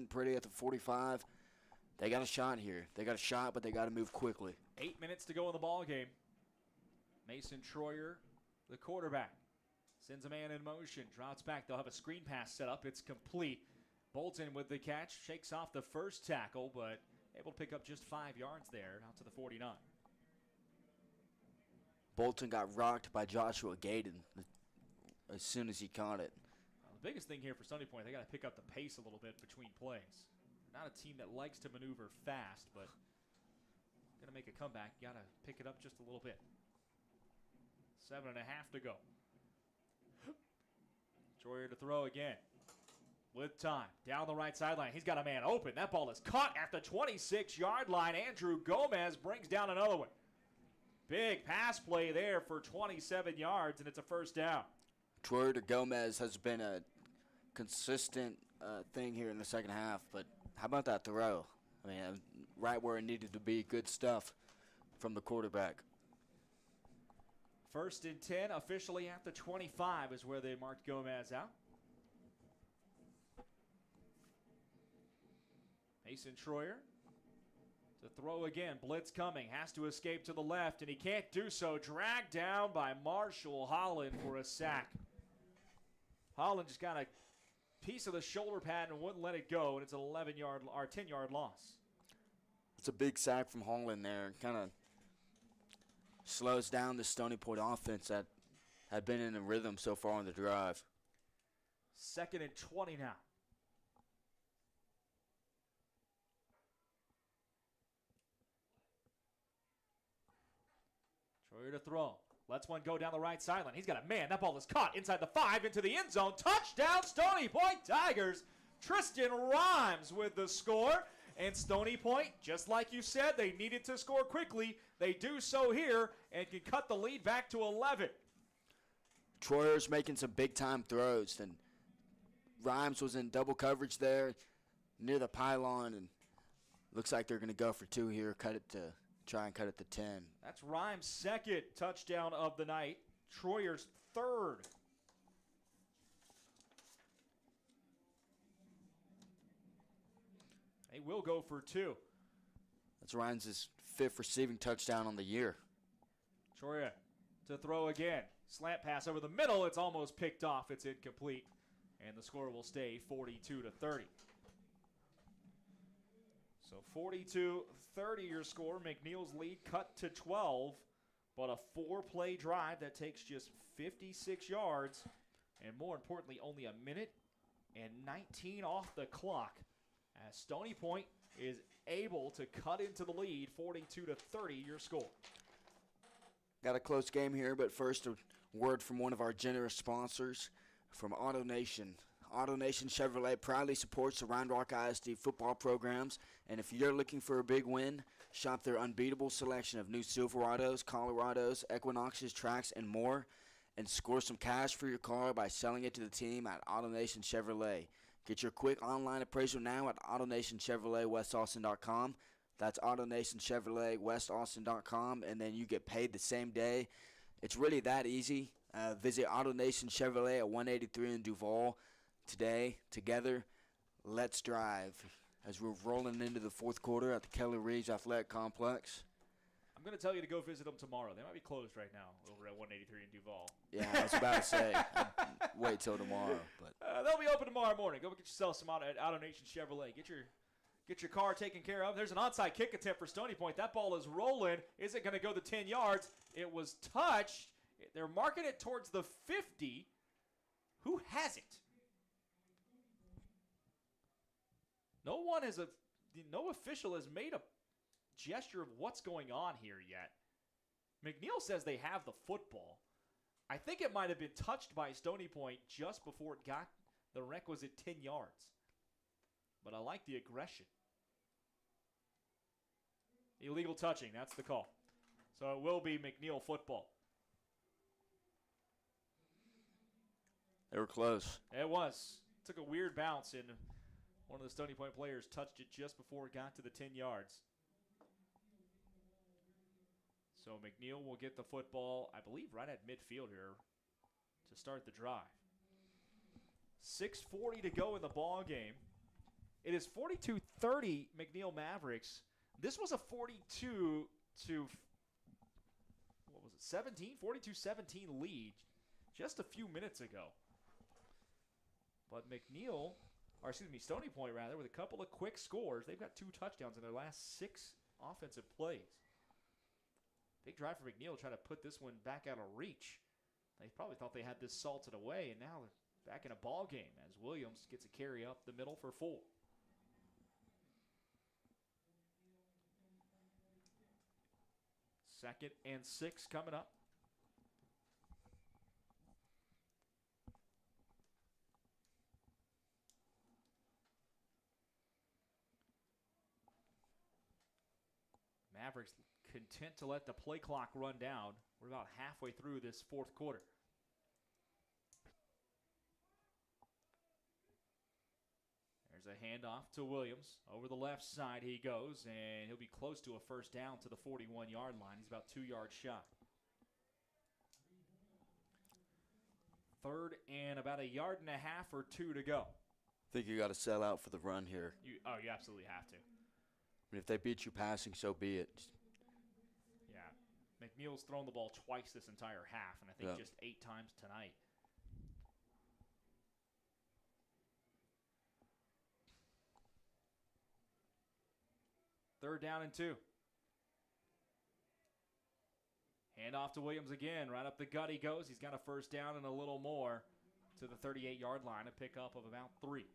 pretty at the 45. They got a shot here. They got a shot, but they got to move quickly. 8 minutes to go in the ball game. Mason Troyer, the quarterback, sends a man in motion, drops back. They'll have a screen pass set up. It's complete. Bolton with the catch, shakes off the first tackle, but able to pick up just 5 yards there out to the 49. Bolton got rocked by Joshua Gaden as soon as he caught it. The biggest thing here for Stony Point, they got to pick up the pace a little bit between plays. Not a team that likes to maneuver fast, but going to make a comeback. You got to pick it up just a little bit. 7.5 to go. Troyer to throw again. With time. Down the right sideline. He's got a man open. That ball is caught at the 26-yard line. Andrew Gomez brings down another one. Big pass play there for 27 yards, and it's a first down. Troyer to Gomez has been a consistent thing here in the second half, but how about that throw? I mean, right where it needed to be. Good stuff from the quarterback. 1st and 10, officially at the 25 is where they marked Gomez out. Mason Troyer to throw again. Blitz coming. Has to escape to the left, and he can't do so. Dragged down by Marshall Holland for a sack. Holland just got a piece of the shoulder pad and wouldn't let it go, and it's an 11-yard or 10-yard loss. It's a big sack from Holland there. Kind of slows down the Stony Point offense that had been in a rhythm so far on the drive. 2nd and 20 now. Troyer to throw. Lets one go down the right sideline. He's got a man. That ball is caught inside the 5 into the end zone. Touchdown, Stony Point Tigers. Tristan Rhymes with the score. And Stony Point, just like you said, they needed to score quickly. They do so here and can cut the lead back to 11. Troyer's making some big-time throws, and Rhymes was in double coverage there near the pylon, and looks like they're going to go for 2 here, try and cut it to 10. That's Rhymes' 2nd touchdown of the night. Troyer's 3rd. They will go for 2. That's Rhymes' 5th receiving touchdown on the year. Troyer to throw again. Slant pass over the middle. It's almost picked off. It's incomplete. And the score will stay 42-30. So 42-30 your score. McNeil's lead cut to 12. But a 4-play drive that takes just 56 yards. And more importantly, only a minute and 19 off the clock. As Stony Point is able to cut into the lead, 42-30 your score. Got a close game here, but first a word from one of our generous sponsors from AutoNation. AutoNation Chevrolet proudly supports the Round Rock ISD football programs, and if you're looking for a big win, shop their unbeatable selection of new Silverados, Colorados, Equinoxes, Trax, and more, and score some cash for your car by selling it to the team at AutoNation Chevrolet. Get your quick online appraisal now at AutoNationChevroletWestAustin.com. That's AutoNationChevroletWestAustin.com, and then you get paid the same day. It's really that easy. Visit AutoNation Chevrolet at 183 in Duval today. Together, let's drive as we're rolling into the 4th quarter at the Keller Reeves Athletic Complex. I'm going to tell you to go visit them tomorrow. They might be closed right now over at 183 in Duval. Yeah, I was about to say, wait till tomorrow. But They'll be open tomorrow morning. Go get yourself some Auto Nation Chevrolet. Get your car taken care of. There's an onside kick attempt for Stony Point. That ball is rolling. Is it going to go the 10 yards? It was touched. They're marking it towards the 50. Who has it? No official has made a gesture of what's going on here yet. McNeil says they have the football. I think it might have been touched by Stony Point just before it got the requisite 10 yards. But I like the aggression. Illegal touching, that's the call. So it will be McNeil football. they were close. It was. Took a weird bounce, and one of the Stony Point players touched it just before it got to the 10 yards. So McNeil will get the football, I believe, right at midfield here to start the drive. 6:40 to go in the ball game. It is 42-30 McNeil Mavericks. This was a 42 to, what was it, 17? 42-17 lead just a few minutes ago. But Stony Point rather, with a couple of quick scores. They've got 2 touchdowns in their last 6 offensive plays. Big drive for McNeil to try to put this one back out of reach. They probably thought they had this salted away, and now they're back in a ball game as Williams gets a carry up the middle for 4. Second and 6 coming up. Mavericks content to let the play clock run down. We're about halfway through this 4th quarter. There's a handoff to Williams. Over the left side he goes, and he'll be close to a first down to the 41-yard line. He's about 2 yards shy. 3rd and about 1.5 yards or 2 to go. I think you got to sell out for the run here. You absolutely have to. I mean, if they beat you passing, so be it. Yeah. McNeil's thrown the ball twice this entire half, and I think just 8 times tonight. Third down and 2. Handoff to Williams again. Right up the gut he goes. He's got a first down and a little more to the 38-yard line. A pickup of about 3.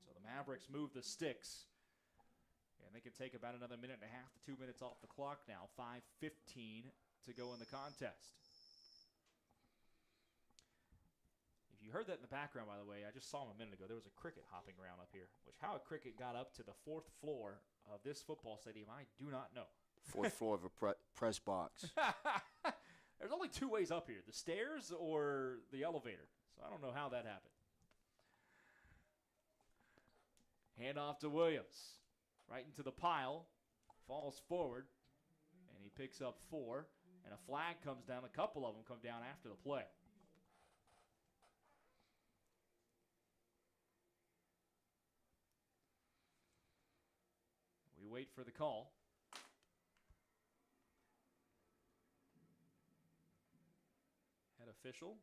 So the Mavericks move the sticks. And they can take about another 1.5 minutes to 2 minutes off the clock now. 5:15 to go in the contest. If you heard that in the background, by the way, I just saw him a minute ago. There was a cricket hopping around up here. How a cricket got up to the 4th floor of this football stadium, I do not know. 4th floor of a press box. There's only 2 ways up here, the stairs or the elevator. So I don't know how that happened. Handoff to Williams. Right into the pile. Falls forward. And he picks up 4. And a flag comes down. A couple of them come down after the play. We wait for the call. Head official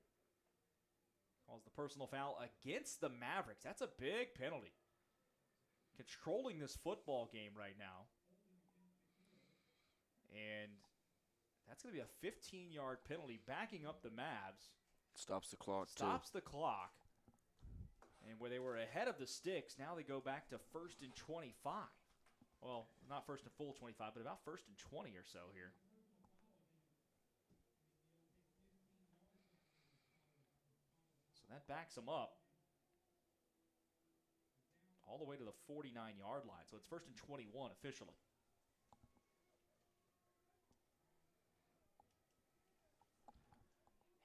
calls the personal foul against the Mavericks. That's a big penalty. Controlling this football game right now. And that's going to be a 15-yard penalty backing up the Mavs. Stops the clock, Stops the clock. And where they were ahead of the sticks, now they go back to 1st and 25. Well, not 1st and full 25, but about 1st and 20 or so here. So that backs them up all the way to the 49-yard line. So it's 1st and 21 officially.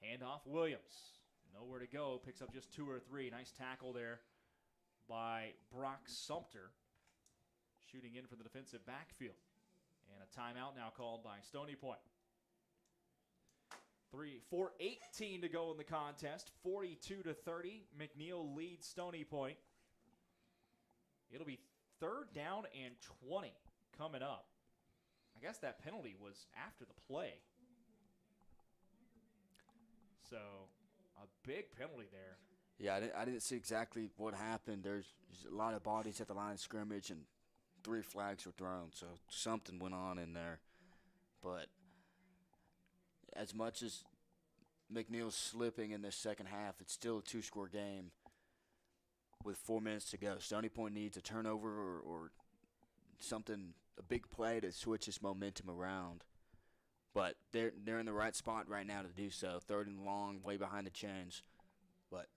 Handoff Williams. Nowhere to go. Picks up just 2 or 3. Nice tackle there by Brock Sumter. Shooting in for the defensive backfield. And a timeout now called by Stony Point. 4:18 to go in the contest. 42-30. McNeil leads Stony Point. It'll be 3rd down and 20 coming up. I guess that penalty was after the play. So a big penalty there. Yeah, I didn't see exactly what happened. There's a lot of bodies at the line of scrimmage, and 3 flags were thrown, so something went on in there. But as much as McNeil's slipping in this second half, it's still a 2-score game with 4 minutes to go. Stony Point needs a turnover or something, a big play to switch this momentum around. But they're in the right spot right now to do so. 3rd and long, way behind the chains. But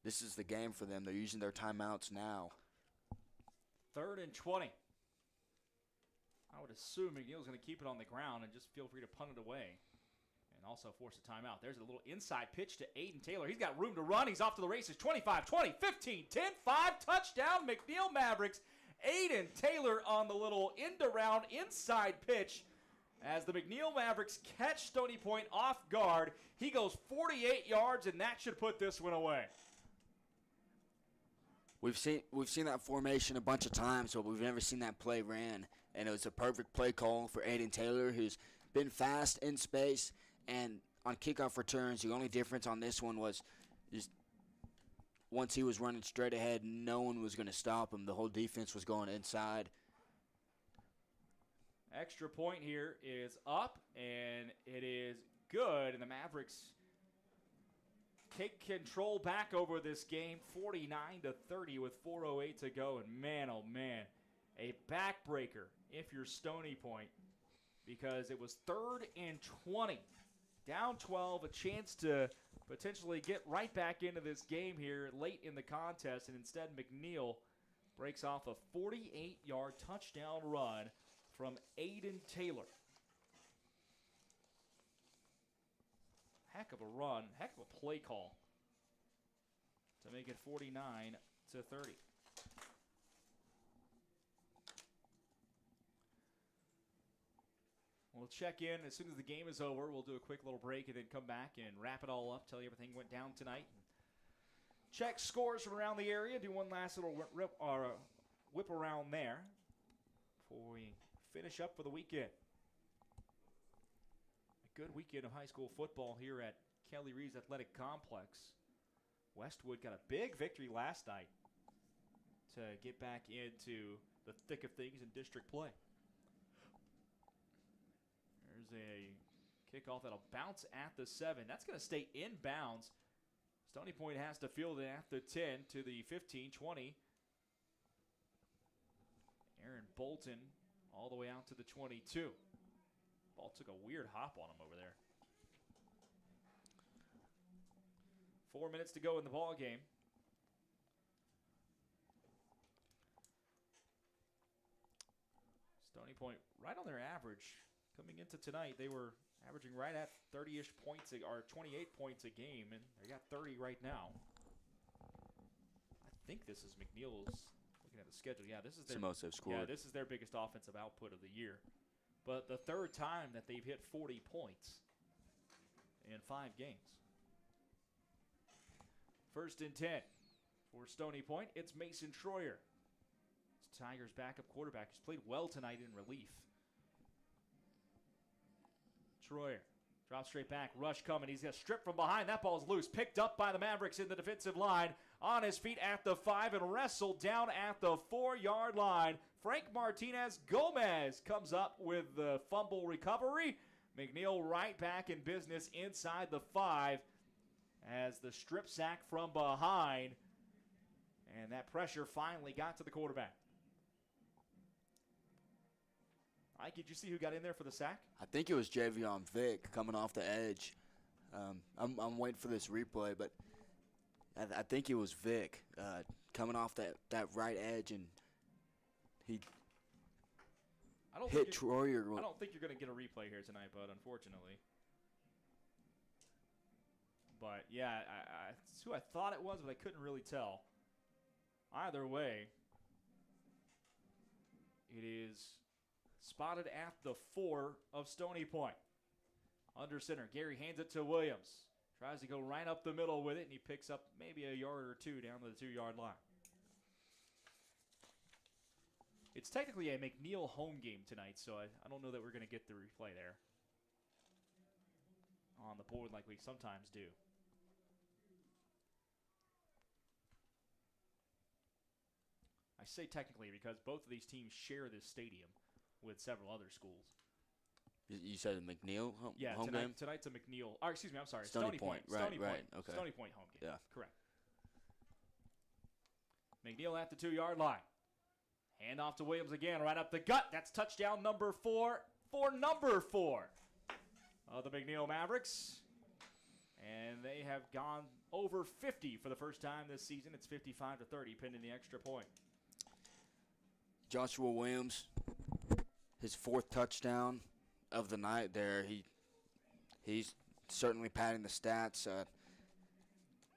this is the game for them. They're using their timeouts now. 3rd and 20. I would assume McNeil's going to keep it on the ground and just feel free to punt it away. And also force a timeout. There's a little inside pitch to Aiden Taylor. He's got room to run. He's off to the races. 25, 20, 15, 10, 5. Touchdown, McNeil Mavericks. Aiden Taylor on the little end-around inside pitch. As the McNeil Mavericks catch Stony Point off guard, he goes 48 yards, and that should put this one away. We've seen that formation a bunch of times, but we've never seen that play ran. And it was a perfect play call for Aiden Taylor, who's been fast in space. And on kickoff returns, the only difference on this one was just once he was running straight ahead, no one was going to stop him. The whole defense was going inside. Extra point here is up, and it is good. And the Mavericks take control back over this game, 49-30 with 4:08 to go. And man, oh man, a backbreaker if you're Stony Point, because it was 3rd and 20. Down 12, a chance to potentially get right back into this game here late in the contest, and instead McNeil breaks off a 48-yard touchdown run from Aiden Taylor. Heck of a run, heck of a play call to make it 49-30. We'll check in as soon as the game is over. We'll do a quick little break and then come back and wrap it all up, tell you everything went down tonight. Check scores from around the area. Do one last little whip around there before we finish up for the weekend. A good weekend of high school football here at Kelly Reeves Athletic Complex. Westwood got a big victory last night to get back into the thick of things in district play. There's a kickoff that'll bounce at the 7. That's going to stay in bounds. Stony Point has to field it at the 10 to the 15, 20. Aaron Bolton all the way out to the 22. Ball took a weird hop on him over there. 4 minutes to go in the ball game. Stony Point right on their average. Coming into tonight, they were averaging right at 30-ish points, or 28 points a game, and they got 30 right now. I think this is McNeil's, looking at the schedule. Yeah, this is their most they've scored. Yeah, this is their biggest offensive output of the year. But the 3rd time that they've hit 40 points in 5 games. 1st and 10 for Stony Point. It's Mason Troyer. It's Tigers' backup quarterback. He's played well tonight in relief. Troyer drops straight back. Rush coming. He's got stripped from behind. That ball's loose. Picked up by the Mavericks in the defensive line. On his feet at the 5 and wrestled down at the 4-yard line. Frank Martinez Gomez comes up with the fumble recovery. McNeil right back in business inside the 5 as the strip sack from behind. And that pressure finally got to the quarterback. Ike, did you see who got in there for the sack? I think it was Javion Vick coming off the edge. I'm waiting for this replay, but I think it was Vick coming off that right edge, and he hit Troyer. I don't think you're going to get a replay here tonight, bud, unfortunately. But, yeah, it's who I thought it was, but I couldn't really tell. Either way, it is spotted at the 4 of Stony Point. Under center, Gary hands it to Williams. Tries to go right up the middle with it, and he picks up maybe a yard or two down to the 2-yard line. It's technically a McNeil home game tonight, so I don't know that we're going to get the replay there on the board like we sometimes do. I say technically because both of these teams share this stadium with several other schools. You said the McNeil home game? Tonight's a McNeil. Or excuse me, I'm sorry. Stony Point. Right, Stony right. Point. Okay. Stony Point home game. Yeah. Correct. McNeil at the 2-yard line. Hand off to Williams again, right up the gut. That's touchdown number 4 for number 4 of the McNeil Mavericks. And they have gone over 50 for the first time this season. It's 55-30, pending the extra point. Joshua Williams, his 4th touchdown of the night there. He's certainly padding the stats.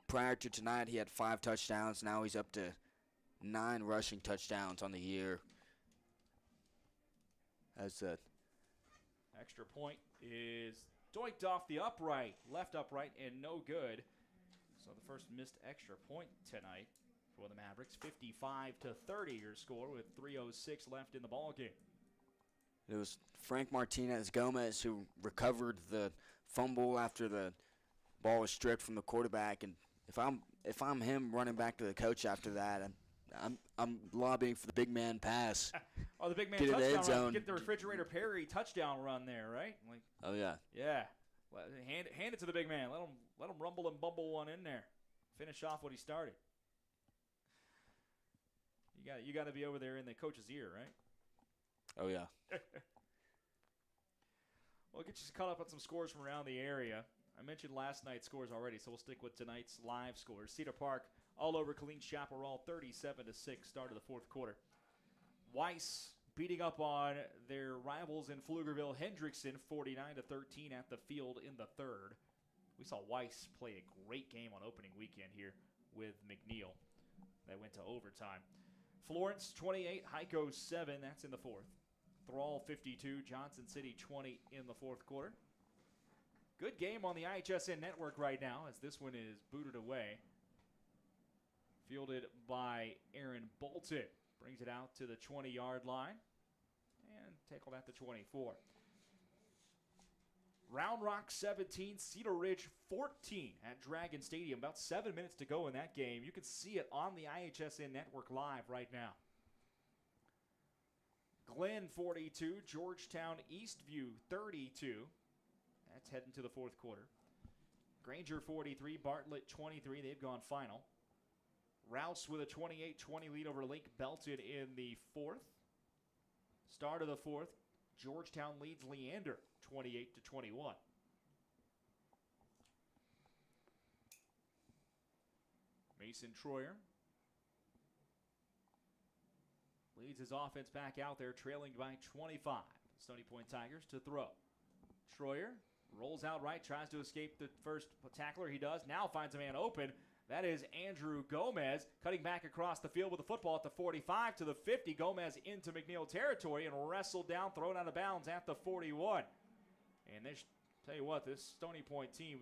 Prior to tonight, he had 5 touchdowns. Now he's up to 9 rushing touchdowns on the year. As extra point is doinked off the upright, left upright, and no good. So the first missed extra point tonight for the Mavericks. 55-30 your score with 3:06 left in the ball game. It was Frank Martinez Gomez who recovered the fumble after the ball was stripped from the quarterback. And if I'm him running back to the coach after that, I'm lobbying for the big man pass. Oh, the big man get touchdown zone. run. Get the Refrigerator Perry touchdown run there, right? Like, oh yeah. Yeah. Well, hand it to the big man. Let him rumble and bumble one in there. Finish off what he started. You got to be over there in the coach's ear, right? Oh yeah. Well, get you caught up on some scores from around the area. I mentioned last night's scores already, so we'll stick with tonight's live scores. Cedar Park all over Killeen Chaparral, 37-6, start of the 4th quarter. Weiss beating up on their rivals in Pflugerville, Hendrickson, 49-13 at the field in the 3rd. We saw Weiss play a great game on opening weekend here with McNeil. That went to overtime. Florence, 28, Heiko, 7. That's in the 4th. Thrall, 52, Johnson City, 20 in the 4th quarter. Good game on the iHSN network right now as this one is booted away. Fielded by Aaron Bolton. Brings it out to the 20-yard line and tackled at the 24. Round Rock 17, Cedar Ridge 14 at Dragon Stadium. About 7 minutes to go in that game. You can see it on the iHSN network live right now. Glenn 42, Georgetown Eastview 32. That's heading to the 4th quarter. Granger 43, Bartlett 23. They've gone final. Rouse with a 28-20 lead over Lake Belton in the 4th. Start of the 4th, Georgetown leads Leander 28-21. Mason Troyer leads his offense back out there, trailing by 25. Stony Point Tigers to throw. Troyer rolls out right, tries to escape the first tackler. He does. Now finds a man open. That is Andrew Gomez cutting back across the field with the football at the 45 to the 50. Gomez into McNeil territory and wrestled down, thrown out of bounds at the 41. And tell you what, this Stony Point team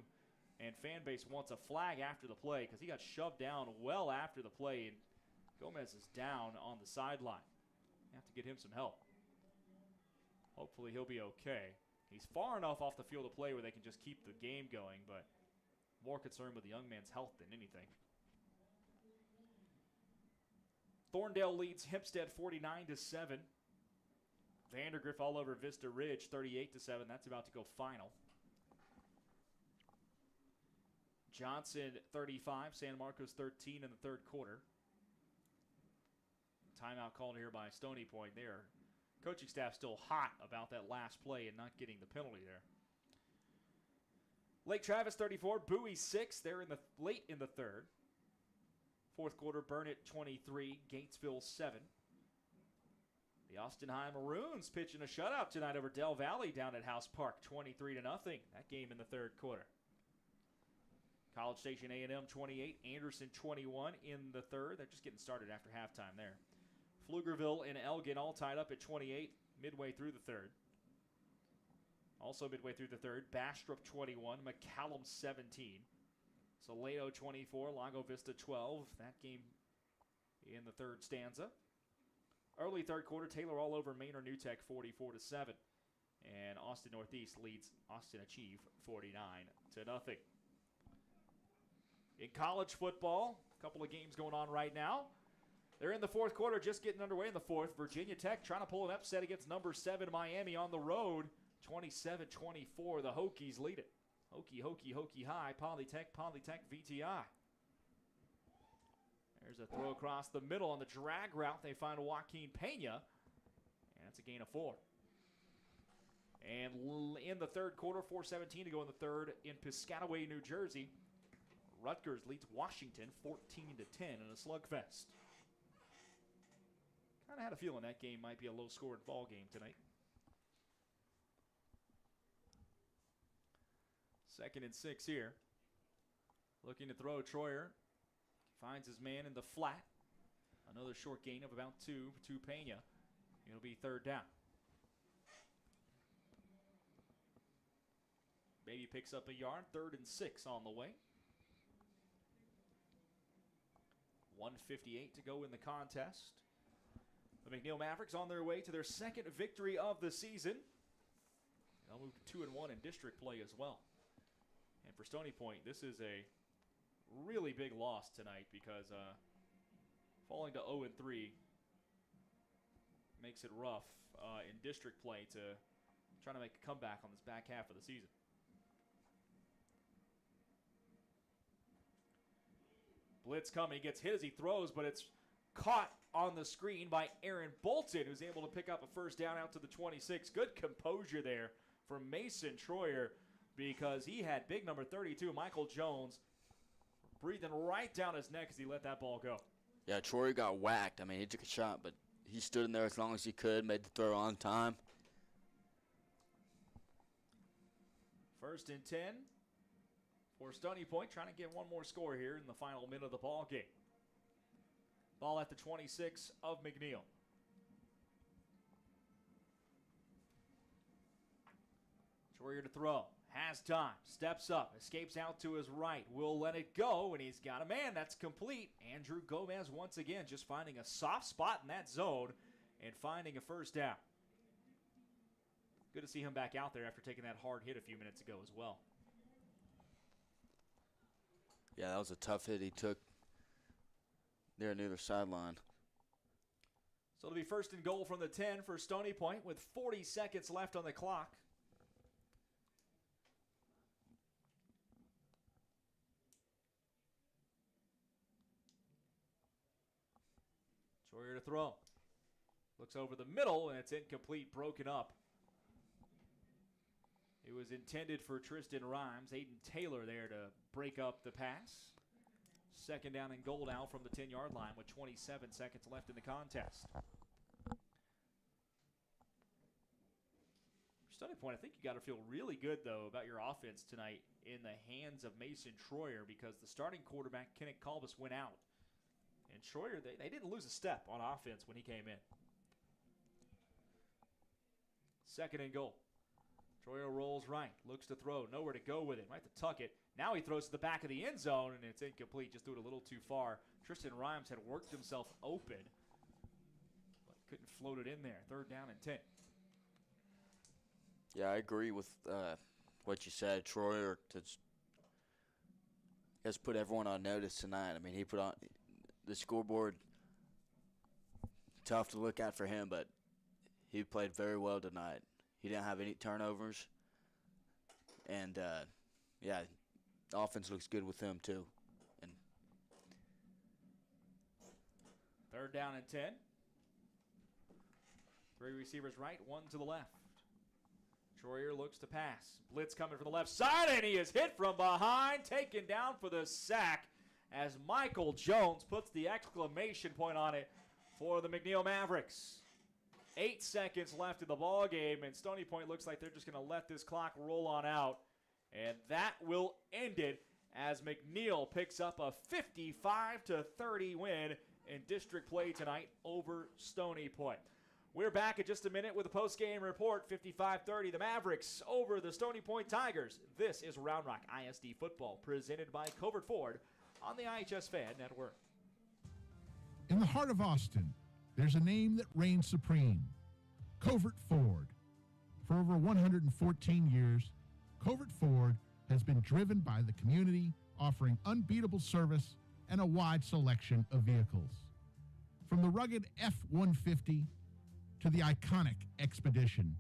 and fan base wants a flag after the play because he got shoved down well after the play, and Gomez is down on the sideline. You have to get him some help. Hopefully he'll be okay. He's far enough off the field of play where they can just keep the game going, but more concerned with the young man's health than anything. Thorndale leads Hempstead 49-7. Vandergrift all over Vista Ridge 38-7. That's about to go final. Johnson 35, San Marcos 13 in the 3rd quarter. Timeout called here by Stony Point there. Coaching staff still hot about that last play and not getting the penalty there. Lake Travis 34, Bowie 6. They're late in the 3rd. 4th quarter, Burnett 23, Gatesville 7. The Austin High Maroons pitching a shutout tonight over Del Valley down at House Park, 23-0. That game in the 3rd quarter. College Station A&M 28, Anderson 21 in the 3rd. They're just getting started after halftime there. Pflugerville and Elgin all tied up at 28 midway through the 3rd. Also midway through the 3rd, Bastrop 21, McCallum 17. Salado 24, Lago Vista 12. That game in the 3rd stanza. Early third quarter, Taylor all over Manor New Tech 44-7. And Austin Northeast leads Austin Achieve 49-0. In college football, a couple of games going on right now. They're in the fourth quarter, just getting underway in the fourth. Virginia Tech trying to pull an upset against number 7 Miami on the road. 27-24, the Hokies lead it. Hokie high, Polytech, VTI. There's a throw across the middle on the drag route. They find Joaquin Pena, and it's a gain of 4. And in the third quarter, 4:17 to go in the third in Piscataway, New Jersey. Rutgers leads Washington 14-10 in a slugfest. Kind of had a feeling that game might be a low-scoring ball game tonight. 2nd and 6 here. Looking to throw. Troyer finds his man in the flat. Another short gain of about 2 to Pena. It'll be 3rd down. Baby picks up a yard. 3rd and 6 on the way. 1:58 to go in the contest. The McNeil Mavericks on their way to their 2nd victory of the season. They'll move to 2-1 in district play as well. And for Stony Point, this is a really big loss tonight because falling to 0-3 makes it rough in district play to try to make a comeback on this back half of the season. Blitz coming, he gets hit as he throws, but it's caught on the screen by Aaron Bolton, who's able to pick up a 1st down out to the 26. Good composure there from Mason Troyer because he had big number 32, Michael Jones, breathing right down his neck as he let that ball go. Yeah, Troyer got whacked. I mean, he took a shot, but he stood in there as long as he could, made the throw on time. 1st and 10 for Stony Point, trying to get one more score here in the final minute of the ball game. Ball at the 26 of McNeil. Troyer to throw. Has time. Steps up. Escapes out to his right. Will let it go, and he's got a man. That's complete. Andrew Gomez once again just finding a soft spot in that zone and finding a 1st down. Good to see him back out there after taking that hard hit a few minutes ago as well. Yeah, that was a tough hit he took there near the sideline. So it'll be 1st and goal from the 10 for Stony Point with 40 seconds left on the clock. Troyer to throw. Looks over the middle, and it's incomplete, broken up. It was intended for Tristan Rhymes. Aiden Taylor there to break up the pass. 2nd down and goal now from the 10-yard line with 27 seconds left in the contest. Stony Point, I think you got to feel really good, though, about your offense tonight in the hands of Mason Troyer because the starting quarterback, Kenneth Colbus, went out. And Troyer, they didn't lose a step on offense when he came in. 2nd and goal. Troyer rolls right, looks to throw, nowhere to go with it, might have to tuck it. Now he throws to the back of the end zone, and it's incomplete, just threw it a little too far. Tristan Rhymes had worked himself open, but couldn't float it in there. 3rd down and 10. Yeah, I agree with what you said. Troyer has put everyone on notice tonight. I mean, he put on the scoreboard, tough to look at for him, but he played very well tonight. He didn't have any turnovers. And, yeah, offense looks good with him, too. And 3rd down and 10. 3 receivers right, 1 to the left. Troyer looks to pass. Blitz coming from the left side, and he is hit from behind, taken down for the sack as Michael Jones puts the exclamation point on it for the McNeil Mavericks. 8 seconds left in the ball game, and Stony Point looks like they're just going to let this clock roll on out. And that will end it as McNeil picks up a 55-30 win in district play tonight over Stony Point. We're back in just a minute with a post-game report. 55-30, the Mavericks over the Stony Point Tigers. This is Round Rock ISD football presented by Covert Ford on the iHSFAN network. In the heart of Austin, there's a name that reigns supreme, Covert Ford. For over 114 years, Covert Ford has been driven by the community, offering unbeatable service and a wide selection of vehicles. From the rugged F-150 to the iconic Expedition,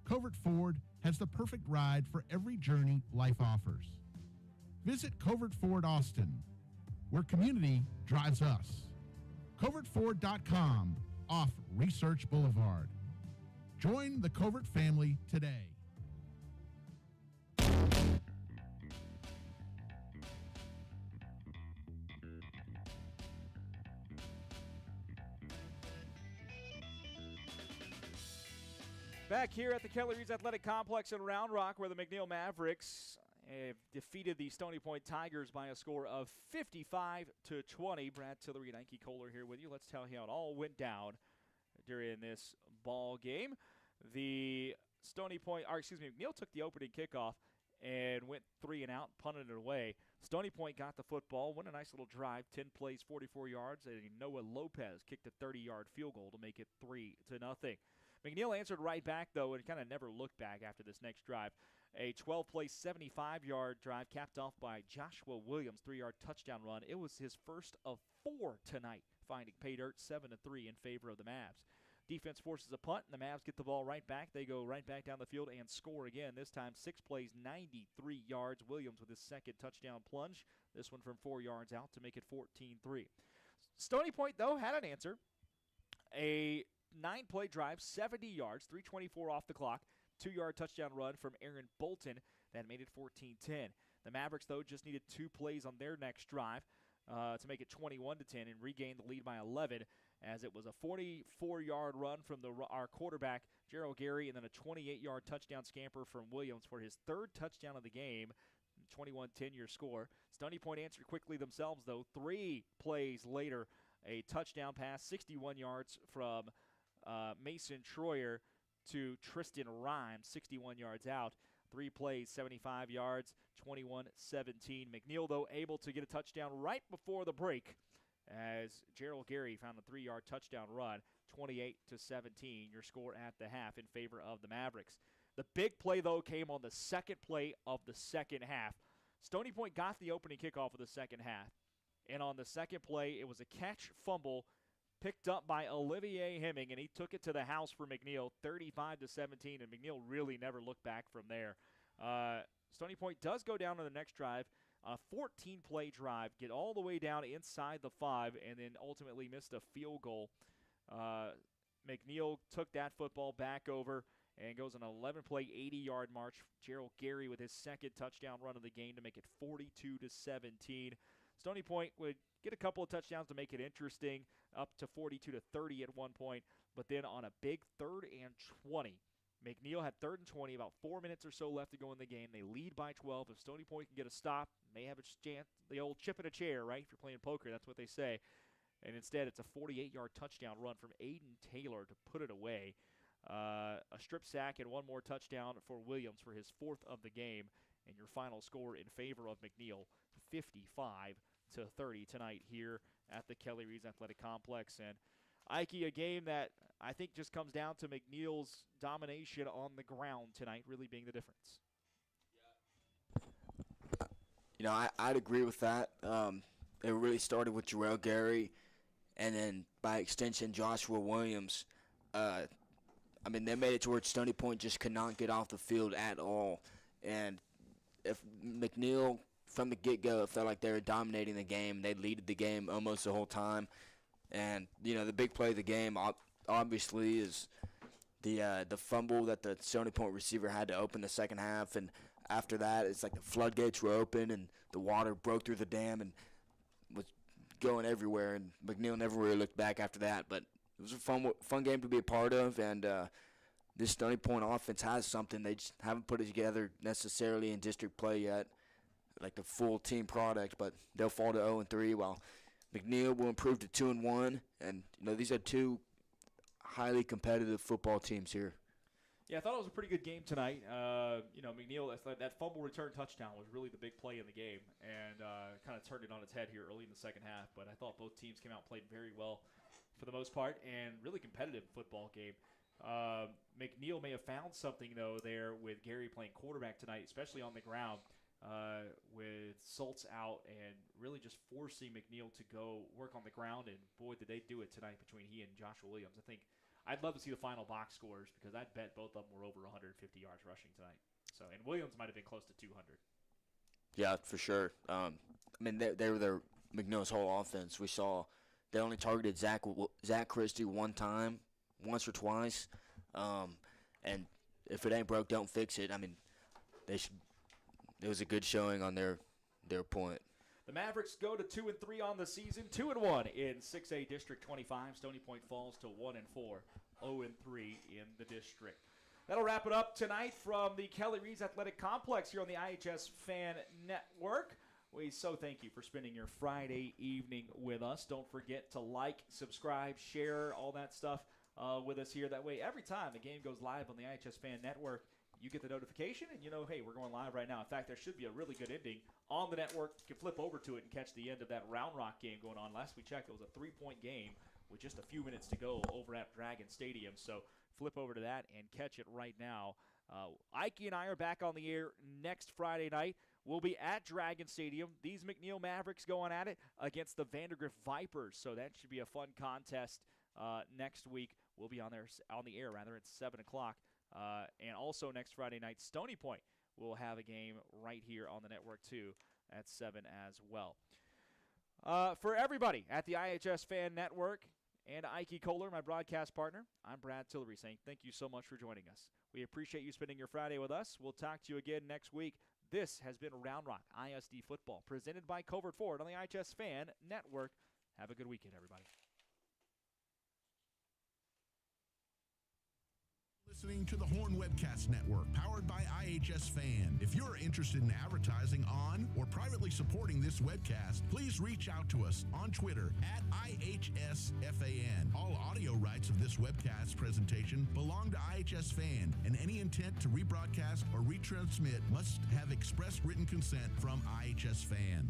Covert Ford has the perfect ride for every journey life offers. Visit Covert Ford Austin, where community drives us. CovertFord.com off Research Boulevard. Join the Covert family today. Back here at the Kelly Reeves Athletic Complex in Round Rock, where the McNeil Mavericks have defeated the Stony Point Tigers by a score of 55-20. Brad Tillery and Ike Kohler here with you. Let's tell you how it all went down during this ball game. McNeil took the opening kickoff and went 3 and out, punted it away. Stony Point got the football, went a nice little drive, 10 plays, 44 yards, and Noah Lopez kicked a 30-yard field goal to make it 3-0. McNeil answered right back, though, and kind of never looked back after this next drive. A 12-play, 75-yard drive capped off by Joshua Williams, 3-yard touchdown run. It was his first of 4 tonight, finding pay dirt 7-3 in favor of the Mavs. Defense forces a punt, and the Mavs get the ball right back. They go right back down the field and score again. This time 6 plays, 93 yards. Williams with his second touchdown plunge. This one from 4 yards out to make it 14-3. Stony Point, though, had an answer. A 9-play drive, 70 yards, 3:24 off the clock, 2-yard touchdown run from Aaron Bolton that made it 14-10. The Mavericks, though, just needed 2 plays on their next drive to make it 21-10 and regain the lead by 11, as it was a 44-yard run from our quarterback, Gerald Gary, and then a 28-yard touchdown scamper from Williams for his 3rd touchdown of the game. 21-10 your score. Stony Point answered quickly themselves, though. 3 plays later, a touchdown pass, 61 yards from Mason Troyer to Tristan Rhymes, 61 yards out. 3 plays, 75 yards, 21-17. McNeil, though, able to get a touchdown right before the break as Gerald Gary found a 3-yard touchdown run, 28-17, your score at the half in favor of the Mavericks. The big play, though, came on the second play of the second half. Stony Point got the opening kickoff of the second half, and on the second play, it was a catch fumble picked up by Olivier Hemming, and he took it to the house for McNeil, 35-17, and McNeil really never looked back from there. Stony Point does go down on the next drive, a 14-play drive, get all the way down inside the 5, and then ultimately missed a field goal. McNeil took that football back over and goes an 11-play, 80-yard march. Gerald Gary with his second touchdown run of the game to make it 42-17. Stony Point would get a couple of touchdowns to make it interesting, up to 42-30 at one point, but then on a big 3rd and 20, McNeil had 3rd and 20, about 4 minutes or so left to go in the game. They lead by 12. If Stony Point can get a stop, may have a chance, the old chip in a chair, right? If you're playing poker, that's what they say. And instead, it's a 48-yard touchdown run from Aiden Taylor to put it away. A strip sack and 1 more touchdown for Williams for his 4th of the game. And your final score in favor of McNeil, 55-30 tonight here at the Kelly Reeves Athletic Complex. And Ike, a game that I think just comes down to McNeil's domination on the ground tonight really being the difference. You know, I'd agree with that. It really started with Gerald Gary, and then by extension Joshua Williams. I mean, they made it to where Stony Point just could not get off the field at all. And if McNeil, from the get-go, it felt like they were dominating the game. They leaded the game almost the whole time. And, you know, the big play of the game obviously is the fumble that the Stony Point receiver had to open the second half. And after that, it's like the floodgates were open and the water broke through the dam and was going everywhere. And McNeil never really looked back after that. But it was a fun game to be a part of. And this Stony Point offense has something. They just haven't put it together necessarily in district play yet, like the full team product. But they'll fall to 0-3 while McNeil will improve to 2-1, and you know these are 2 highly competitive football teams here. Yeah, I thought it was a pretty good game tonight. You know, McNeil, that fumble return touchdown was really the big play in the game, and kind of turned it on its head here early in the second half. But I thought both teams came out and played very well for the most part, and really competitive football game. McNeil may have found something, though, there with Gary playing quarterback tonight, especially on the ground, with Schultz out and really just forcing McNeil to go work on the ground. And, boy, did they do it tonight between he and Joshua Williams. I think I'd love to see the final box scores because I'd bet both of them were over 150 yards rushing tonight. So, and Williams might have been close to 200. Yeah, for sure. I mean, they were their McNeil's whole offense. We saw they only targeted Zach Christie once or twice. And if it ain't broke, don't fix it. I mean, it was a good showing on their point. The Mavericks go to 2-3 on the season, 2-1 in 6A District 25. Stony Point falls to 1-4, 0-3 in the district. That'll wrap it up tonight from the Kelly Reeves Athletic Complex here on the iHSFAN Network. We so thank you for spending your Friday evening with us. Don't forget to like, subscribe, share, all that stuff with us here. That way, every time the game goes live on the iHSFAN Network, you get the notification and you know, hey, we're going live right now. In fact, there should be a really good ending on the network. You can flip over to it and catch the end of that Round Rock game going on. Last we checked, it was a 3-point game with just a few minutes to go over at Dragon Stadium. So flip over to that and catch it right now. Ike and I are back on the air next Friday night. We'll be at Dragon Stadium. These McNeil Mavericks going at it against the Vandergrift Vipers. So that should be a fun contest next week. We'll be on the air at 7 o'clock. And also next Friday night, Stony Point will have a game right here on the network too at 7 as well. For everybody at the iHSFAN Network and Ike Kohler, my broadcast partner, I'm Brad Tillery saying thank you so much for joining us. We appreciate you spending your Friday with us. We'll talk to you again next week. This has been Round Rock ISD Football, presented by Covert Ford on the iHSFAN Network. Have a good weekend, everybody. Listening to the Horn Webcast Network, powered by iHSFAN. If you're interested in advertising on or privately supporting this webcast, please reach out to us on Twitter at iHSFAN. All audio rights of this webcast presentation belong to iHSFAN, and any intent to rebroadcast or retransmit must have express written consent from iHSFAN.